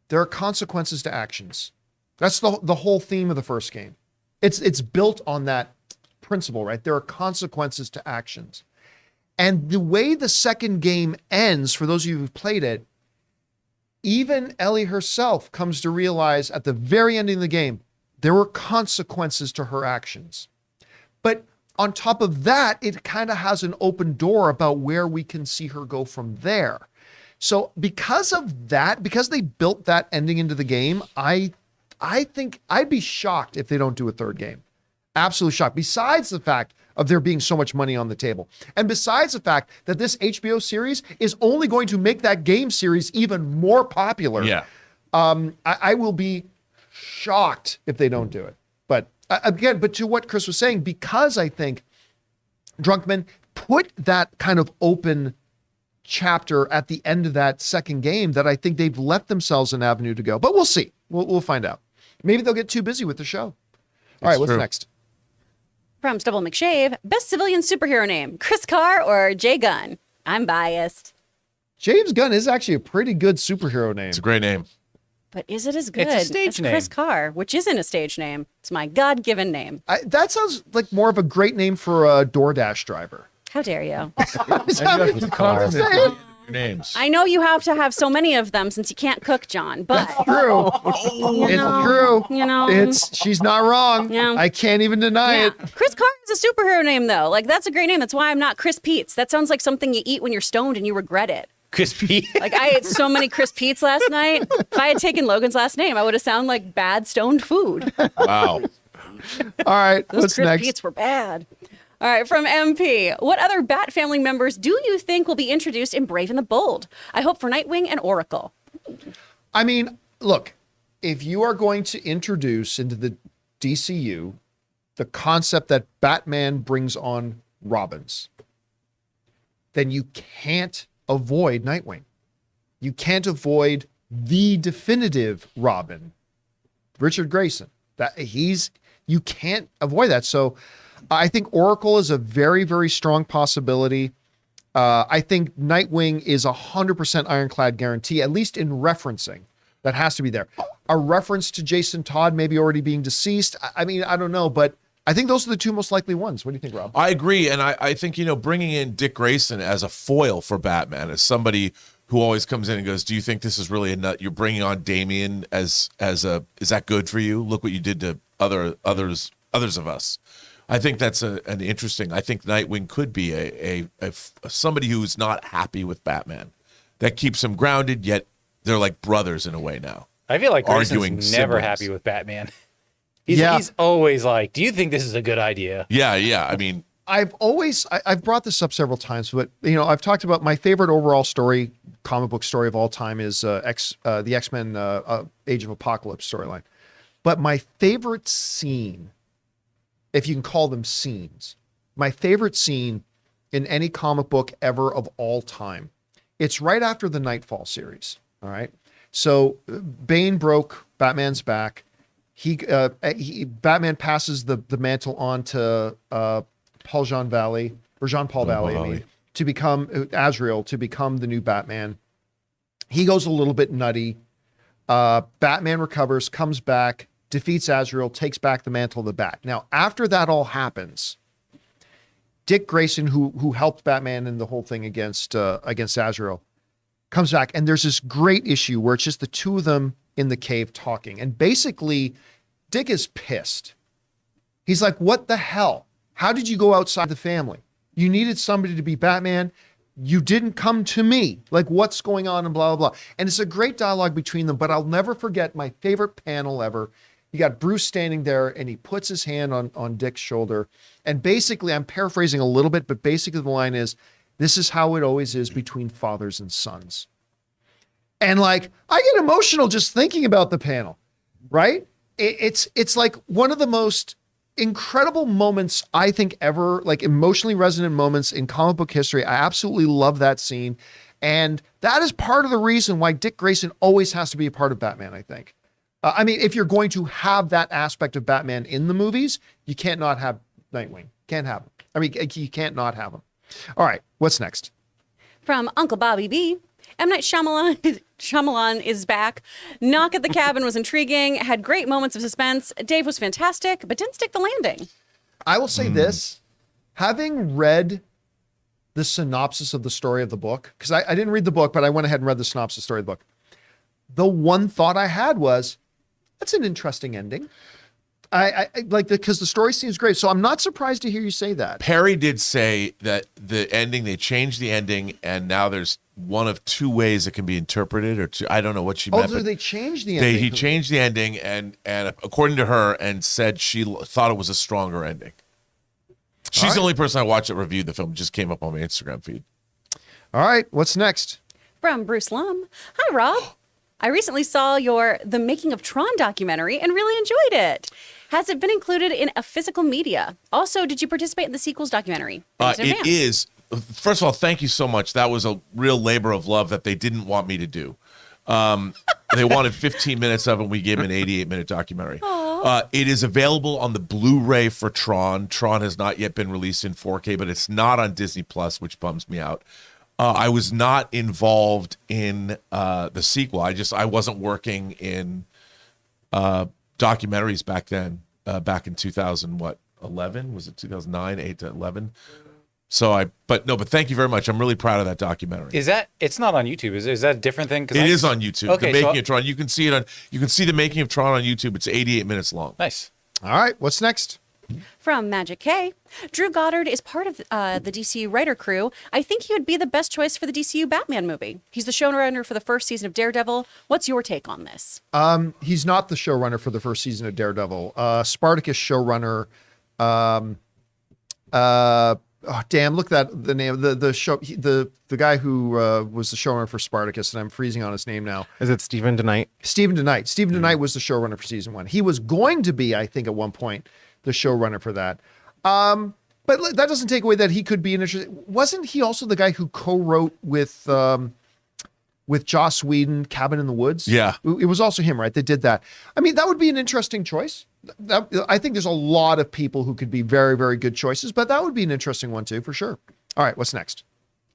there are consequences to actions. That's the whole theme of the first game. It's built on that principle, right? There are consequences to actions. And the way the second game ends, for those of you who've played it, even Ellie herself comes to realize at the very ending of the game, there were consequences to her actions. But on top of that, it kind of has an open door about where we can see her go from there. So because of that, because they built that ending into the game, I I think I'd be shocked if they don't do a third game. Absolutely shocked. Besides the fact of there being so much money on the table. And besides the fact that this HBO series is only going to make that game series even more popular. Yeah. I will be shocked if they don't do it. But again, but to what Chris was saying, because I think Drunkman put that kind of open chapter at the end of that second game, that I think they've left themselves an avenue to go. But we'll see. We'll find out. Maybe they'll get too busy with the show. All right, what's true. next? From Stubble McShave, best civilian superhero name, Chris Carr or Jay Gunn? I'm biased. James Gunn is actually a pretty good superhero name. It's a great name. But is it as good It's a stage as Chris name. Carr, which isn't a stage name? It's my God-given name. That sounds like more of a great name for a DoorDash driver. How dare you? Names. I know you have to have so many of them since you can't cook, John, but True. It's true. you know. She's not wrong. Yeah. I can't even deny Yeah. it. Chris Carr is a superhero name, though. Like, that's a great name. That's why I'm not Chris Pete's. That sounds like something you eat when you're stoned and you regret it. Crispy. Like, I ate so many Chris Pete's last night. If I had taken Logan's last name, I would have sounded like bad stoned food. Wow. All right, Those what's Chris next? Pete's were bad. All right, from MP. What other Bat family members do you think will be introduced in Brave and the Bold? I hope for Nightwing and Oracle. I mean, look, if you are going to introduce into the DCU the concept that Batman brings on Robins, then you can't avoid Nightwing. You can't avoid the definitive Robin, Richard Grayson. You can't avoid that. So I think Oracle is a very, very strong possibility. I think Nightwing is 100% ironclad guarantee, at least in referencing. That has to be there. A reference to Jason Todd maybe already being deceased. I mean, I don't know, but I think those are the two most likely ones. What do you think, Rob? I agree. And I think, bringing in Dick Grayson as a foil for Batman, as somebody who always comes in and goes, do you think this is really a nut? You're bringing on Damian is that good for you? Look what you did to others of us. I think that's an interesting. I think Nightwing could be a somebody who's not happy with Batman, that keeps him grounded. Yet they're like brothers in a way now. I feel like Arguing Grayson's never siblings. happy with Batman. He's always like, do you think this is a good idea? Yeah. I mean, I've brought this up several times, but I've talked about my favorite overall comic book story of all time is the X-Men Age of Apocalypse storyline. But my favorite scene, if you can call them scenes, my favorite scene in any comic book ever of all time, it's right after the Nightfall series. All right. So Bane broke Batman's back. Batman passes the mantle on to Jean-Paul Valley, I mean, to become Azrael, to become the new Batman. He goes a little bit nutty. Batman recovers, comes back, defeats Azrael, takes back the mantle of the Bat. Now, after that all happens, Dick Grayson, who helped Batman in the whole thing against Azrael, comes back, and there's this great issue where it's just the two of them in the cave talking. And basically, Dick is pissed. He's like, what the hell? How did you go outside the family? You needed somebody to be Batman. You didn't come to me. Like, what's going on, and blah, blah, blah. And it's a great dialogue between them, but I'll never forget my favorite panel ever. You got Bruce standing there, and he puts his hand on Dick's shoulder. And basically, I'm paraphrasing a little bit, but basically the line is, this is how it always is between fathers and sons. And like, I get emotional just thinking about the panel, right? It's like one of the most incredible moments I think ever, like emotionally resonant moments in comic book history. I absolutely love that scene. And that is part of the reason why Dick Grayson always has to be a part of Batman, I think. I mean, if you're going to have that aspect of Batman in the movies, you can't not have Nightwing. Can't have him. I mean, you can't not have him. All right, what's next? From Uncle Bobby B. M. Night Shyamalan is back. Knock at the Cabin was intriguing, had great moments of suspense. Dave was fantastic, but didn't stick the landing. I will say this, having read the synopsis of the story of the book, because I didn't read the book, but I went ahead and read the synopsis story of the book. The one thought I had was, that's an interesting ending. I like, because the story seems great. So I'm not surprised to hear you say that. Perry did say that the ending, they changed the ending, and now there's one of two ways it can be interpreted, or two. I don't know what she meant. So but they changed the ending. he changed the ending, and according to her, and said she thought it was a stronger ending. She's the only person I watched that reviewed the film. It just came up on my Instagram feed. All right, what's next? From Bruce Lum. Hi, Rob. I recently saw your The Making of Tron documentary and really enjoyed it. Has it been included in a physical media? Also, did you participate in the sequels documentary? It is. First of all, thank you so much. That was a real labor of love that they didn't want me to do. They wanted 15 minutes of it. We gave them an 88-minute documentary. It is available on the Blu-ray for Tron. Tron has not yet been released in 4K, but it's not on Disney Plus, which bums me out. I was not involved in the sequel. I wasn't working in documentaries back then. Back in 2011, was it 2009, 8 to 11? But thank you very much. I'm really proud of that documentary. It's not on YouTube? Is that a different thing? It is on YouTube. Okay, The Making of Tron. You can see The Making of Tron on YouTube. It's 88 minutes long. Nice. All right, what's next? From Magic K. Drew Goddard is part of the DCU writer crew. I think he would be the best choice for the DCU Batman movie. He's the showrunner for the first season of Daredevil. What's your take on this? He's not the showrunner for the first season of Daredevil. Spartacus showrunner. Look at the name of the show. The guy who was the showrunner for Spartacus, and I'm freezing on his name now. Is it Stephen DeKnight? Stephen DeKnight. Stephen DeKnight was the showrunner for season 1. He was going to be, I think, at one point, the showrunner for that. But that doesn't take away that he could be an interesting. Wasn't he also the guy who co-wrote with Joss Whedon, Cabin in the Woods? Yeah. It was also him, right? That did that. I mean, that would be an interesting choice. I think there's a lot of people who could be very, very good choices, but that would be an interesting one too, for sure. All right, what's next?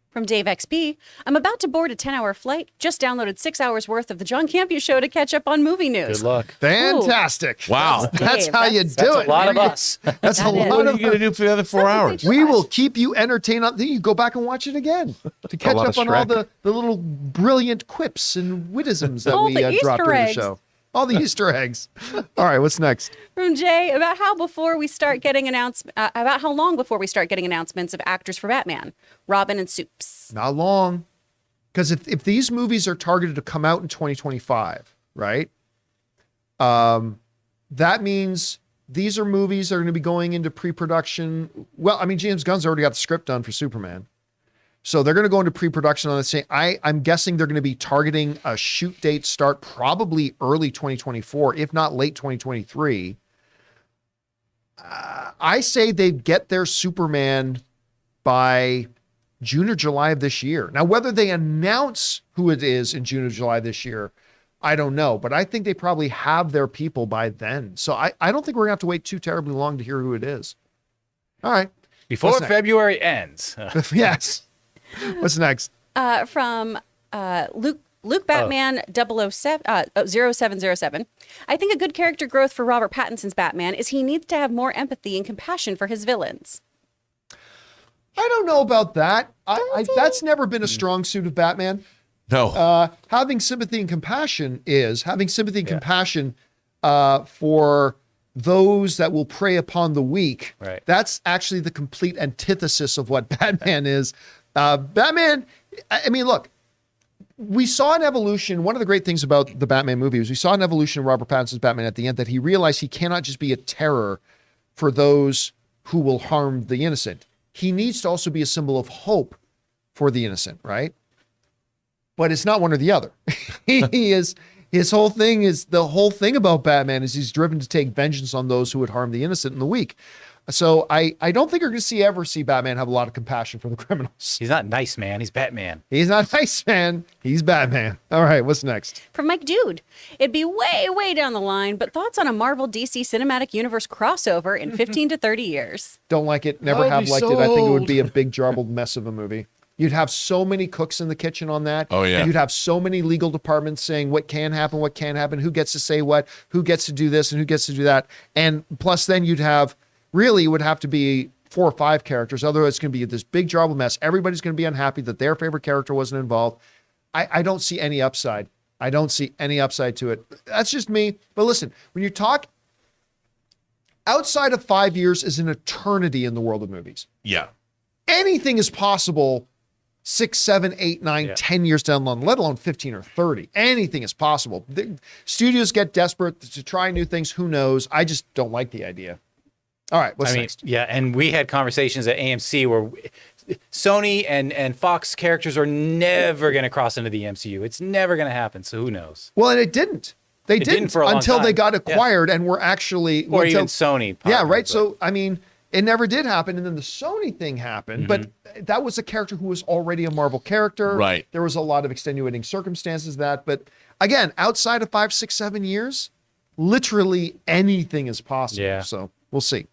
From Dave XB, I'm about to board a 10-hour flight. Just downloaded 6 hours worth of the John Campea Show to catch up on movie news. Good luck. Fantastic. Wow. That's Dave, how you do That's it. a lot of us. That's a That lot What are of you going to do for the other 4 hours? We will keep you entertained. Then you go back and watch it again to catch lot up of on all Shrek. the little brilliant quips and witticisms that All we the dropped Easter during the eggs. show. All the Easter eggs. All right, what's next? From Jay, about how long before we start getting announcements of actors for Batman, Robin and Supes. Not long. Because if these movies are targeted to come out in 2025, right? That means these are movies that are going to be going into pre-production. Well, I mean, James Gunn's already got the script done for Superman. So they're going to go into pre-production on this. I'm guessing they're going to be targeting a shoot date start probably early 2024, if not late 2023. I say they get their Superman by June or July of this year. Now, whether they announce who it is in June or July this year, I don't know. But I think they probably have their people by then. So I don't think we're going to have to wait too terribly long to hear who it is. All right. Before What's next? February ends. Yes. What's next? From Luke Batman 0707. I think a good character growth for Robert Pattinson's Batman is he needs to have more empathy and compassion for his villains. I don't know about that. That's never been a strong suit of Batman. No. Having sympathy and compassion for those that will prey upon the weak. Right. That's actually the complete antithesis of what Batman is. Batman, I mean, look, we saw an evolution. One of the great things about the Batman movie was we saw an evolution in Robert Pattinson's Batman at the end, that he realized he cannot just be a terror for those who will harm the innocent. He needs to also be a symbol of hope for the innocent, right? But it's not one or the other. The whole thing about Batman is he's driven to take vengeance on those who would harm the innocent and the weak. So I don't think you're going to ever see Batman have a lot of compassion for the criminals. He's not nice, man. He's Batman. He's not nice, man. He's Batman. All right, what's next? From Mike Dude, it'd be way, way down the line, but thoughts on a Marvel DC Cinematic Universe crossover in 15 to 30 years? Don't like it. Never I'll have be liked it. I think it would sold. be a big jarbled mess of a movie. You'd have so many cooks in the kitchen on that. Oh, yeah. And you'd have so many legal departments saying what can happen, what can't happen, who gets to say what, who gets to do this, and who gets to do that. And plus then it would have to be 4 or 5 characters. Otherwise, it's going to be this big jarbled mess. Everybody's going to be unhappy that their favorite character wasn't involved. I don't see any upside. I don't see any upside to it. That's just me. But listen, when you talk, outside of 5 years is an eternity in the world of movies. Yeah. Anything is possible 6, 7, 8, 9, Yeah. 10 years down the line, let alone 15 or 30. Anything is possible. The studios get desperate to try new things. Who knows? I just don't like the idea. All right, what's next? Yeah, and we had conversations at AMC where Sony and Fox characters are never going to cross into the MCU. It's never going to happen. So who knows? Well, and it didn't. They didn't didn't for a long until they time. got Yeah. acquired and were actually Or until- even Sony. Yeah, probably, right. but- So, I mean, it never did happen. And then the Sony thing happened, but that was a character who was already a Marvel character. Right. There was a lot of extenuating circumstances that, but again, outside of 5, 6, 7 years, literally anything is possible. Yeah. So we'll see.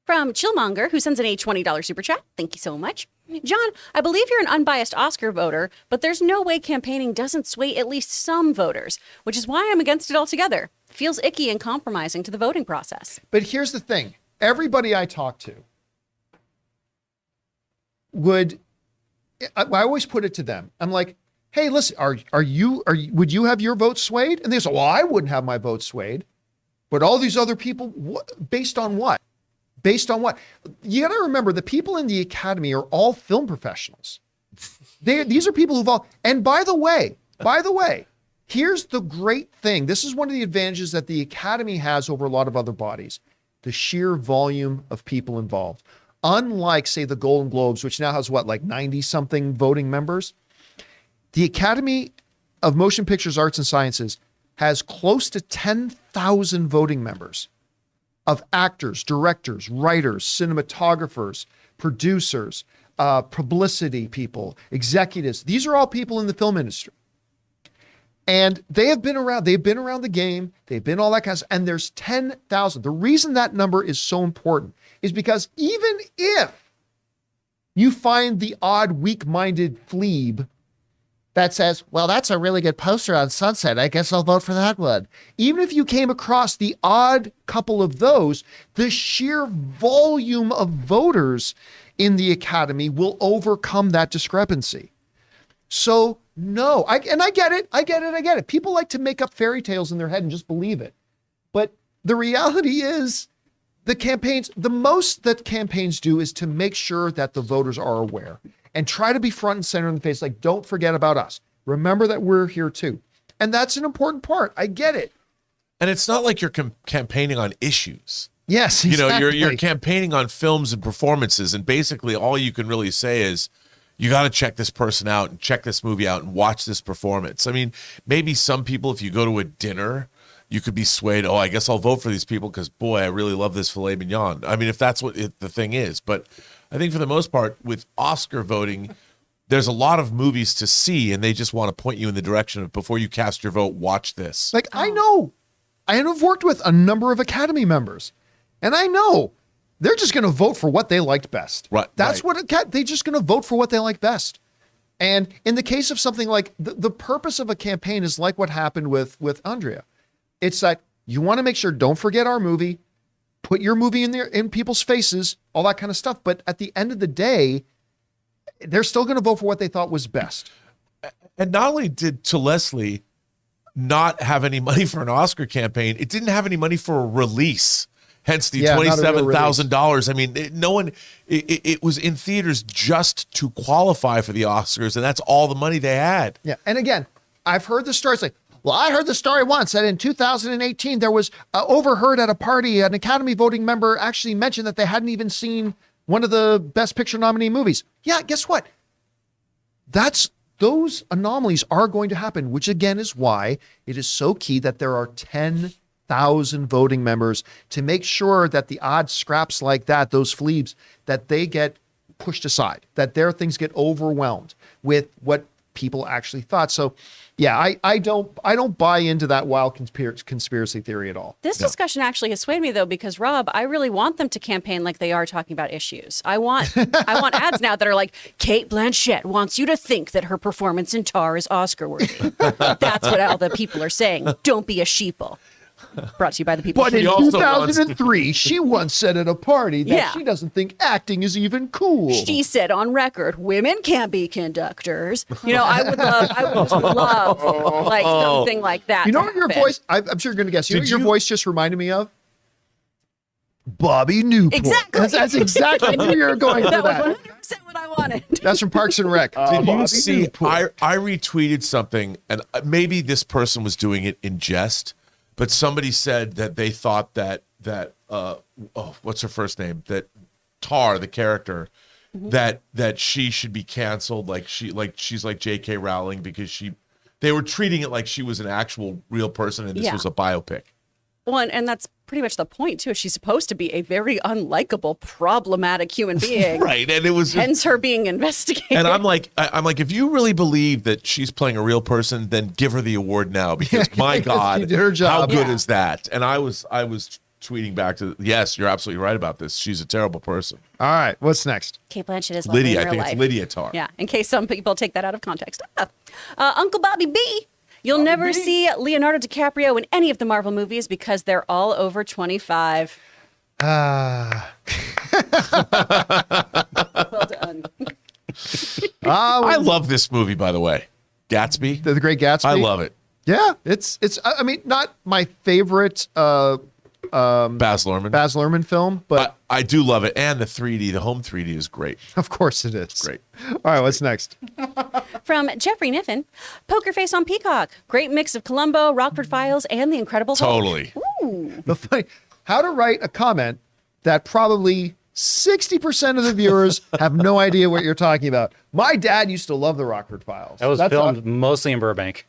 From Chillmonger, who sends in a $20 super chat. Thank you so much. John, I believe you're an unbiased Oscar voter, but there's no way campaigning doesn't sway at least some voters, which is why I'm against it altogether. Feels icky and compromising to the voting process. But here's the thing. Everybody I talk to would, I always put it to them. I'm like, hey, listen, would you have your vote swayed? And they say, well, I wouldn't have my vote swayed. But all these other people, based on what? Based on what? You got to remember, the people in the Academy are all film professionals. These are people who've all, and by the way, here's the great thing. This is one of the advantages that the Academy has over a lot of other bodies. The sheer volume of people involved. Unlike, say, the Golden Globes, which now has what, like 90-something voting members? The Academy of Motion Pictures, Arts, and Sciences has close to 10,000 voting members of actors, directors, writers, cinematographers, producers, publicity people, executives. These are all people in the film industry. And they have been around. They've been around the game. They've been all that kind of stuff. And there's 10,000. The reason that number is so important is because even if you find the odd, weak-minded plebe that says, well, that's a really good poster on Sunset, I guess I'll vote for that one. Even if you came across the odd couple of those, the sheer volume of voters in the Academy will overcome that discrepancy. So no, I get it. People like to make up fairy tales in their head and just believe it. But the reality is the most that campaigns do is to make sure that the voters are aware and try to be front and center in the face. Like, don't forget about us. Remember that we're here too. And that's an important part. I get it. And it's not like you're campaigning on issues. Yes, You know, exactly. you're campaigning on films and performances, and basically all you can really say is, you got to check this person out and check this movie out and watch this performance. I mean, maybe some people, if you go to a dinner, you could be swayed. Oh, I guess I'll vote for these people because, boy, I really love this filet mignon. I mean, if that's what the thing is. But I think for the most part, with Oscar voting, there's a lot of movies to see, and they just want to point you in the direction of, before you cast your vote, watch this. Like, I know. I have worked with a number of Academy members, and I know they're just going to vote for what they liked best. Right. That's what they're just going to vote for what they like best. And in the case of something like the purpose of a campaign is like what happened with Andrea. It's like, you want to make sure, don't forget our movie, put your movie in people's faces, all that kind of stuff. But at the end of the day, they're still going to vote for what they thought was best. And not only did To Leslie not have any money for an Oscar campaign, it didn't have any money for a release. Hence the Yeah, not a real $27,000. I mean, it was in theaters just to qualify for the Oscars, and that's all the money they had. Yeah. And again, I've heard the stories like, well, I heard the story once that in 2018, there was overheard at a party, an Academy voting member actually mentioned that they hadn't even seen one of the Best Picture nominee movies. Yeah, guess what? Those anomalies are going to happen, which again is why it is so key that there are 10,000 voting members to make sure that the odd scraps like that, those fleebs, that they get pushed aside, that their things get overwhelmed with what people actually thought. So yeah, I don't buy into that wild conspiracy theory at all. This discussion actually has swayed me though, because Rob, I really want them to campaign like they are talking about issues. I want ads now that are like, Kate Blanchett wants you to think that her performance in Tar is Oscar worthy. That's what all the people are saying. Don't be a sheeple. Brought to you by the people. But in He also 2003, she once said at a party that Yeah. she doesn't think acting is even cool. She said on record, women can't be conductors. You know, I would love like something like that. You know to what your happen. voice, I'm sure you're going to guess. You know what Did your you- voice just reminded me of? Bobby Newport. Exactly. That's exactly. I knew you were going for That that. was 100% what I wanted. That's from Parks and Rec. Did Bobby you see? Newport. I retweeted something, and maybe this person was doing it in jest, but somebody said that they thought that what's her first name? That Tar, the character, that she should be canceled. She's like J.K. Rowling because they were treating it like she was an actual real person, and this was a biopic. Well, and that's pretty much the point too. She's supposed to be a very unlikable, problematic human being, Right? And it was hence her being investigated. And I'm like, if you really believe that she's playing a real person, then give her the award now because my God, she did her job. how good Yeah. is that? And I was tweeting back to, yes, you're absolutely right about this. She's a terrible person. All right, what's next? Kate Blanchett is lovely Lydia, in I real think life. it's Lydia Tar. Yeah, in case some people take that out of context. Uncle Bobby B. You'll never see Leonardo DiCaprio in any of the Marvel movies because they're all over 25. Well done. I love this movie, by the way. Gatsby. The Great Gatsby. I love it. Yeah, it's. I mean, not my favorite Baz Luhrmann. Baz Luhrmann film, but I do love it. And the 3D, the home 3D is great. of course it is. Great. All right, what's next? From Jeffrey Niffen, Poker Face on Peacock. Great mix of Columbo, Rockford Files, and The Incredible Hulk. Totally. The funny, how to write a comment that probably 60% of the viewers have no idea what you're talking about. My dad used to love the Rockford Files. That was That's filmed mostly in Burbank.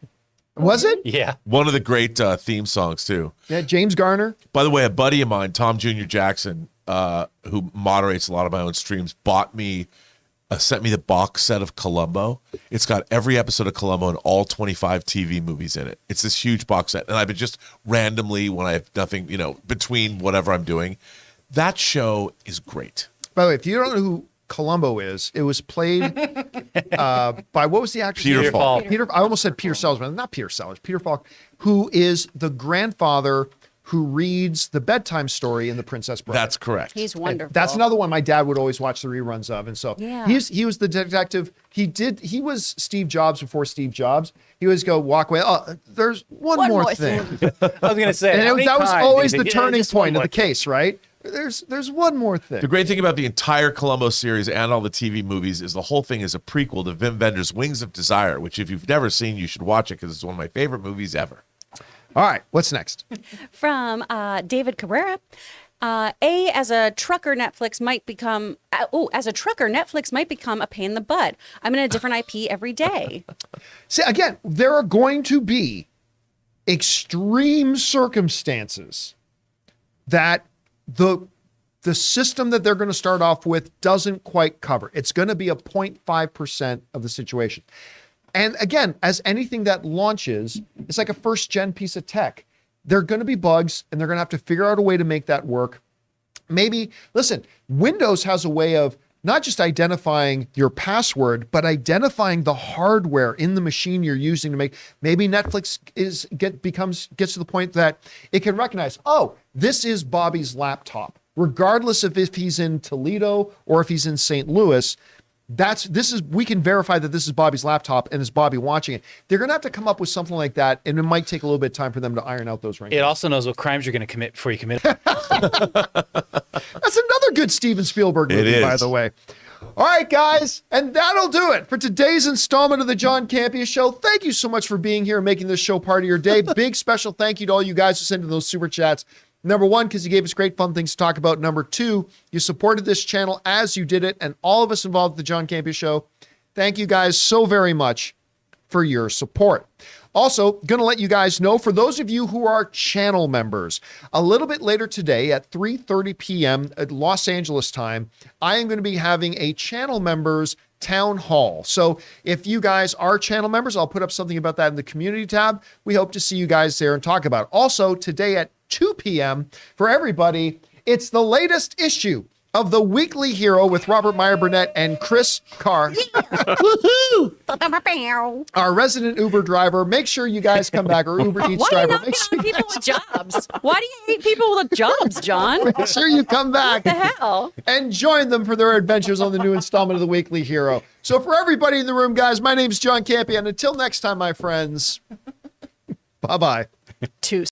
Was it? Yeah. One of the great theme songs, too. Yeah, James Garner. By the way, a buddy of mine, Tom Jr. Jackson, who moderates a lot of my own streams, sent me the box set of Columbo. It's got every episode of Columbo and all 25 TV movies in it. It's this huge box set. And I've been just randomly, when I have nothing, between whatever I'm doing, that show is great. By the way, if you don't know who Columbo is, it was played by, what was the actor? Peter Falk. I almost said Peter Sellers, but not Peter Sellers. Peter Falk, who is the grandfather who reads the bedtime story in The Princess Bride. That's correct. He's wonderful. That's another one my dad would always watch the reruns of. And so Yeah. he was the detective. He was Steve Jobs before Steve Jobs. He always go walk away. Oh, there's one more thing. I was going to say. And how many that was times always did the they- turning just one point of more the case, right? There's one more thing. The great thing about the entire Columbo series and all the TV movies is the whole thing is a prequel to Wim Wenders' Wings of Desire, which if you've never seen, you should watch it because it's one of my favorite movies ever. All right, what's next? From David Cabrera. As a trucker, Netflix might become a pain in the butt. I'm in a different IP every day. See, again, there are going to be extreme circumstances that the system that they're going to start off with doesn't quite cover. It's going to be a 0.5% of the situation. And again, as anything that launches, it's like a first gen piece of tech. There are going to be bugs and they're going to have to figure out a way to make that work. Maybe, listen, Windows has a way of not just identifying your password, but identifying the hardware in the machine you're using to make. Maybe Netflix gets to the point that it can recognize, oh, this is Bobby's laptop, regardless of if he's in Toledo or if he's in St. Louis. We can verify that this is Bobby's laptop and is Bobby watching it. They're going to have to come up with something like that, and it might take a little bit of time for them to iron out those wrinkles. It also knows what crimes you're going to commit before you commit. That's another good Steven Spielberg movie, It is. by the way. All right, guys, and that'll do it for today's installment of the John Campea Show. Thank you so much for being here and making this show part of your day. Big special thank you to all you guys who sent in those super chats. Number one, because you gave us great fun things to talk about. Number two, you supported this channel as you did it, and all of us involved with the John Campea Show. Thank you guys so very much for your support. Also, going to let you guys know, for those of you who are channel members, a little bit later today at 3:30 p.m. at Los Angeles time, I am going to be having a channel members town hall. So if you guys are channel members, I'll put up something about that in the community tab. We hope to see you guys there and talk about it. Also, today at 2 p.m. for everybody, it's the latest issue of The Weekly Hero with Robert Meyer Burnett and Chris Carr. Woohoo! Our resident Uber driver. Make sure you guys come back, or Uber Eats Why do you driver. not Make get sure, on people with jobs? Why do you hate people with jobs, John? What make sure you come back the hell? and join them for their adventures on the new installment of The Weekly Hero. So for everybody in the room, guys, my name's John Campea, and until next time, my friends, bye-bye. Two